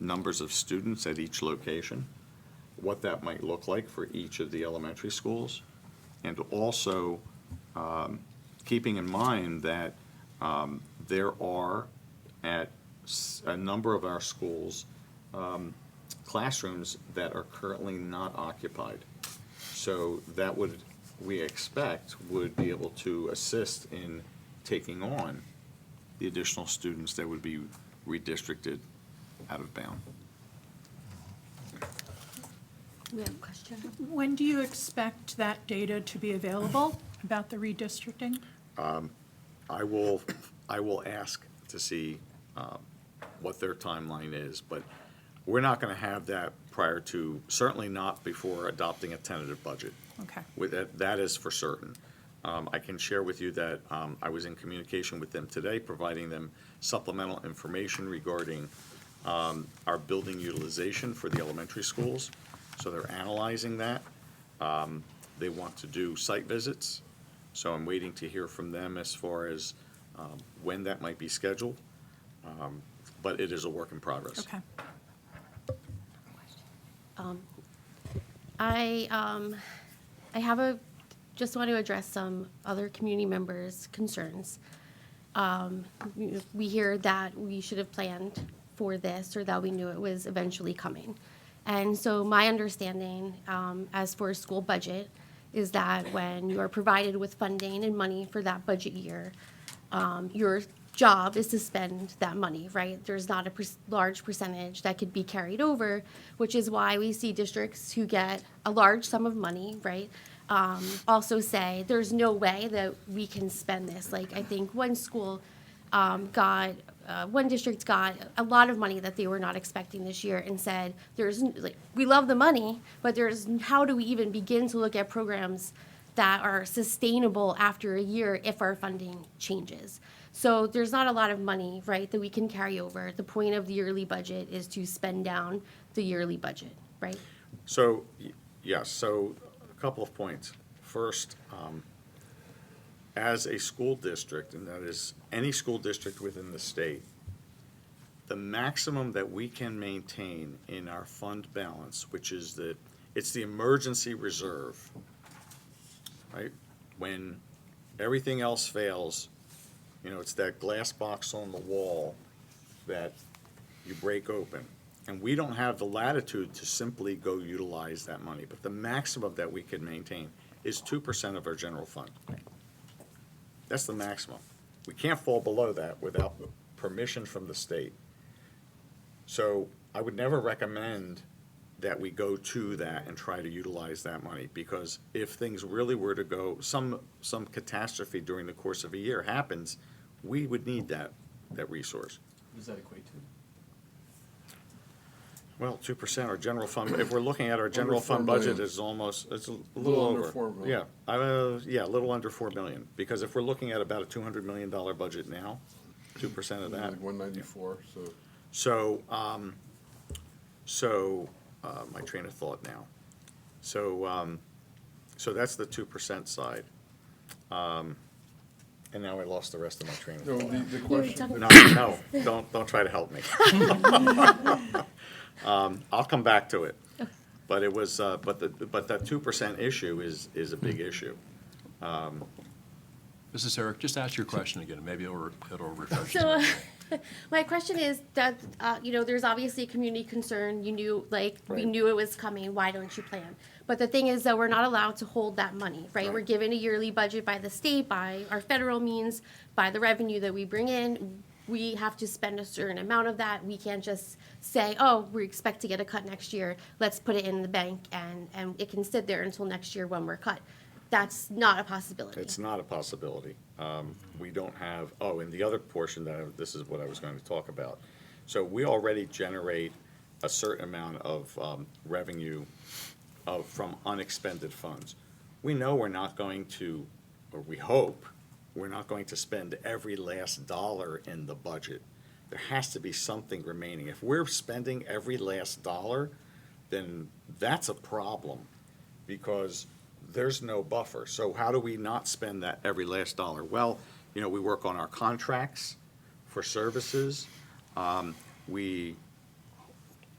numbers of students at each location, what that might look like for each of the elementary schools, and also keeping in mind that there are at a number of our schools classrooms that are currently not occupied. So that would, we expect, would be able to assist in taking on the additional students that would be redistricted out of bound. We have a question. When do you expect that data to be available about the redistricting? I will ask to see what their timeline is, but we're not going to have that prior to, certainly not before adopting a tentative budget. Okay. That is for certain. I can share with you that I was in communication with them today, providing them supplemental information regarding our building utilization for the elementary schools. So they're analyzing that. They want to do site visits, so I'm waiting to hear from them as far as when that might be scheduled. But it is a work in progress. Okay. I have just want to address some other community members' concerns. We hear that we should have planned for this, or that we knew it was eventually coming. And so my understanding, as for a school budget, is that when you are provided with funding and money for that budget year, your job is to spend that money, right? There's not a large percentage that could be carried over, which is why we see districts who get a large sum of money, right, also say, there's no way that we can spend this. Like, I think one school one district got a lot of money that they were not expecting this year and said, we love the money, but how do we even begin to look at programs that are sustainable after a year if our funding changes? So there's not a lot of money, right, that we can carry over. The point of the yearly budget is to spend down the yearly budget, right? So, yes, so a couple of points. First, as a school district, and that is any school district within the state, the maximum that we can maintain in our fund balance, which is it's the emergency reserve, right? When everything else fails, it's that glass box on the wall that you break open. And we don't have the latitude to simply go utilize that money, but the maximum that we can maintain is 2% of our general fund. That's the maximum. We can't fall below that without permission from the state. So I would never recommend that we go to that and try to utilize that money, because if things really were to go, some catastrophe during the course of a year happens, we would need that resource. What does that equate to? Well, 2%, our general fund, if we're looking at our general fund budget, is almost, it's a little under over. 4 million. Yeah, a little under 4 million, because if we're looking at about a $200 million budget now, 2% of that. Like 194, so. So, my train of thought now. So that's the 2% side. And now I lost the rest of my train of No, thought. the question. No, don't try to help me. I'll come back to it. But it was, but that 2% issue is a big issue. Mrs. Eric, just ask your question again, and maybe it'll refresh. So, my question is that, there's obviously a community concern. You knew, we knew it was coming. Why don't you plan? But the thing is that we're not allowed to hold that money, right? We're given a yearly budget by the state, by our federal means, by the revenue that we bring in. We have to spend a certain amount of that. We can't just say, oh, we expect to get a cut next year. Let's put it in the bank, and it can sit there until next year when we're cut. that's not a possibility. It's not a possibility. We don't have, oh, and the other portion this is what I was going to talk about. So we already generate a certain amount of revenue from unexpended funds. We know we're not going to, or we hope, we're not going to spend every last dollar in the budget. There has to be something remaining. If we're spending every last dollar, then that's a problem because there's no buffer. So how do we not spend that every last dollar? Well, we work on our contracts for services. We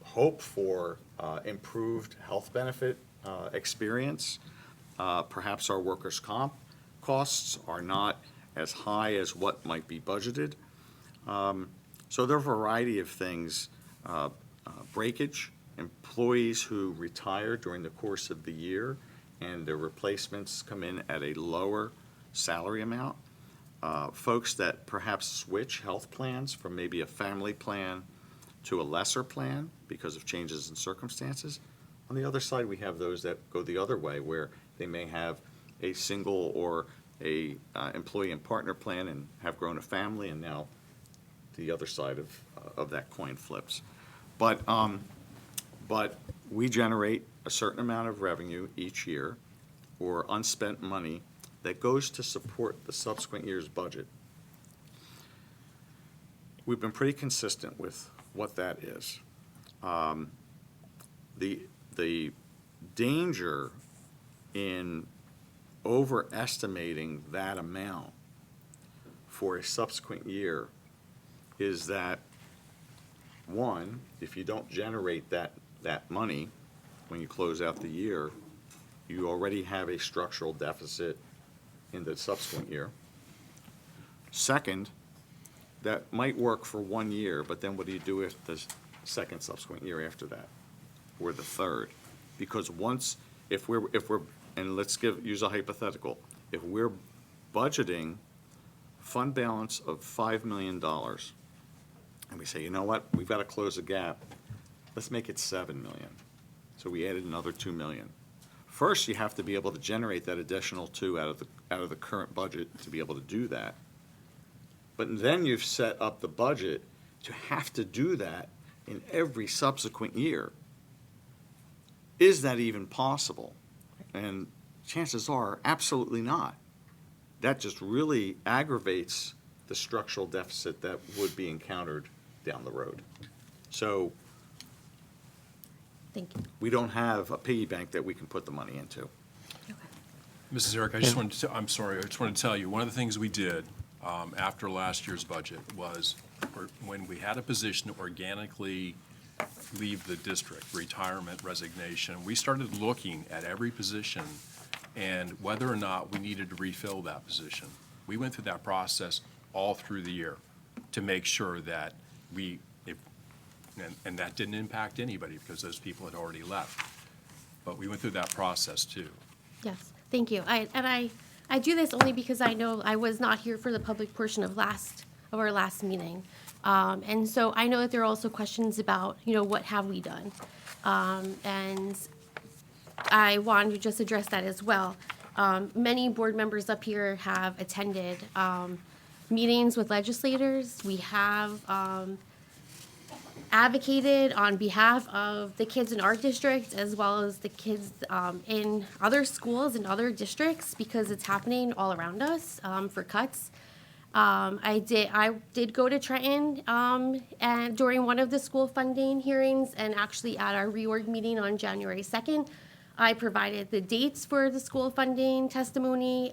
hope for improved health benefit experience. Perhaps our workers' comp costs are not as high as what might be budgeted. So there are a variety of things. Breakage, employees who retire during the course of the year and their replacements come in at a lower salary amount. Folks that perhaps switch health plans from maybe a family plan to a lesser plan because of changes in circumstances. On the other side, we have those that go the other way, where they may have a single or a employee and partner plan and have grown a family, and now the other side of that coin flips. But we generate a certain amount of revenue each year or unspent money that goes to support the subsequent year's budget. We've been pretty consistent with what that is. The danger in overestimating that amount for a subsequent year is that, one, if you don't generate that money when you close out the year, you already have a structural deficit in the subsequent year. Second, that might work for 1 year, but then what do you do with the second subsequent year after that, or the third? Because if we're and let's use a hypothetical, if we're budgeting fund balance of $5 million, and we say, you know what, we've got to close the gap, let's make it $7 million. So we added another $2 million. First, you have to be able to generate that additional $2 out of the current budget to be able to do that. But then you've set up the budget to have to do that in every subsequent year. Is that even possible? And chances are absolutely not. That just really aggravates the structural deficit that would be encountered down the road. So Thank you. we don't have a piggy bank that we can put the money into. Mrs. Eric, I just wanted to tell you, one of the things we did after last year's budget was when we had a position to organically leave the district, retirement, resignation, we started looking at every position and whether or not we needed to refill that position. We went through that process all through the year to make sure that and that didn't impact anybody because those people had already left. But we went through that process too. Yes, thank you. I do this only because I know I was not here for the public portion of our last meeting. And so I know that there are also questions about, what have we done? And I want to just address that as well. Many board members up here have attended meetings with legislators. We have advocated on behalf of the kids in our district as well as the kids in other schools and other districts because it's happening all around us for cuts. I did go to Trenton and during one of the school funding hearings and actually at our reorg meeting on January 2nd. I provided the dates for the school funding testimony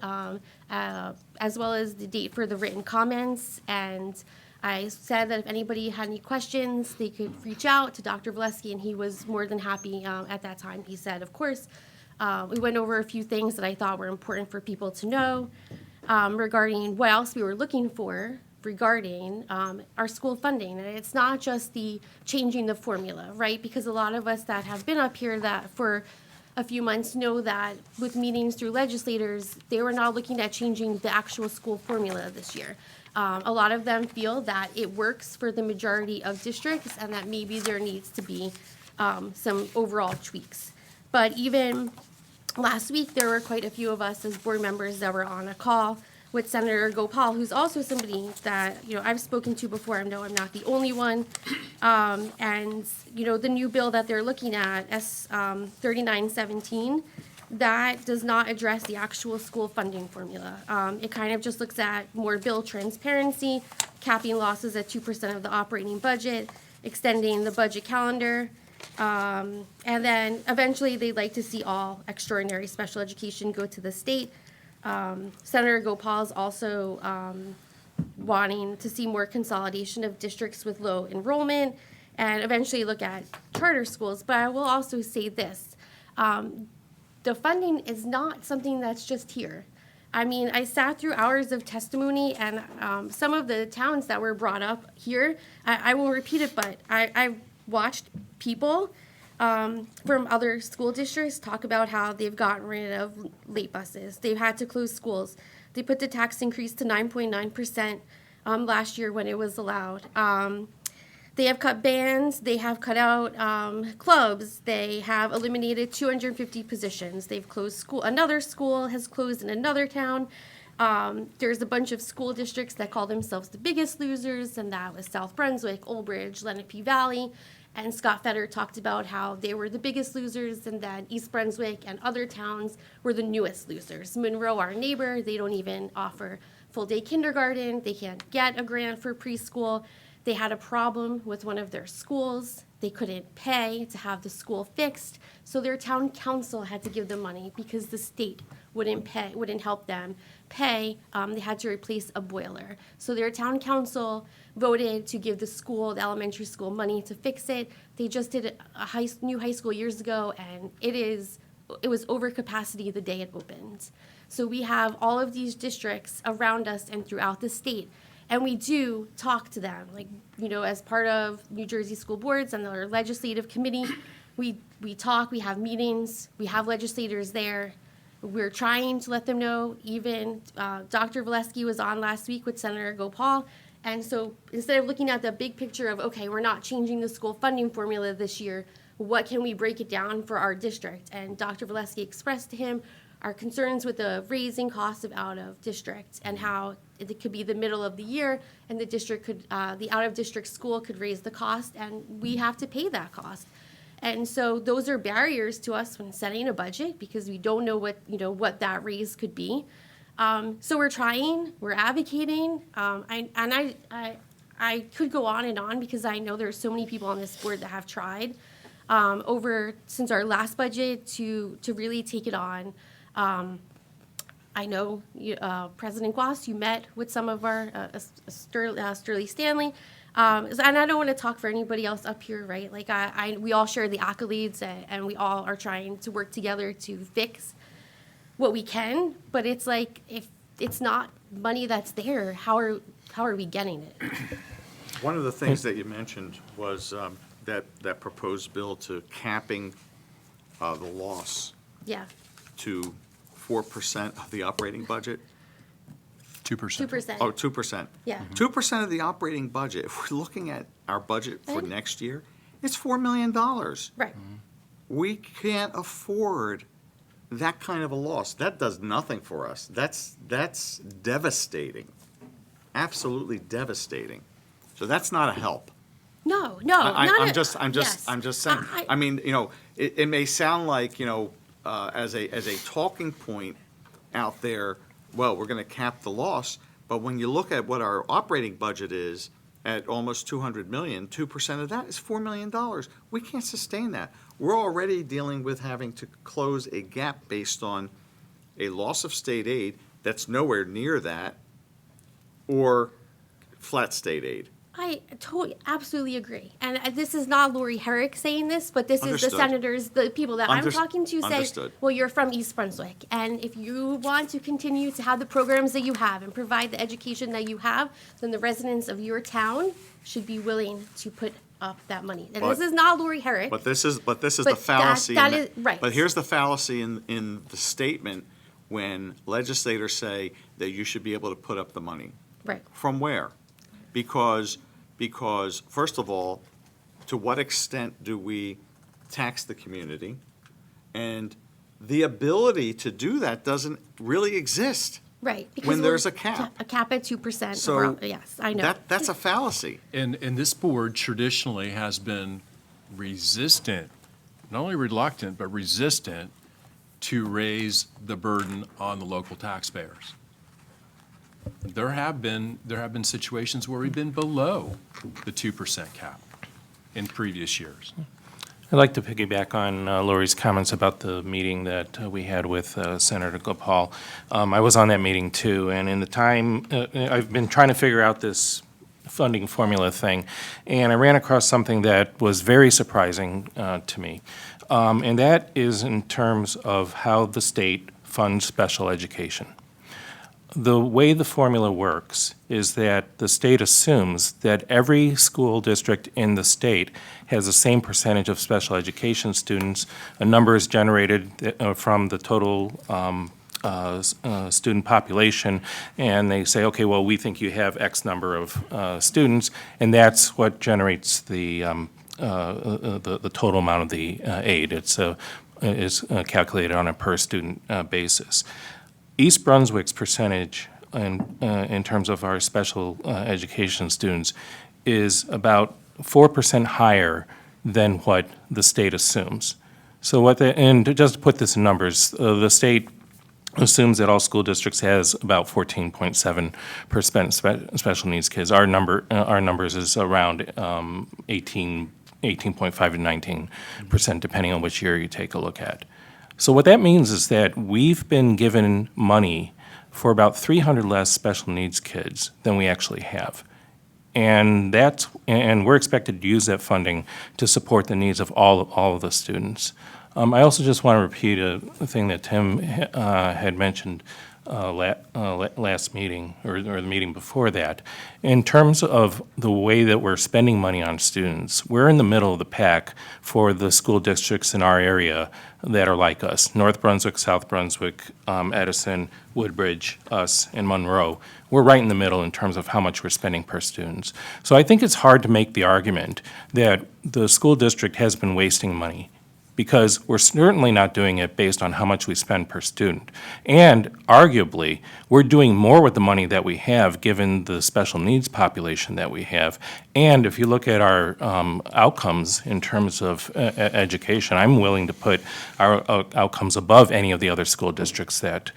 as well as the date for the written comments. And I said that if anybody had any questions, they could reach out to Dr. Valesky, and he was more than happy at that time. He said, of course, we went over a few things that I thought were important for people to know regarding what else we were looking for regarding our school funding. And it's not just the changing the formula, right? Because a lot of us that have been up here that for a few months know that with meetings through legislators, they were not looking at changing the actual school formula this year. A lot of them feel that it works for the majority of districts and that maybe there needs to be some overall tweaks. But even last week, there were quite a few of us as board members that were on a call with Senator Gopal, who's also somebody that, I've spoken to before. I know I'm not the only one. And, the new bill that they're looking at, S 3917, that does not address the actual school funding formula. It kind of just looks at more bill transparency, capping losses at 2% of the operating budget, extending the budget calendar, and then eventually they'd like to see all extraordinary special education go to the state. Senator Gopal's also wanting to see more consolidation of districts with low enrollment and eventually look at charter schools. But I will also say this. The funding is not something that's just here. I mean, I sat through hours of testimony, and some of the towns that were brought up here, I won't repeat it, but I watched people from other school districts talk about how they've gotten rid of late buses. They've had to close schools. They put the tax increase to 9.9% last year when it was allowed. They have cut bands, they have cut out clubs, they have eliminated 250 positions, they've closed school. Another school has closed in another town. There's a bunch of school districts that call themselves the biggest losers, and that was South Brunswick, Old Bridge, Lenape Valley. And Scott Fetter talked about how they were the biggest losers and that East Brunswick and other towns were the newest losers. Monroe, our neighbor, they don't even offer full-day kindergarten. They can't get a grant for preschool. They had a problem with one of their schools. They couldn't pay to have the school fixed, so their town council had to give them money because the state wouldn't help them pay. They had to replace a boiler. So their town council voted to give the school, the elementary school, money to fix it. They just did a new high school years ago, and it was over capacity the day it opened. So we have all of these districts around us and throughout the state. And we do talk to them, as part of New Jersey School Boards and our legislative committee, we talk, we have meetings, we have legislators there. We're trying to let them know. Even Dr. Valesky was on last week with Senator Gopal. And so instead of looking at the big picture of, okay, we're not changing the school funding formula this year, what can we break it down for our district? And Dr. Valesky expressed to him our concerns with the raising costs of out-of-district and how it could be the middle of the year and the out-of-district school could raise the cost and we have to pay that cost. And so those are barriers to us when setting a budget because we don't know what that raise could be. So we're trying, we're advocating, I could go on and on because I know there's so many people on this board that have tried since our last budget to really take it on. I know President Goss, you met with some of our Sterling Stanley, and I don't want to talk for anybody else up here, right? We all share the accolades, and we all are trying to work together to fix what we can. But it's like if it's not money that's there, how are we getting it? One of the things that you mentioned was that proposed bill to capping the loss Yeah. to 4% of the operating budget. 2%. 2%. Oh, 2%. Yeah. 2% of the operating budget. If we're looking at our budget for next year, it's $4 million. Right. We can't afford that kind of a loss. That does nothing for us. That's devastating. Absolutely devastating. So that's not a help. No, I'm just saying. I- I mean, it may sound like, as a talking point out there, well, we're going to cap the loss, but when you look at what our operating budget is at almost 200 million, 2% of that is $4 million. We can't sustain that. We're already dealing with having to close a gap based on a loss of state aid that's nowhere near that, or flat state aid. I totally, absolutely agree. And this is not Lori Herrick saying this, but this is the Understood. senators, the people that I'm talking to say, Understood. well, you're from East Brunswick. And if you want to continue to have the programs that you have and provide the education that you have, then the residents of your town should be willing to put up that money. And this is not Lori Herrick. But this is But the fallacy. that is- right. But here's the fallacy in the statement when legislators say that you should be able to put up the money. Right. From where? Because first of all, to what extent do we tax the community? And the ability to do that doesn't really exist. Right. When there's a cap. A cap at 2%. So Yes, I know. that's a fallacy. And this board traditionally has been resistant, not only reluctant, but resistant to raise the burden on the local taxpayers. There have been situations where we've been below the 2% cap in previous years. I'd like to piggyback on Lori's comments about the meeting that we had with Senator Gopal. I was on that meeting too, and in the time, I've been trying to figure out this funding formula thing, and I ran across something that was very surprising to me. And that is in terms of how the state funds special education. The way the formula works is that the state assumes that every school district in the state has the same percentage of special education students. A number is generated from the total student population, and they say, okay, well, we think you have X number of students, and that's what generates the total amount of the aid. It's is calculated on a per student basis. East Brunswick's percentage in terms of our special education students is about 4% higher than what the state assumes. So and just to put this in numbers, the state assumes that all school districts has about 14.7% special needs kids. Our numbers is around 18.5 to 19%, depending on which year you take a look at. So what that means is that we've been given money for about 300 less special needs kids than we actually have. And we're expected to use that funding to support the needs of all of the students. I also just want to repeat a thing that Tim had mentioned last meeting, or the meeting before that. In terms of the way that we're spending money on students, we're in the middle of the pack for the school districts in our area that are like us. North Brunswick, South Brunswick, Edison, Woodbridge, us, and Monroe. We're right in the middle in terms of how much we're spending per students. So I think it's hard to make the argument that the school district has been wasting money, because we're certainly not doing it based on how much we spend per student. And arguably, we're doing more with the money that we have, given the special needs population that we have. And if you look at our outcomes in terms of education, I'm willing to put our outcomes above any of the other school districts that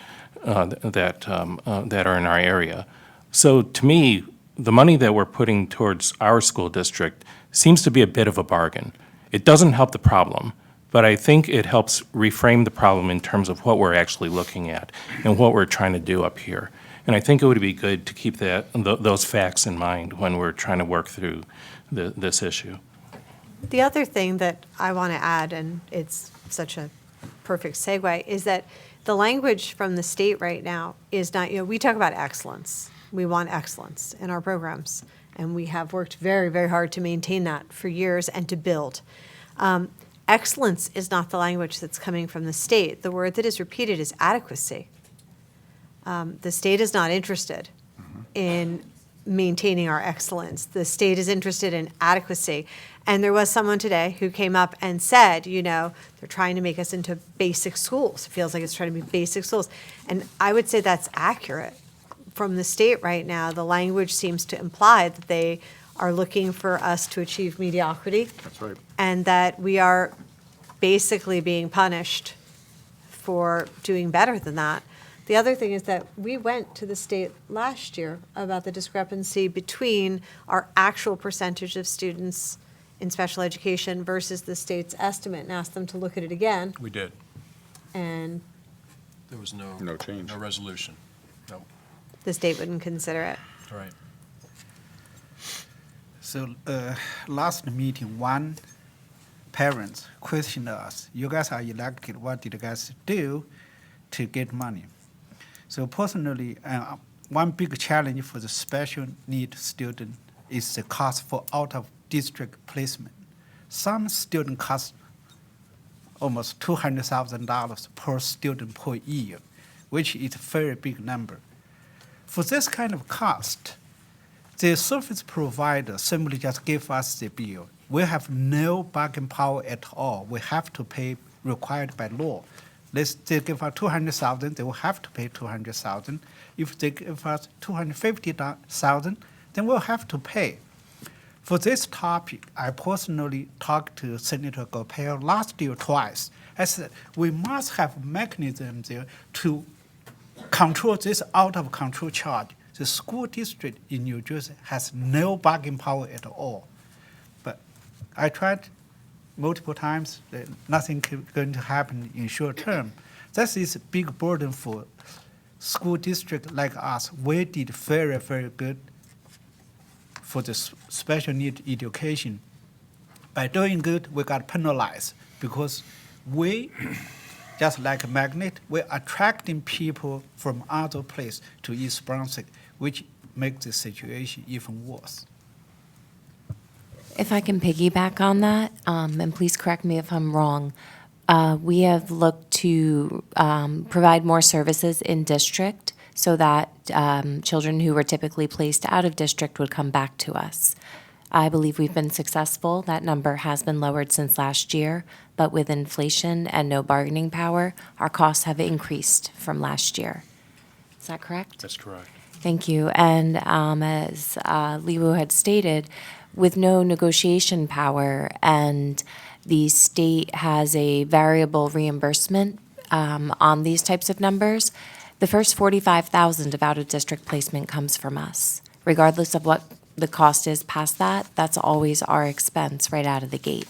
are in our area. So to me, the money that we're putting towards our school district seems to be a bit of a bargain. It doesn't help the problem, but I think it helps reframe the problem in terms of what we're actually looking at and what we're trying to do up here. And I think it would be good to keep those facts in mind when we're trying to work through this issue. The other thing that I want to add, and it's such a perfect segue, is that the language from the state right now is not, we talk about excellence. We want excellence in our programs, and we have worked very, very hard to maintain that for years and to build. Excellence is not the language that's coming from the state. The word that is repeated is adequacy. The state is not interested in maintaining our excellence. The state is interested in adequacy. And there was someone today who came up and said, they're trying to make us into basic schools. It feels like it's trying to be basic schools. And I would say that's accurate. From the state right now, the language seems to imply that they are looking for us to achieve mediocrity. That's right. And that we are basically being punished for doing better than that. The other thing is that we went to the state last year about the discrepancy between our actual percentage of students in special education versus the state's estimate, and asked them to look at it again. We did. And There was No change. No resolution. No. the state wouldn't consider it. All right. So last meeting, one parent questioned us, you guys are elected, what did you guys do to get money? So personally, one big challenge for the special need student is the cost for out-of-district placement. Some student cost almost $200,000 per student per year, which is a very big number. For this kind of cost, the service provider simply just give us the bill. We have no bargaining power at all. We have to pay required by law. they give us 200,000, they will have to pay 200,000. If they give us 250,000, then we'll have to pay. For this topic, I personally talked to Senator Gopal last year twice. I said, we must have mechanisms there to control this out-of-control charge. The school district in New Jersey has no bargaining power at all. But I tried multiple times, nothing going to happen in short term. That is a big burden for school district like us. We did very, very good for the special need education. By doing good, we got penalized because we, just like a magnet, we're attracting people from other places to East Brunswick, which makes the situation even worse. If I can piggyback on that, and please correct me if I'm wrong, we have looked to provide more services in district so that children who were typically placed out of district would come back to us. I believe we've been successful. That number has been lowered since last year, but with inflation and no bargaining power, our costs have increased from last year. Is that correct? That's correct. Thank you. And as Liwu had stated, with no negotiation power and the state has a variable reimbursement on these types of numbers, the first 45,000 of out-of-district placement comes from us. Regardless of what the cost is past that, that's always our expense right out of the gate.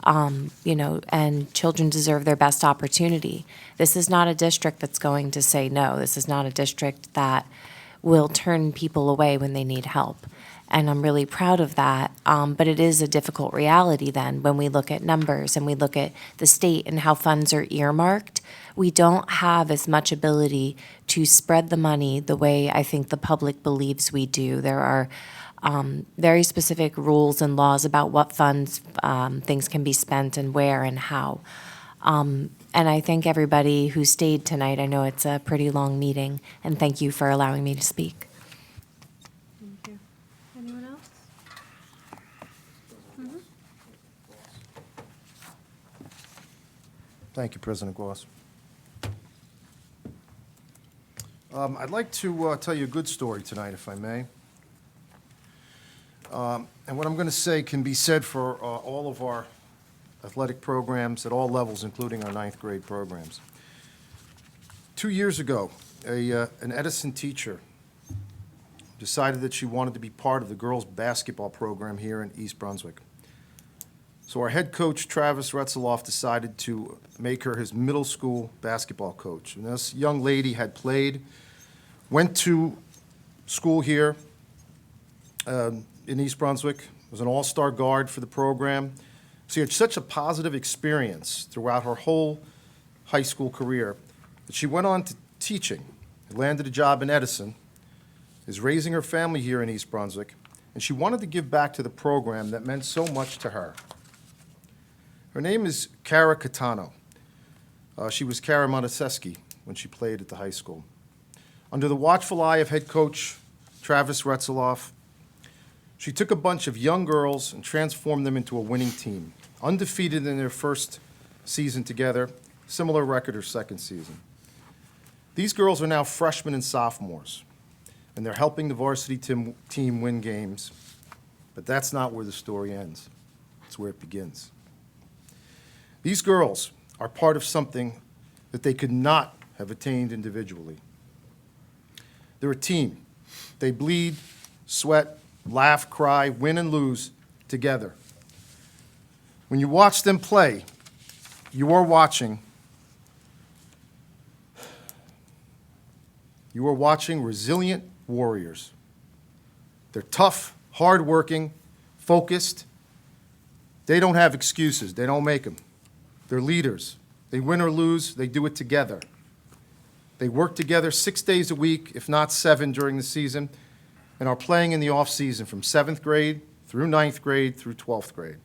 And children deserve their best opportunity. This is not a district that's going to say no. This is not a district that will turn people away when they need help. And I'm really proud of that. But it is a difficult reality then when we look at numbers and we look at the state and how funds are earmarked. We don't have as much ability to spread the money the way I think the public believes we do. There are very specific rules and laws about what funds things can be spent and where and how. And I thank everybody who stayed tonight. I know it's a pretty long meeting, and thank you for allowing me to speak. Thank you. Anyone else? Thank you, President Goss. I'd like to tell you a good story tonight, if I may. And what I'm going to say can be said for all of our athletic programs at all levels, including our ninth grade programs. 2 years ago, an Edison teacher decided that she wanted to be part of the girls' basketball program here in East Brunswick. So our head coach, Travis Retzeloff, decided to make her his middle school basketball coach. And this young lady had played, went to school here in East Brunswick, was an all-star guard for the program. She had such a positive experience throughout her whole high school career that she went on to teaching, landed a job in Edison, is raising her family here in East Brunswick, and she wanted to give back to the program that meant so much to her. Her name is Kara Catano. She was Kara Monteseschi when she played at the high school. Under the watchful eye of head coach Travis Retzeloff, she took a bunch of young girls and transformed them into a winning team, undefeated in their first season together, similar record her second season. These girls are now freshmen and sophomores, and they're helping the varsity team win games. But that's not where the story ends. It's where it begins. These girls are part of something that they could not have attained individually. They're a team. They bleed, sweat, laugh, cry, win and lose together. When you watch them play, you are watching resilient warriors. They're tough, hardworking, focused. They don't have excuses. They don't make them. They're leaders. They win or lose, they do it together. They work together 6 days a week, if not 7 during the season, and are playing in the off-season from 7th grade through 9th grade through 12th grade.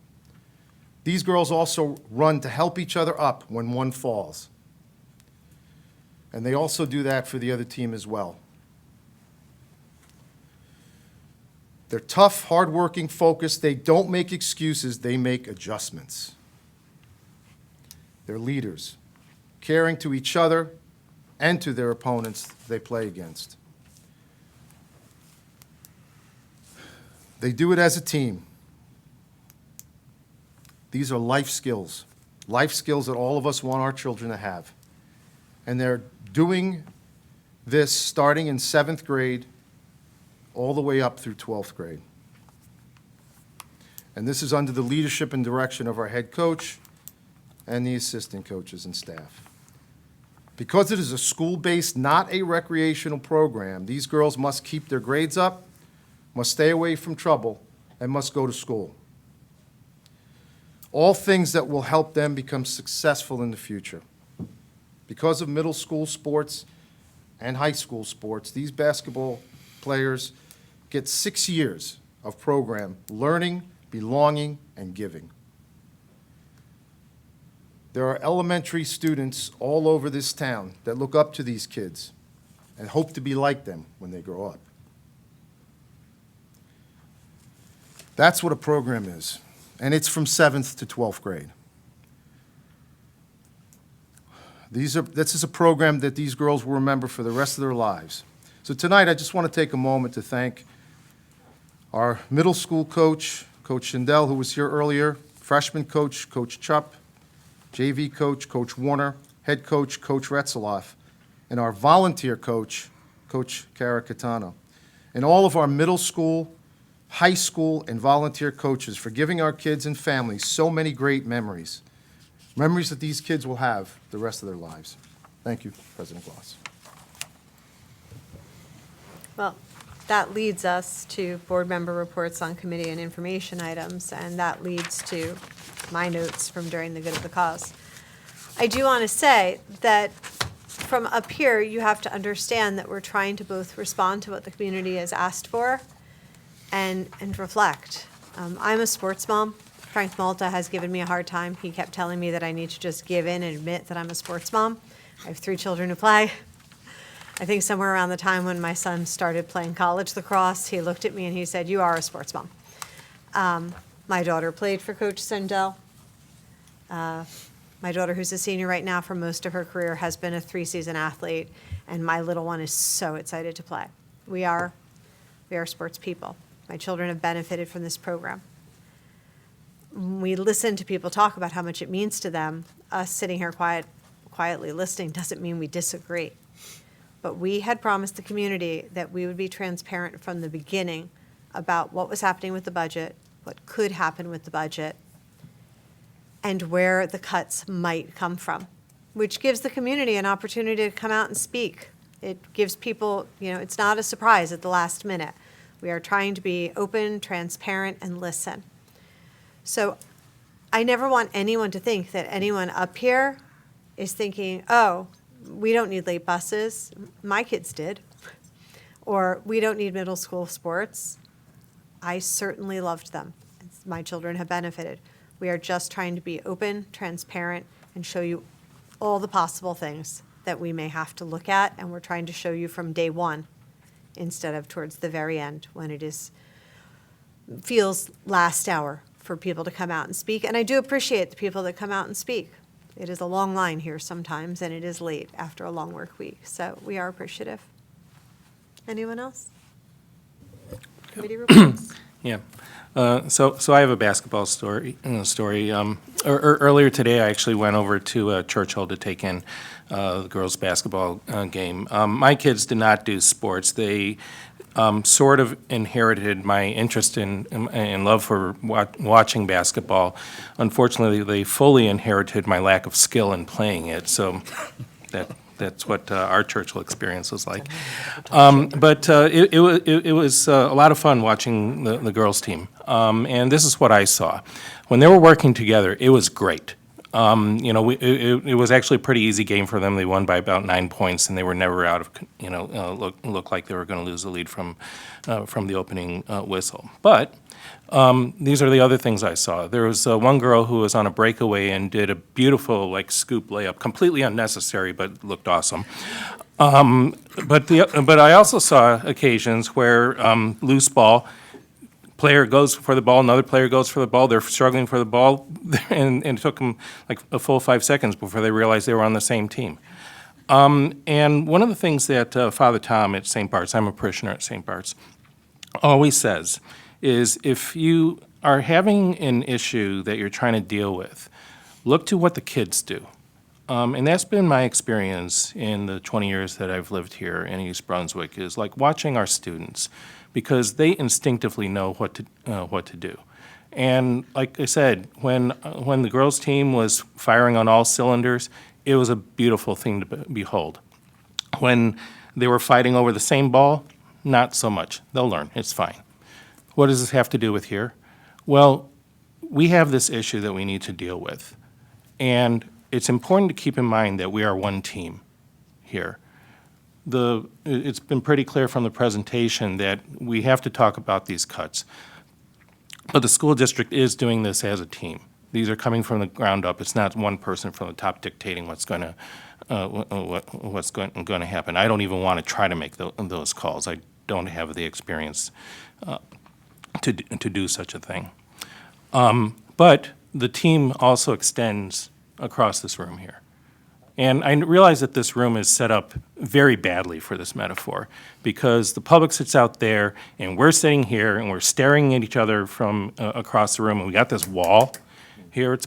These girls also run to help each other up when one falls. And they also do that for the other team as well. They're tough, hardworking, focused. They don't make excuses. They make adjustments. They're leaders. caring to each other and to their opponents they play against. They do it as a team. These are life skills that all of us want our children to have. And they're doing this starting in 7th grade all the way up through 12th grade. And this is under the leadership and direction of our head coach and the assistant coaches and staff. Because it is a school-based, not a recreational program, these girls must keep their grades up, must stay away from trouble, and must go to school. All things that will help them become successful in the future. Because of middle school sports and high school sports, these basketball players get 6 years of program learning, belonging, and giving. There are elementary students all over this town that look up to these kids and hope to be like them when they grow up. That's what a program is, and it's from 7th to 12th grade. This is a program that these girls will remember for the rest of their lives. So tonight, I just want to take a moment to thank our middle school coach, Coach Schindel, who was here earlier, freshman coach, Coach Chupp, JV coach, Coach Warner, head coach, Coach Retzeloff, and our volunteer coach, Coach Caracatano, and all of our middle school, high school, and volunteer coaches for giving our kids and families so many great memories, memories that these kids will have the rest of their lives. Thank you, President Gloss. Well, that leads us to board member reports on committee and information items, and that leads to my notes from during the good of the cause. I do want to say that from up here, you have to understand that we're trying to both respond to what the community has asked for and reflect. I'm a sports mom. Frank Malta has given me a hard time. He kept telling me that I need to just give in and admit that I'm a sports mom. I have 3 children who play. I think somewhere around the time when my son started playing college lacrosse, he looked at me and he said, "You are a sports mom." My daughter played for Coach Sendell. My daughter, who's a senior right now, for most of her career has been a 3-season athlete, and my little one is so excited to play. We are sports people. My children have benefited from this program. We listen to people talk about how much it means to them. Us sitting here quietly listening doesn't mean we disagree. But we had promised the community that we would be transparent from the beginning about what was happening with the budget, what could happen with the budget, and where the cuts might come from, which gives the community an opportunity to come out and speak. It gives people, it's not a surprise at the last minute. We are trying to be open, transparent, and listen. So I never want anyone to think that anyone up here is thinking, oh, we don't need late buses. My kids did. Or we don't need middle school sports. I certainly loved them. My children have benefited. We are just trying to be open, transparent, and show you all the possible things that we may have to look at, and we're trying to show you from day one instead of towards the very end when it feels last hour for people to come out and speak. And I do appreciate the people that come out and speak. It is a long line here sometimes, and it is late after a long work week. So we are appreciative. Anyone else? Committee reports? Yeah. So I have a basketball story. Earlier today, I actually went over to Churchill to take in the girls' basketball game. My kids did not do sports. They sort of inherited my interest in love for watching basketball. Unfortunately, they fully inherited my lack of skill in playing it. So that's what our Churchill experience was like. But it was a lot of fun watching the girls' team. And this is what I saw. When they were working together, it was great. It was actually a pretty easy game for them. They won by about 9 points, and they were never out of, looked like they were going to lose the lead from the opening whistle. But these are the other things I saw. There was one girl who was on a breakaway and did a beautiful scoop layup, completely unnecessary, but looked awesome. But I also saw occasions where loose ball, player goes for the ball, another player goes for the ball, they're struggling for the ball, and it took them like a full 5 seconds before they realized they were on the same team. And one of the things that Father Tom at St. Bart's, I'm a parishioner at St. Bart's, always says is if you are having an issue that you're trying to deal with, look to what the kids do. And that's been my experience in the 20 years that I've lived here in East Brunswick, is like watching our students, because they instinctively know what to do. And like I said, when the girls' team was firing on all cylinders, it was a beautiful thing to behold. When they were fighting over the same ball, not so much. They'll learn. It's fine. What does this have to do with here? Well, we have this issue that we need to deal with. And it's important to keep in mind that we are one team here. It's been pretty clear from the presentation that we have to talk about these cuts. But the school district is doing this as a team. These are coming from the ground up. It's not one person from the top dictating what's going to happen. I don't even want to try to make those calls. I don't have the experience to do such a thing. But the team also extends across this room here. And I realize that this room is set up very badly for this metaphor, because the public sits out there and we're sitting here and we're staring at each other from across the room, and we got this wall here.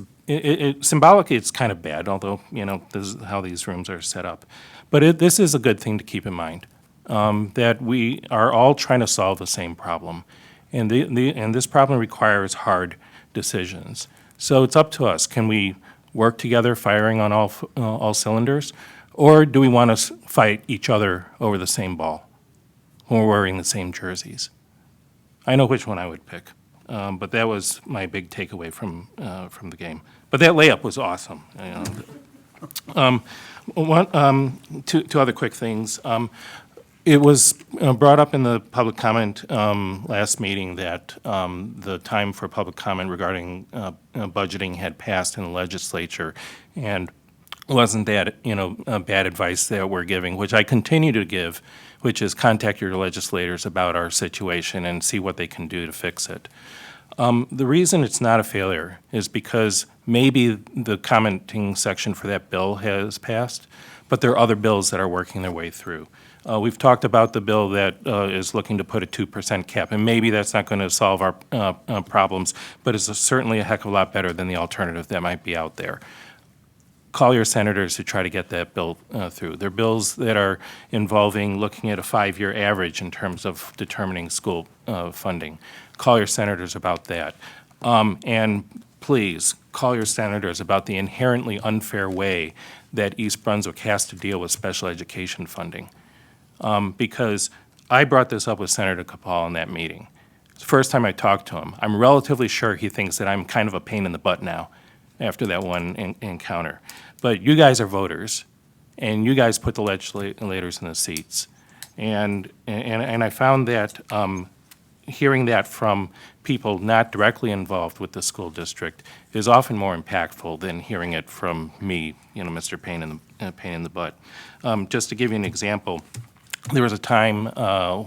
Symbolically, it's kind of bad, although, this is how these rooms are set up. But this is a good thing to keep in mind, that we are all trying to solve the same problem. And this problem requires hard decisions. So it's up to us. Can we work together, firing on all cylinders, or do we want to fight each other over the same ball when we're wearing the same jerseys? I know which one I would pick, but that was my big takeaway from the game. But that layup was awesome. Two other quick things. It was brought up in the public comment last meeting that the time for public comment regarding budgeting had passed in the legislature, and wasn't that bad advice that we're giving, which I continue to give, which is contact your legislators about our situation and see what they can do to fix it. The reason it's not a failure is because maybe the commenting section for that bill has passed, but there are other bills that are working their way through. We've talked about the bill that is looking to put a 2% cap, and maybe that's not going to solve our problems, but it's certainly a heck of a lot better than the alternative that might be out there. Call your senators to try to get that bill through. There are bills that are involving looking at a 5-year average in terms of determining school funding. Call your senators about that. And please, call your senators about the inherently unfair way that East Brunswick has to deal with special education funding. Because I brought this up with Senator Capal in that meeting. It's the first time I talked to him. I'm relatively sure he thinks that I'm kind of a pain in the butt now after that one encounter. But you guys are voters, and you guys put the legislators in the seats. And I found that hearing that from people not directly involved with the school district is often more impactful than hearing it from me, Mr. Pain in the butt. Just to give you an example, there was a time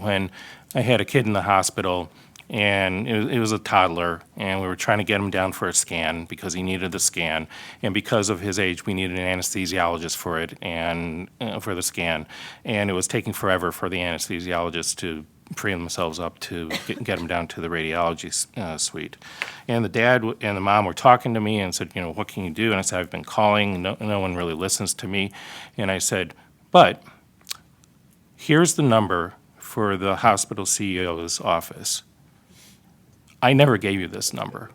when I had a kid in the hospital, and it was a toddler, and we were trying to get him down for a scan because he needed the scan, and because of his age, we needed an anesthesiologist for it and for the scan, and it was taking forever for the anesthesiologist to free themselves up to get him down to the radiology suite. And the dad and the mom were talking to me and said, what can you do? And I said, I've been calling, no one really listens to me. And I said, but here's the number for the hospital CEO's office. I never gave you this number.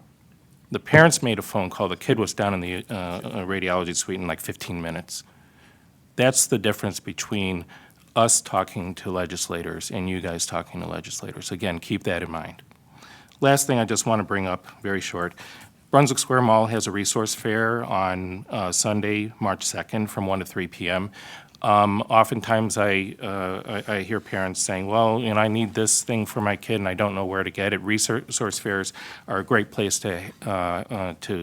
The parents made a phone call. The kid was down in the radiology suite in like 15 minutes. That's the difference between us talking to legislators and you guys talking to legislators. Again, keep that in mind. Last thing I just want to bring up, very short. Brunswick Square Mall has a resource fair on Sunday, March 2nd from 1 to 3 p.m. Oftentimes I hear parents saying, well, I need this thing for my kid and I don't know where to get it. Resource fairs are a great place to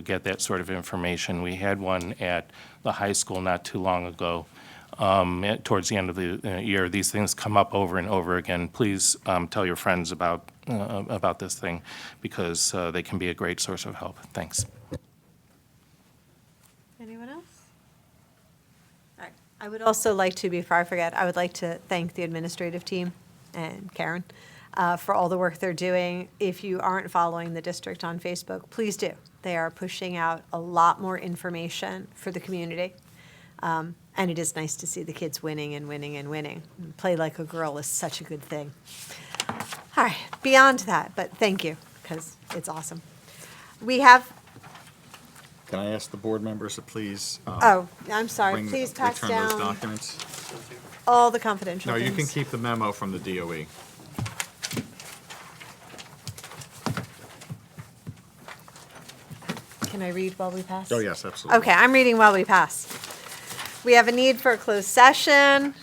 get that sort of information. We had one at the high school not too long ago. towards the end of the year. These things come up over and over again. Please tell your friends about this thing, because they can be a great source of help. Thanks. Anyone else? All right. I would also like to, before I forget, I would like to thank the administrative team and Karen for all the work they're doing. If you aren't following the district on Facebook, please do. They are pushing out a lot more information for the community. And it is nice to see the kids winning and winning and winning. Play like a girl is such a good thing. All right, beyond that, but thank you, because it's awesome. We have, Can I ask the board members to please? oh, I'm sorry, bring- please pass Return those down documents? all the confidential No, things. you can keep the memo from the DOE. Can I read while we pass? Oh, yes, absolutely. Okay, I'm reading while we pass. We have a need for a closed session.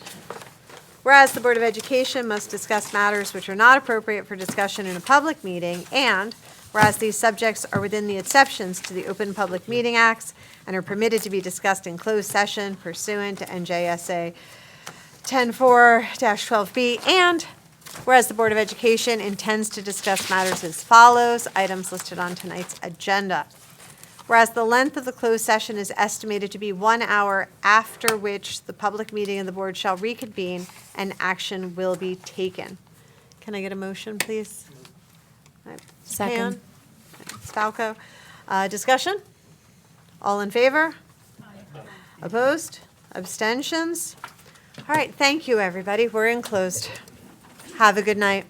Whereas the Board of Education must discuss matters which are not appropriate for discussion in a public meeting, and whereas these subjects are within the exceptions to the Open Public Meeting Acts and are permitted to be discussed in closed session pursuant to NJSA 10-4-12B, and whereas the Board of Education intends to discuss matters as follows, items listed on tonight's agenda. Whereas the length of the closed session is estimated to be 1 hour, after which the public meeting of the board shall reconvene and action will be taken. Can I get a motion, please? All right, Second. Pan, Falco. Discussion? All in favor? Opposed? Abstentions? All right, thank you, everybody. We're in closed. Have a good night.